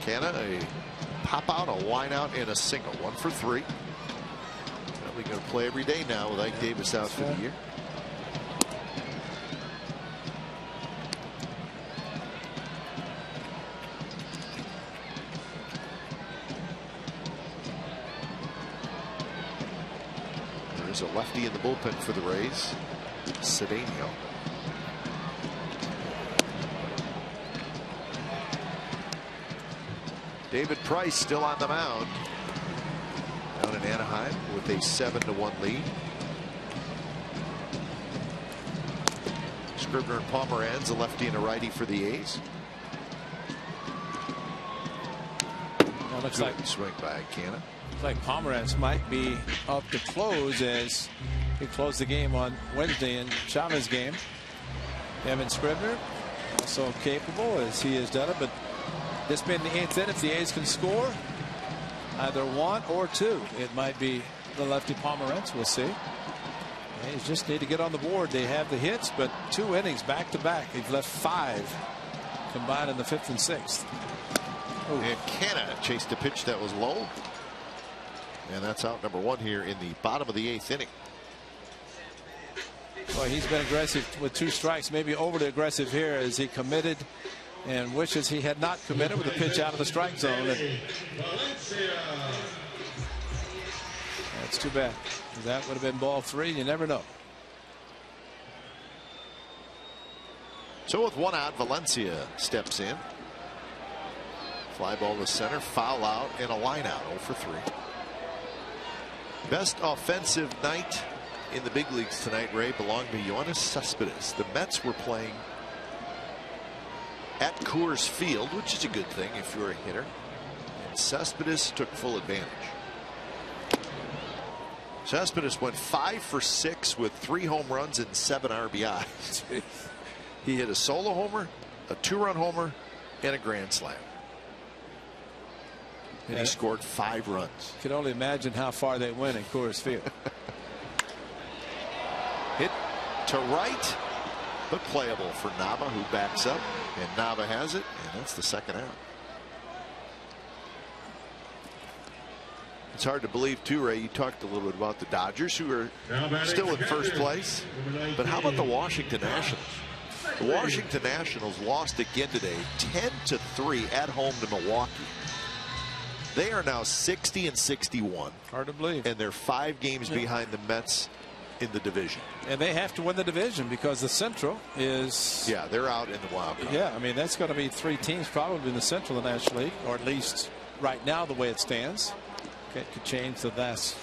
Canna, a pop out, a line out, and a single. 1 for 3. We're going to play every day now with Ike Davis out for the year. There's a lefty in the bullpen for the Rays, Cedeno. David Price still on the mound down in Anaheim with a 7-1 lead. Scribner and Pomeranz, a lefty and a righty for the A's. Well, looks like swing by Canna. Looks like Pomeranz might be up to close as he closed the game on Wednesday in Chavez' game. Evan Scribner also capable as he has done it, but this being the 8th inning, if the A's can score either 1 or 2, it might be the lefty Pomeranz. We'll see. The A's just need to get on the board. They have the hits, but 2 innings back to back. They've left 5 combined in the 5th and 6th. Ooh. And Canna chased a pitch that was low. And that's out number 1 here in the bottom of the 8th inning. Boy, he's been aggressive with 2 strikes, maybe overly aggressive here as he committed and wishes he had not committed with a pitch out of the strike zone. And that's too bad. That would have been ball 3. You never know. So with 1 out, Valencia steps in. Fly ball to center, foul out, and a line out. 0 for 3. Best offensive night in the big leagues tonight, Ray, belonged to Yoenis Cespedes. The Mets were playing at Coors Field, which is a good thing if you're a hitter. And Cespedes took full advantage. Cespedes went 5 for 6 with 3 home runs and 7 RBIs. He hit a solo homer, a 2-run homer, and a grand slam. And he scored 5 runs. You can only imagine how far they went in Coors Field. Hit to right, but playable for Nava, who backs up, and Nava has it, and that's the second out. It's hard to believe, too, Ray. You talked a little bit about the Dodgers, who are still in first place. But how about the Washington Nationals? The Washington Nationals lost again today, 10-3 at home to Milwaukee. They are now 60-61. Hard to believe. And they're 5 games behind the Mets in the division. And they have to win the division because the Central is. Yeah, they're out in the wild card. Yeah, I mean, that's going to be 3 teams probably in the Central of the National League, or at least right now the way it stands. Okay, it could change the last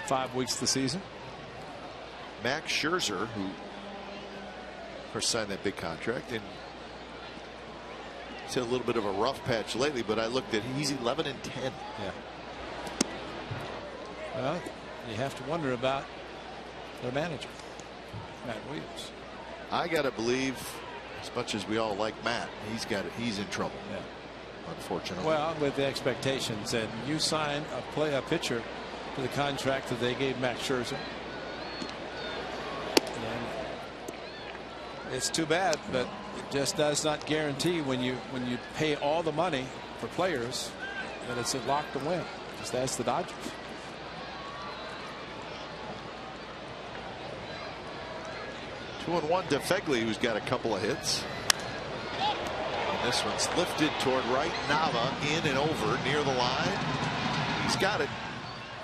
5 weeks of the season. Max Scherzer, who of course signed that big contract, and he's had a little bit of a rough patch lately, but I looked at he's 11-10. Yeah. Well, you have to wonder about their manager, Matt Williams. I got to believe, as much as we all like Matt, he's in trouble. Yeah. Unfortunately. Well, with the expectations, and you sign a pitcher to the contract that they gave Max Scherzer. And it's too bad, but it just does not guarantee when you pay all the money for players that it's a lock to win. Just ask the Dodgers. Two and 1 to Fegley, who's got a couple of hits. And this one's lifted toward right. Nava in and over near the line. He's got it.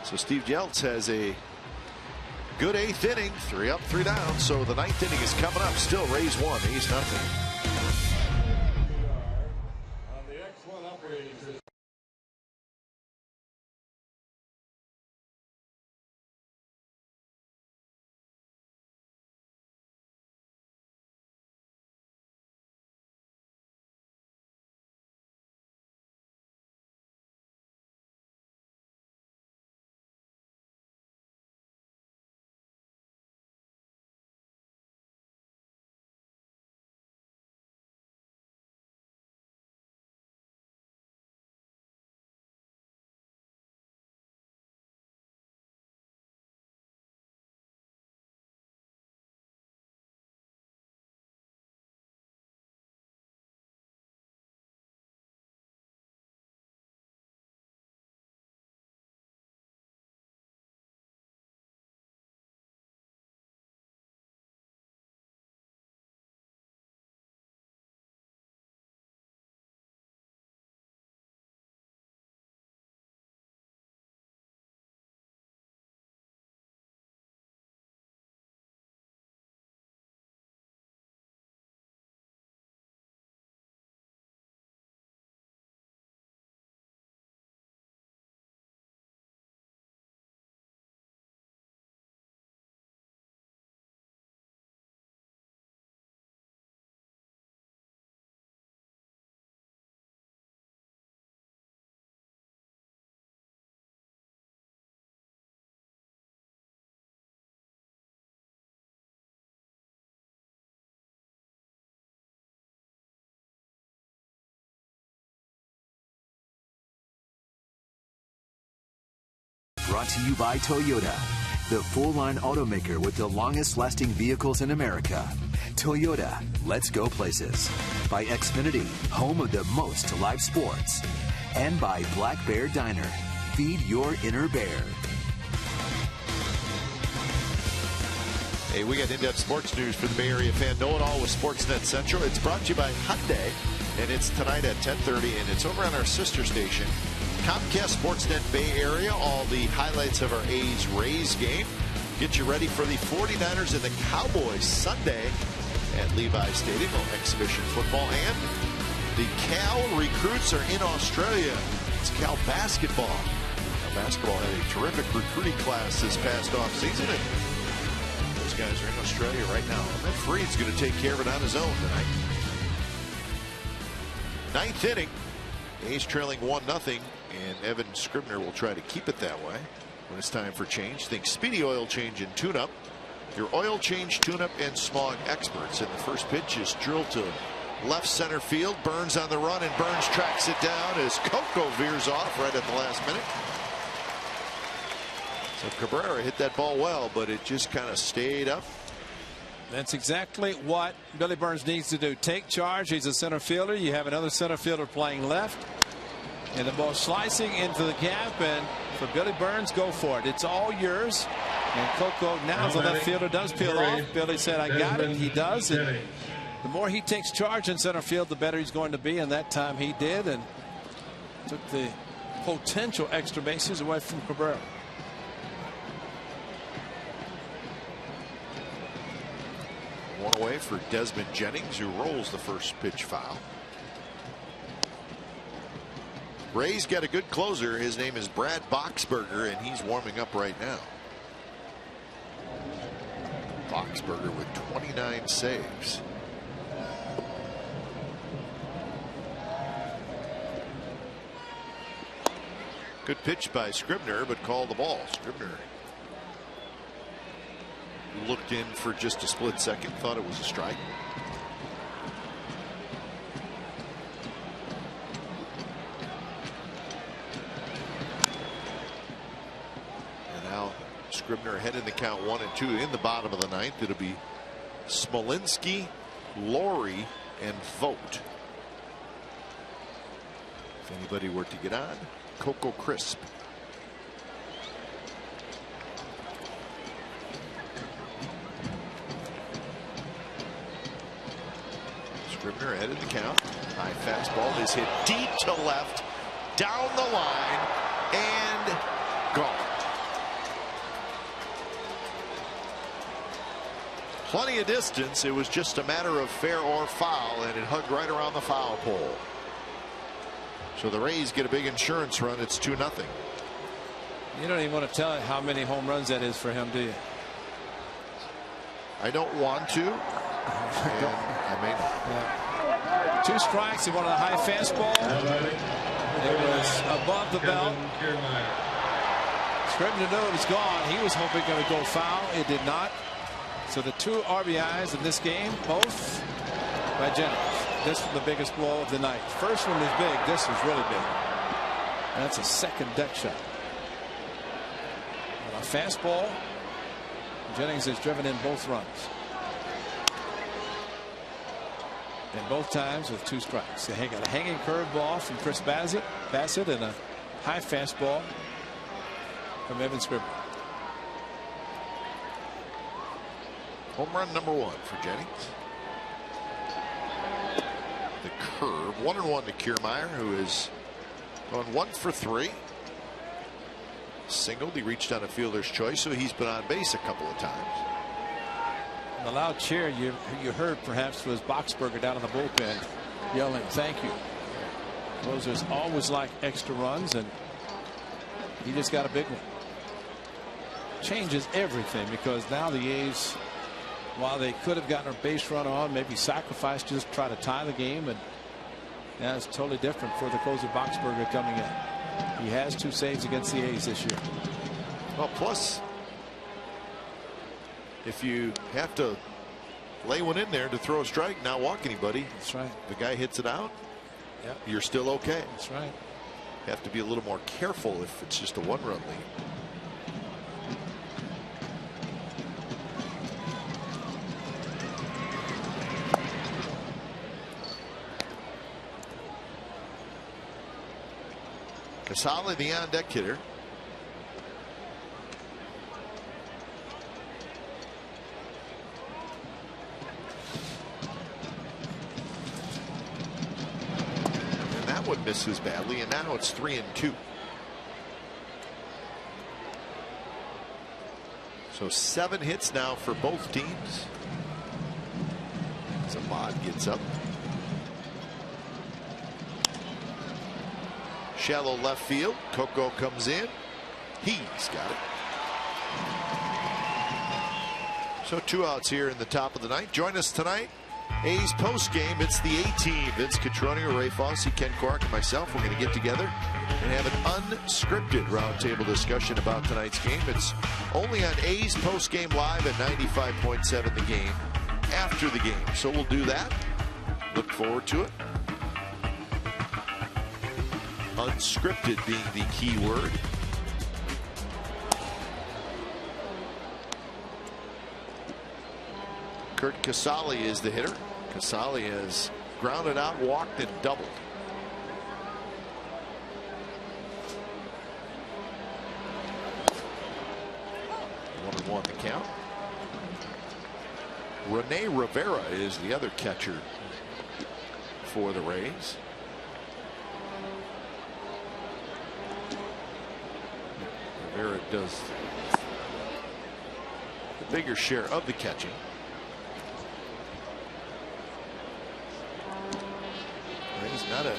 So Steve Jeltz has a good 8th inning. 3 up, 3 down. So the 9th inning is coming up. Still Rays 1, A's nothing. On the excellent operating system. Brought to you by Toyota, the full-line automaker with the longest-lasting vehicles in America. Toyota, let's go places. By Xfinity, home of the most to live sports. And by Black Bear Diner, feed your inner bear. Hey, we got in-depth sports news for the Bay Area fan. Know it all with Sportsnet Central. It's brought to you by Hyundai. and it's tonight at 10:30, and it's over on our sister station, Comcast Sportsnet Bay Area. All the highlights of our A's-Rays game. Get you ready for the 49ers and the Cowboys Sunday at Levi Stadium. Exhibition football, and the Cal recruits are in Australia. It's Cal basketball. Cal basketball had a terrific recruiting class this past offseason, and those guys are in Australia right now. Matt Freed's going to take care of it on his own tonight. Ninth inning. A's trailing 1-0, and Evan Scribner will try to keep it that way. When it's time for change, think Speedy Oil Change and Tune-Up. Your oil change, tune-up, and smog experts. And the first pitch is drilled to left center field. Burns on the run, and Burns tracks it down as Coco veers off right at the last minute. So Cabrera hit that ball well, but it just kind of stayed up. That's exactly what Billy Burns needs to do. Take charge. He's a center fielder. You have another center fielder playing left, and the ball slicing into the gap, and for Billy Burns, go for it. It's all yours. And Coco, now the left fielder does peel off. Billy said, I got it. He does. And the more he takes charge in center field, the better he's going to be. And that time he did, and took the potential extra bases away from Cabrera. One away for Desmond Jennings, who rolls the first pitch foul. Rays got a good closer. His name is Brad Boxberger, and he's warming up right now. Boxberger with 29 saves. Good pitch by Scribner, but called the ball. Scribner looked in for just a split second, thought it was a strike. And now Scribner ahead in the count 1-2 in the bottom of the ninth. It'll be Smolinski, Laurie, and Vogt. If anybody were to get on, Coco Crisp. Scribner ahead in the count. High fastball is hit deep to left, down the line, and gone. Plenty of distance. It was just a matter of fair or foul, and it hugged right around the foul pole. So the Rays get a big insurance run. It's 2-0. You don't even want to tell how many home runs that is for him, do you? I don't want to. And I may not. Yeah. 2 strikes. He wanted a high fastball. It was above the belt. Scribner knew it was gone. He was hoping it would go foul. It did not. So the 2 RBIs in this game, both by Jennings. This was the biggest blow of the night. First one was big. This was really big. And that's a second deck shot. And a fastball. Jennings has driven in both runs. And both times with 2 strikes. They got a hanging curveball from Chris Bassett and a high fastball from Evan Scribner. Home run number 1 for Jennings. The curve. 1-1 to Kiermaier, who is going 1 for 3. Singled. He reached on a fielder's choice, so he's been on base a couple of times. The loud cheer you heard perhaps was Boxberger down in the bullpen yelling thank you. Closers always like extra runs, and he just got a big one. Changes everything, because now the A's, while they could have gotten a base run on, maybe sacrificed just try to tie the game, and now it's totally different for the closer Boxberger coming in. He has 2 saves against the A's this year. Well, plus, if you have to lay one in there to throw a strike, not walk anybody. That's right. The guy hits it out. Yep. You're still okay. That's right. You have to be a little more careful if it's just a 1-run lead. Casale, the on-deck hitter. one misses badly, and now it's 3-2. So 7 hits now for both teams. Ahmad gets up. Shallow left field. Coco comes in. He's got it. So 2 outs here in the top of the ninth. Join us tonight. A's post game. It's the A-team. Vince Catroni, Ray Fosse, Ken Cork, and myself. We're going to get together and have an unscripted roundtable discussion about tonight's game. It's only on A's post game live at 95.7 The Game after the game. So we'll do that. Look forward to it. Unscripted being the key word. Kurt Casale is the hitter. Casale has grounded out, walked, and doubled. 1-1 the count. Rene Rivera is the other catcher for the Rays. Rivera does the bigger share of the catching. Rays not a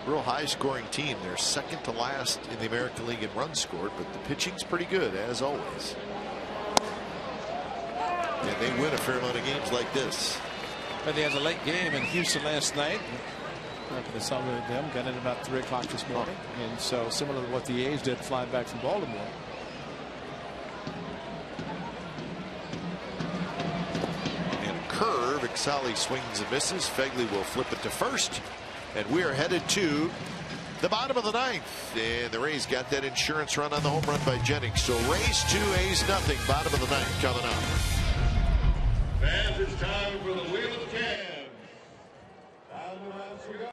real high scoring team. They're second to last in the American League in runs scored, but the pitching's pretty good as always. And they win a fair amount of games like this. But they had a late game in Houston last night. Some of them got in about 3 o'clock this morning, and so similar to what the A's did flying back from Baltimore. And a curve. Casale swings and misses. Fegley will flip it to first, and we are headed to the bottom of the ninth. And the Rays got that insurance run on the home run by Jennings. So Rays 2, A's nothing. Bottom of the ninth coming up. Fans, it's time for the Wheel of Cam. Down the rounds we go.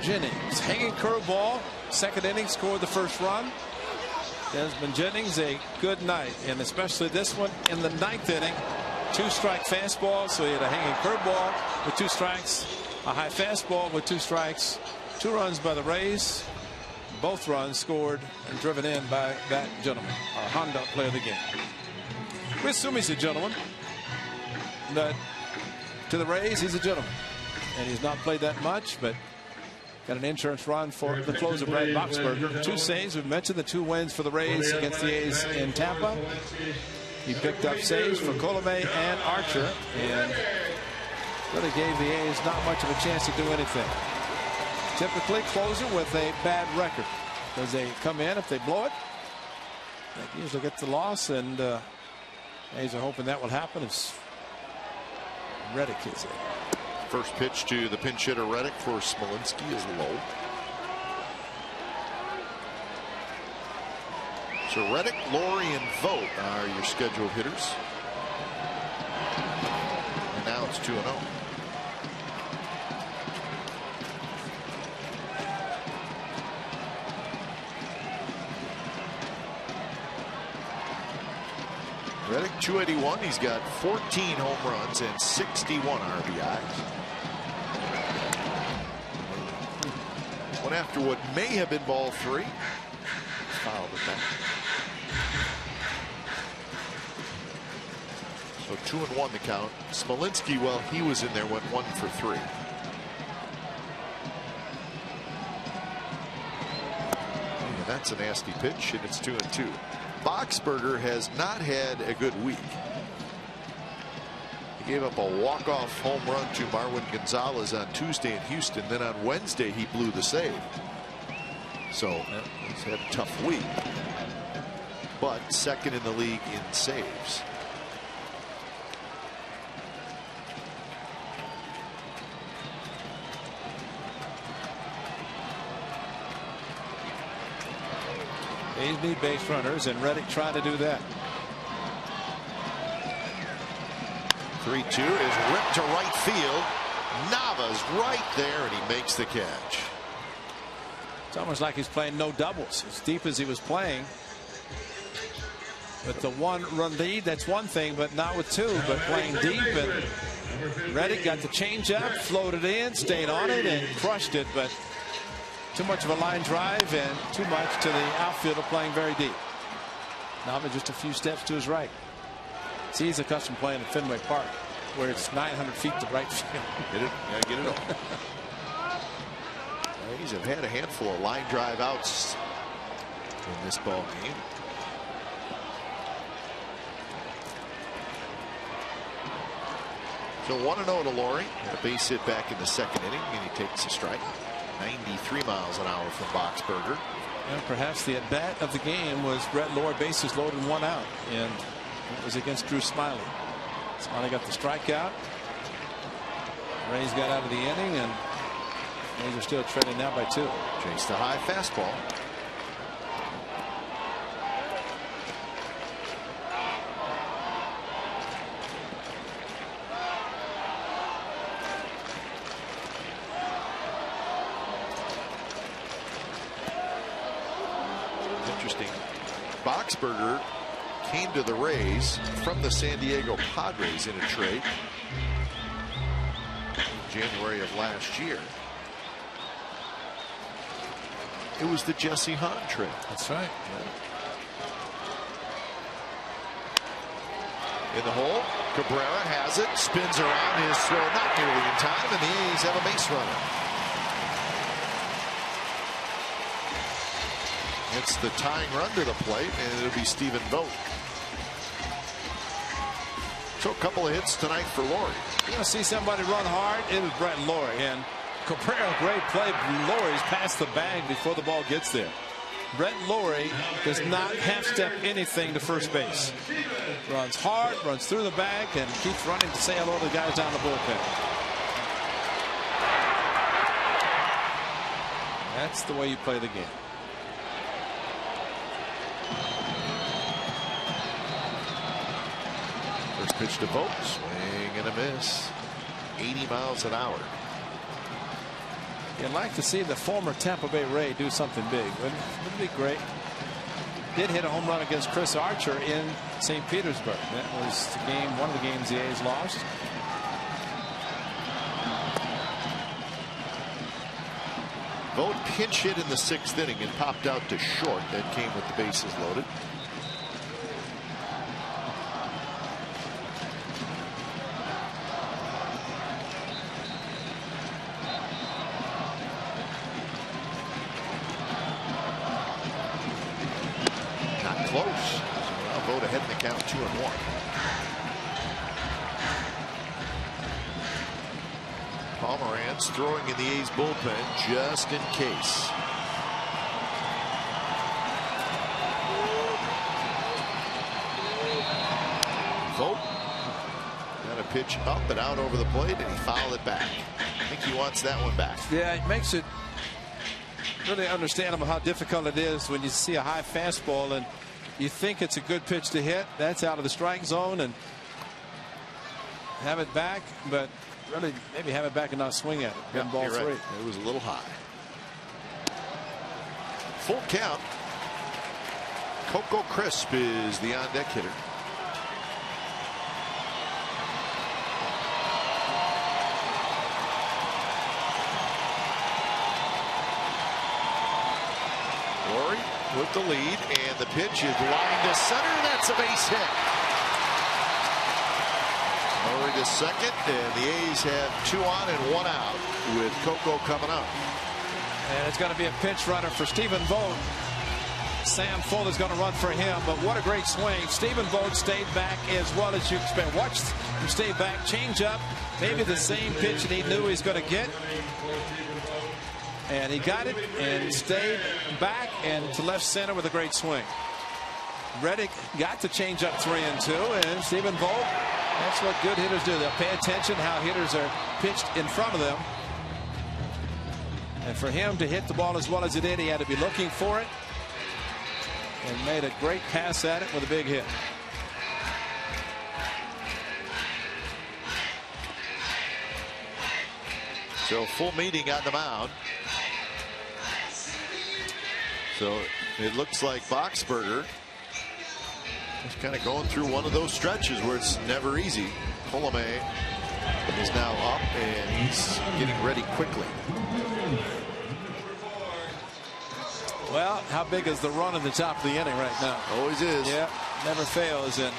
Jennings, hanging curveball, second inning, scored the first run. Desmond Jennings, a good night, and especially this one in the ninth inning. 2-strike fastball, so he had a hanging curveball with 2 strikes, a high fastball with 2 strikes, 2 runs by the Rays. Both runs scored and driven in by that gentleman, our Honda player of the game. We assume he's a gentleman, but to the Rays, he's a gentleman, and he's not played that much, but got an insurance run for the closer, Brad Boxberger. 2 saves. We've mentioned the 2 wins for the Rays against the A's in Tampa. He picked up saves for Colomé and Archer, and really gave the A's not much of a chance to do anything. Typically closer with a bad record, because they come in, if they blow it, they usually get the loss, and A's are hoping that will happen if Reddick is it. First pitch to the pinch hitter Reddick for Smolinski is low. So Reddick, Laurie, and Vogt are your scheduled hitters. And now it's 2-0. Reddick 281. He's got 14 home runs and 61 RBIs. One after what may have been ball 3. Fouled it back. So 2-1 the count. Smolinski, while he was in there, went 1 for 3. And that's a nasty pitch, and it's 2-2. Boxberger has not had a good week. He gave up a walk-off home run to Marwin Gonzalez on Tuesday in Houston. Then on Wednesday he blew the save. So he's had a tough week, but second in the league in saves. A's need base runners, and Reddick tried to do that. 3-2 is ripped to right field. Nava's right there, and he makes the catch. It's almost like he's playing no doubles, as deep as he was playing. With the 1-run lead, that's one thing, but not with 2. But playing deep, and Reddick got the changeup, floated in, stayed on it, and crushed it. But too much of a line drive and too much to the outfielder playing very deep. Nava just a few steps to his right. See, he's accustomed playing at Fenway Park, where it's 900 feet to right field. Get it? Yeah, get it all. Rays have had a handful of line drive outs in this ball game. So 1-0 to Laurie. A base hit back in the second inning, and he takes a strike. 93 miles an hour from Boxberger. And perhaps the at-bat of the game was Brett Laurie, bases loaded, 1 out, and it was against Drew Smiley. Smiley got the strikeout. Rays got out of the inning, and Rays are still trailing now by 2. Chase the high fastball. Interesting. Boxberger came to the Rays from the San Diego Padres in a trade in January of last year. It was the Jesse Hahn trade. That's right. In the hole, Cabrera has it, spins around, his throw not nearly in time, and the A's have a base runner. It's the tying run to the plate, and it'll be Stephen Vogt. So a couple of hits tonight for Laurie. You want to see somebody run hard? It was Brett Laurie, and Cabrera, great play. Laurie's past the bag before the ball gets there. Brett Laurie does not half-step anything to first base. Runs hard, runs through the bag, and keeps running to say hello to the guys down the bullpen. That's the way you play the game. First pitch to Vogt, swing and a miss. 80 miles an hour. You'd like to see the former Tampa Bay Ray do something big. Wouldn't it be great? Did hit a home run against Chris Archer in St. Petersburg. That was the game, one of the games the A's lost. Vogt pinch hit in the 6th inning and popped out to short. That came with the bases loaded. Close. Now Vogt ahead in the count, 2-1. Pomeranz throwing in the A's bullpen just in case. Vogt got a pitch up and out over the plate, and he fouled it back. I think he wants that one back. Yeah, it makes it really understandable how difficult it is when you see a high fastball and you think it's a good pitch to hit. That's out of the strike zone, and have it back, but really maybe have it back and not swing at it. Yeah, ball 3. Right. It was a little high. Full count. Coco Crisp is the on-deck hitter. with the lead, and the pitch is lined to center. That's a base hit. Murray to second, and the A's have 2 on and 1 out with Coco coming up. And it's going to be a pinch runner for Stephen Vogt. Sam Fuld is going to run for him, but what a great swing. Stephen Vogt stayed back as well as you expect. Watch him stay back, change up, maybe the same pitch that he knew he was going to get. And he got it and stayed back and to left center with a great swing. Reddick got to change up 3-2, and Stephen Vogt, that's what good hitters do. They'll pay attention how hitters are pitched in front of them. And for him to hit the ball as well as he did, he had to be looking for it. And made a great pass at it with a big hit. So full meeting on the mound. So it looks like Boxberger is kind of going through one of those stretches where it's never easy. Colomé is now up, and he's getting ready quickly. Well, how big is the run at the top of the inning right now? Always is. Yeah, never fails. And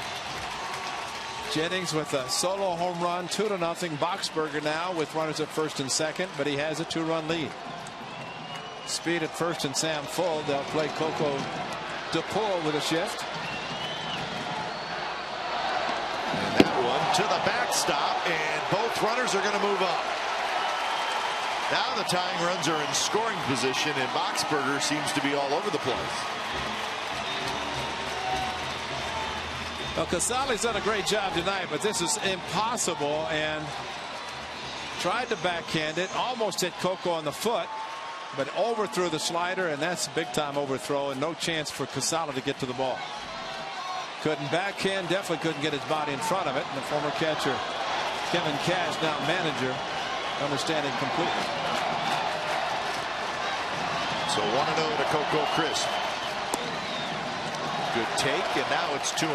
Jennings with a solo home run, 2-0. Boxberger now with runners at first and second, but he has a 2-run lead. Speed at first and Sam Fuld. They'll play Coco DePaul with a shift. And that one to the backstop, and both runners are going to move up. Now the tying runs are in scoring position, and Boxberger seems to be all over the place. Well, Casale's done a great job tonight, but this is impossible, and tried to backhand it, almost hit Coco on the foot, but overthrew the slider, and that's a big time overthrow, and no chance for Casale to get to the ball. Couldn't backhand, definitely couldn't get his body in front of it, and the former catcher Kevin Cash, now manager, understanding completely. So 1-0 to Coco Crisp. Good take, and now it's 2-0.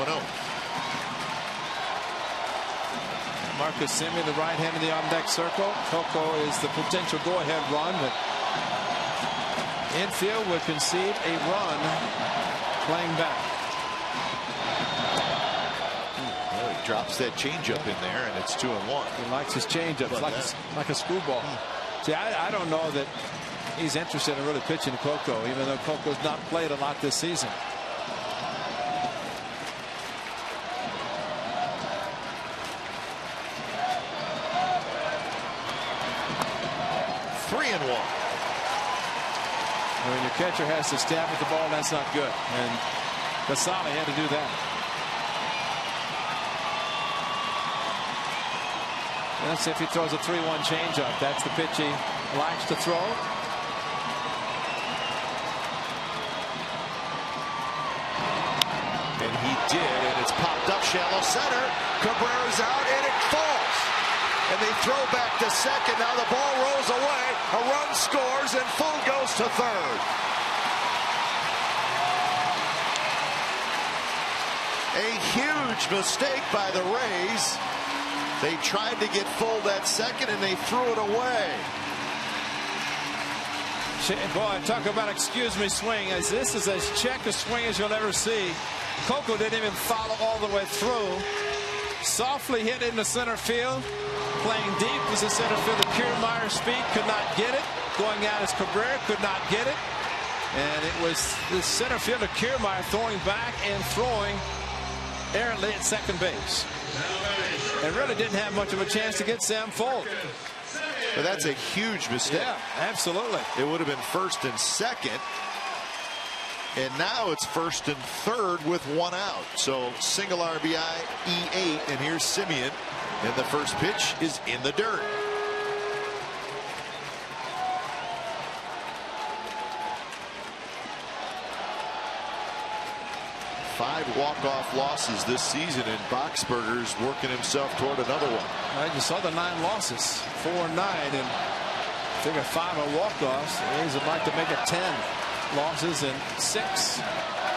Marcus Semien, the right hand of the on-deck circle. Coco is the potential go-ahead run, but infield would concede a run playing back. Well, he drops that changeup in there, and it's 2-1. He likes his changeup. It's like a screwball. See, I don't know that he's interested in really pitching to Coco, even though Coco's not played a lot this season. When your catcher has to stab at the ball, that's not good. And Casale had to do that. Let's see if he throws a 3-1 changeup. That's the pitch he likes to throw. And he did, and it's popped up shallow center. Cabrera's out, and it falls. And they throw back to second. Now the ball rolls away. A run scores, and Fuld goes to third. A huge mistake by the Rays. They tried to get Fuld at second, and they threw it away. Boy, talk about excuse me swing. As this is as check a swing as you'll ever see. Coco didn't even follow all the way through. Softly hit into center field. Playing deep was the center fielder. Kiermaier. Speed could not get it. Going out as Cabrera could not get it. And it was the center fielder Kiermaier throwing back and throwing errantly at second base. And really didn't have much of a chance to get Sam Fuld. But that's a huge mistake. Yeah, absolutely. It would have been first and second. And now it's first and third with 1 out. So single RBI, E8, and here's Semien. And the first pitch is in the dirt. Five walk-off losses this season, and Boxberger's working himself toward another one. I just saw the 9 losses, 4-9, and figure 5 are walk-offs. The A's would like to make it 10 losses and 6.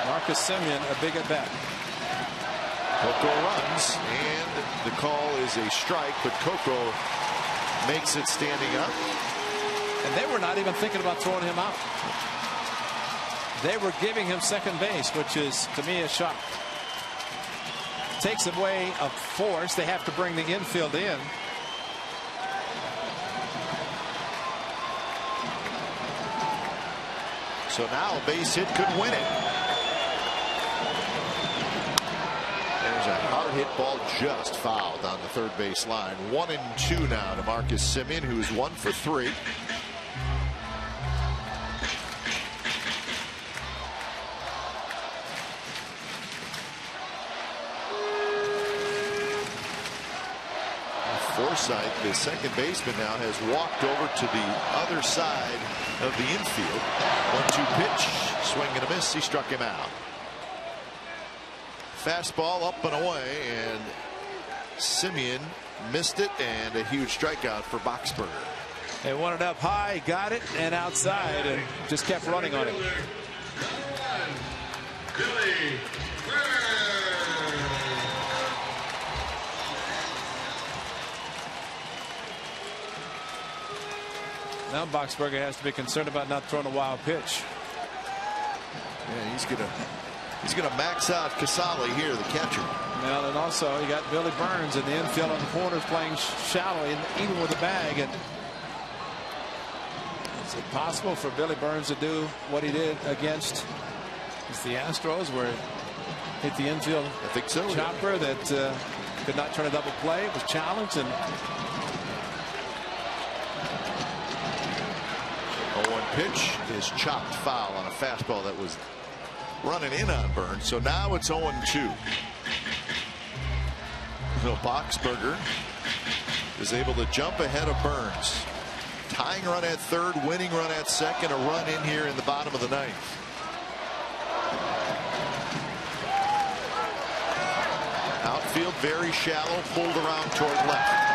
Marcus Semien, a big at bat. Coco runs, and the call is a strike, but Coco makes it standing up. And they were not even thinking about throwing him out. they were giving him second base, which is, to me, a shock. Takes away a force. They have to bring the infield in. So now a base hit could win it. There's a hard hit ball just fouled on the third base line. 1-2 now to Marcus Semien, who's 1 for 3. Forsythe, the second baseman, now has walked over to the other side of the infield. 1-2 pitch, swing and a miss. He struck him out. Fastball up and away, and Semien missed it, and a huge strikeout for Boxberger. They wanted up high, got it, and outside, and just kept running on it. Billy Now Boxberger has to be concerned about not throwing a wild pitch. Yeah, he's gonna max out Casale here, the catcher. Well, and also you got Billy Burns in the infield on the corners playing shallow, even with the bag. And is it possible for Billy Burns to do what he did against the Astros, where he hit the infield I think so, chopper that could not turn a double play? It was challenged, and 0-1 pitch is chopped foul on a fastball that was running in on Burns. So now it's 0-2. So Boxberger is able to jump ahead of Burns. Tying run at third, winning run at second, a run in here in the bottom of the ninth. Outfield very shallow, pulled around toward left.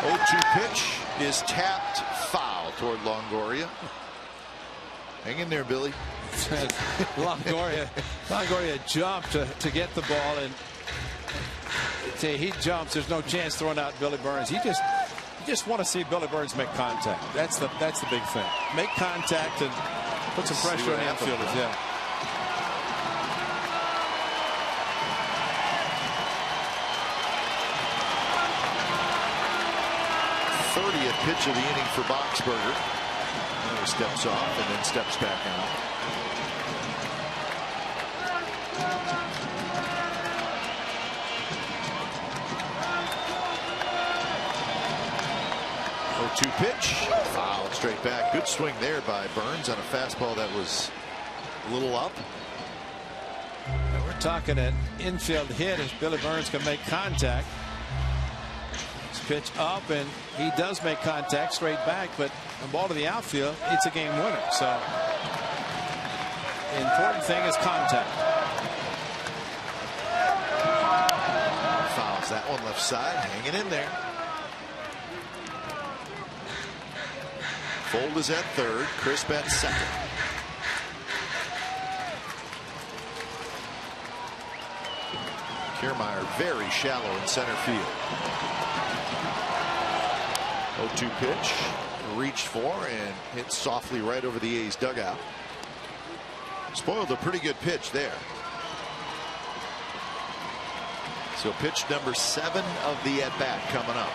0-2 pitch is tapped foul toward Longoria. Hang in there, Billy. Longoria jumped to get the ball, and he jumps. There's no chance throwing out Billy Burns. You just want to see Billy Burns make contact. That's the big thing. Make contact and put some pressure on the infielders. Yeah. Pitch of the inning for Boxberger. Now he steps off and then steps back out. Oh, 2 pitch, fouled straight back. Good swing there by Burns on a fastball that was a little up. And we're talking an infield hit if Billy Burns can make contact. Pitch up, and he does make contact straight back, but the ball to the outfield, it's a game winner. So the important thing is contact. Fouls that one left side, hanging in there. Fold is at third, Crisp at second. Kiermaier very shallow in center field. 0-2 pitch, reached for and hit softly right over the A's dugout. Spoiled a pretty good pitch there. So pitch number 7 of the at-bat coming up.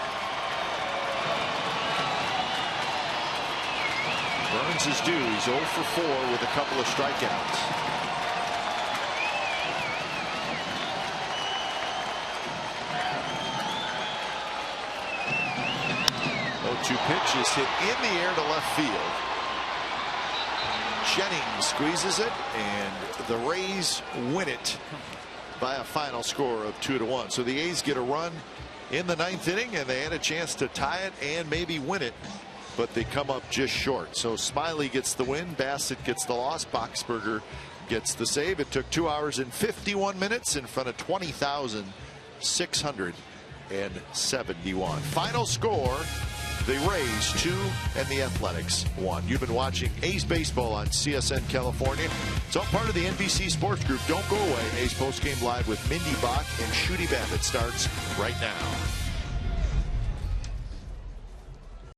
Burns is due. He's 0 for 4 with a couple of strikeouts. 0-2 pitch is hit in the air to left field. Jennings squeezes it, and the Rays win it by a final score of 2-1. So the A's get a run in the 9th inning, and they had a chance to tie it and maybe win it, but they come up just short. So Smiley gets the win, Bassett gets the loss, Boxberger gets the save. It took 2 hours and 51 minutes in front of 20,671. Final score: the Rays 2 and the Athletics 1. You've been watching A's Baseball on CSN California. It's all part of the NBC Sports Group. Don't go away. A's Postgame Live with Mindy Bach and Shooty Babbitt starts right now.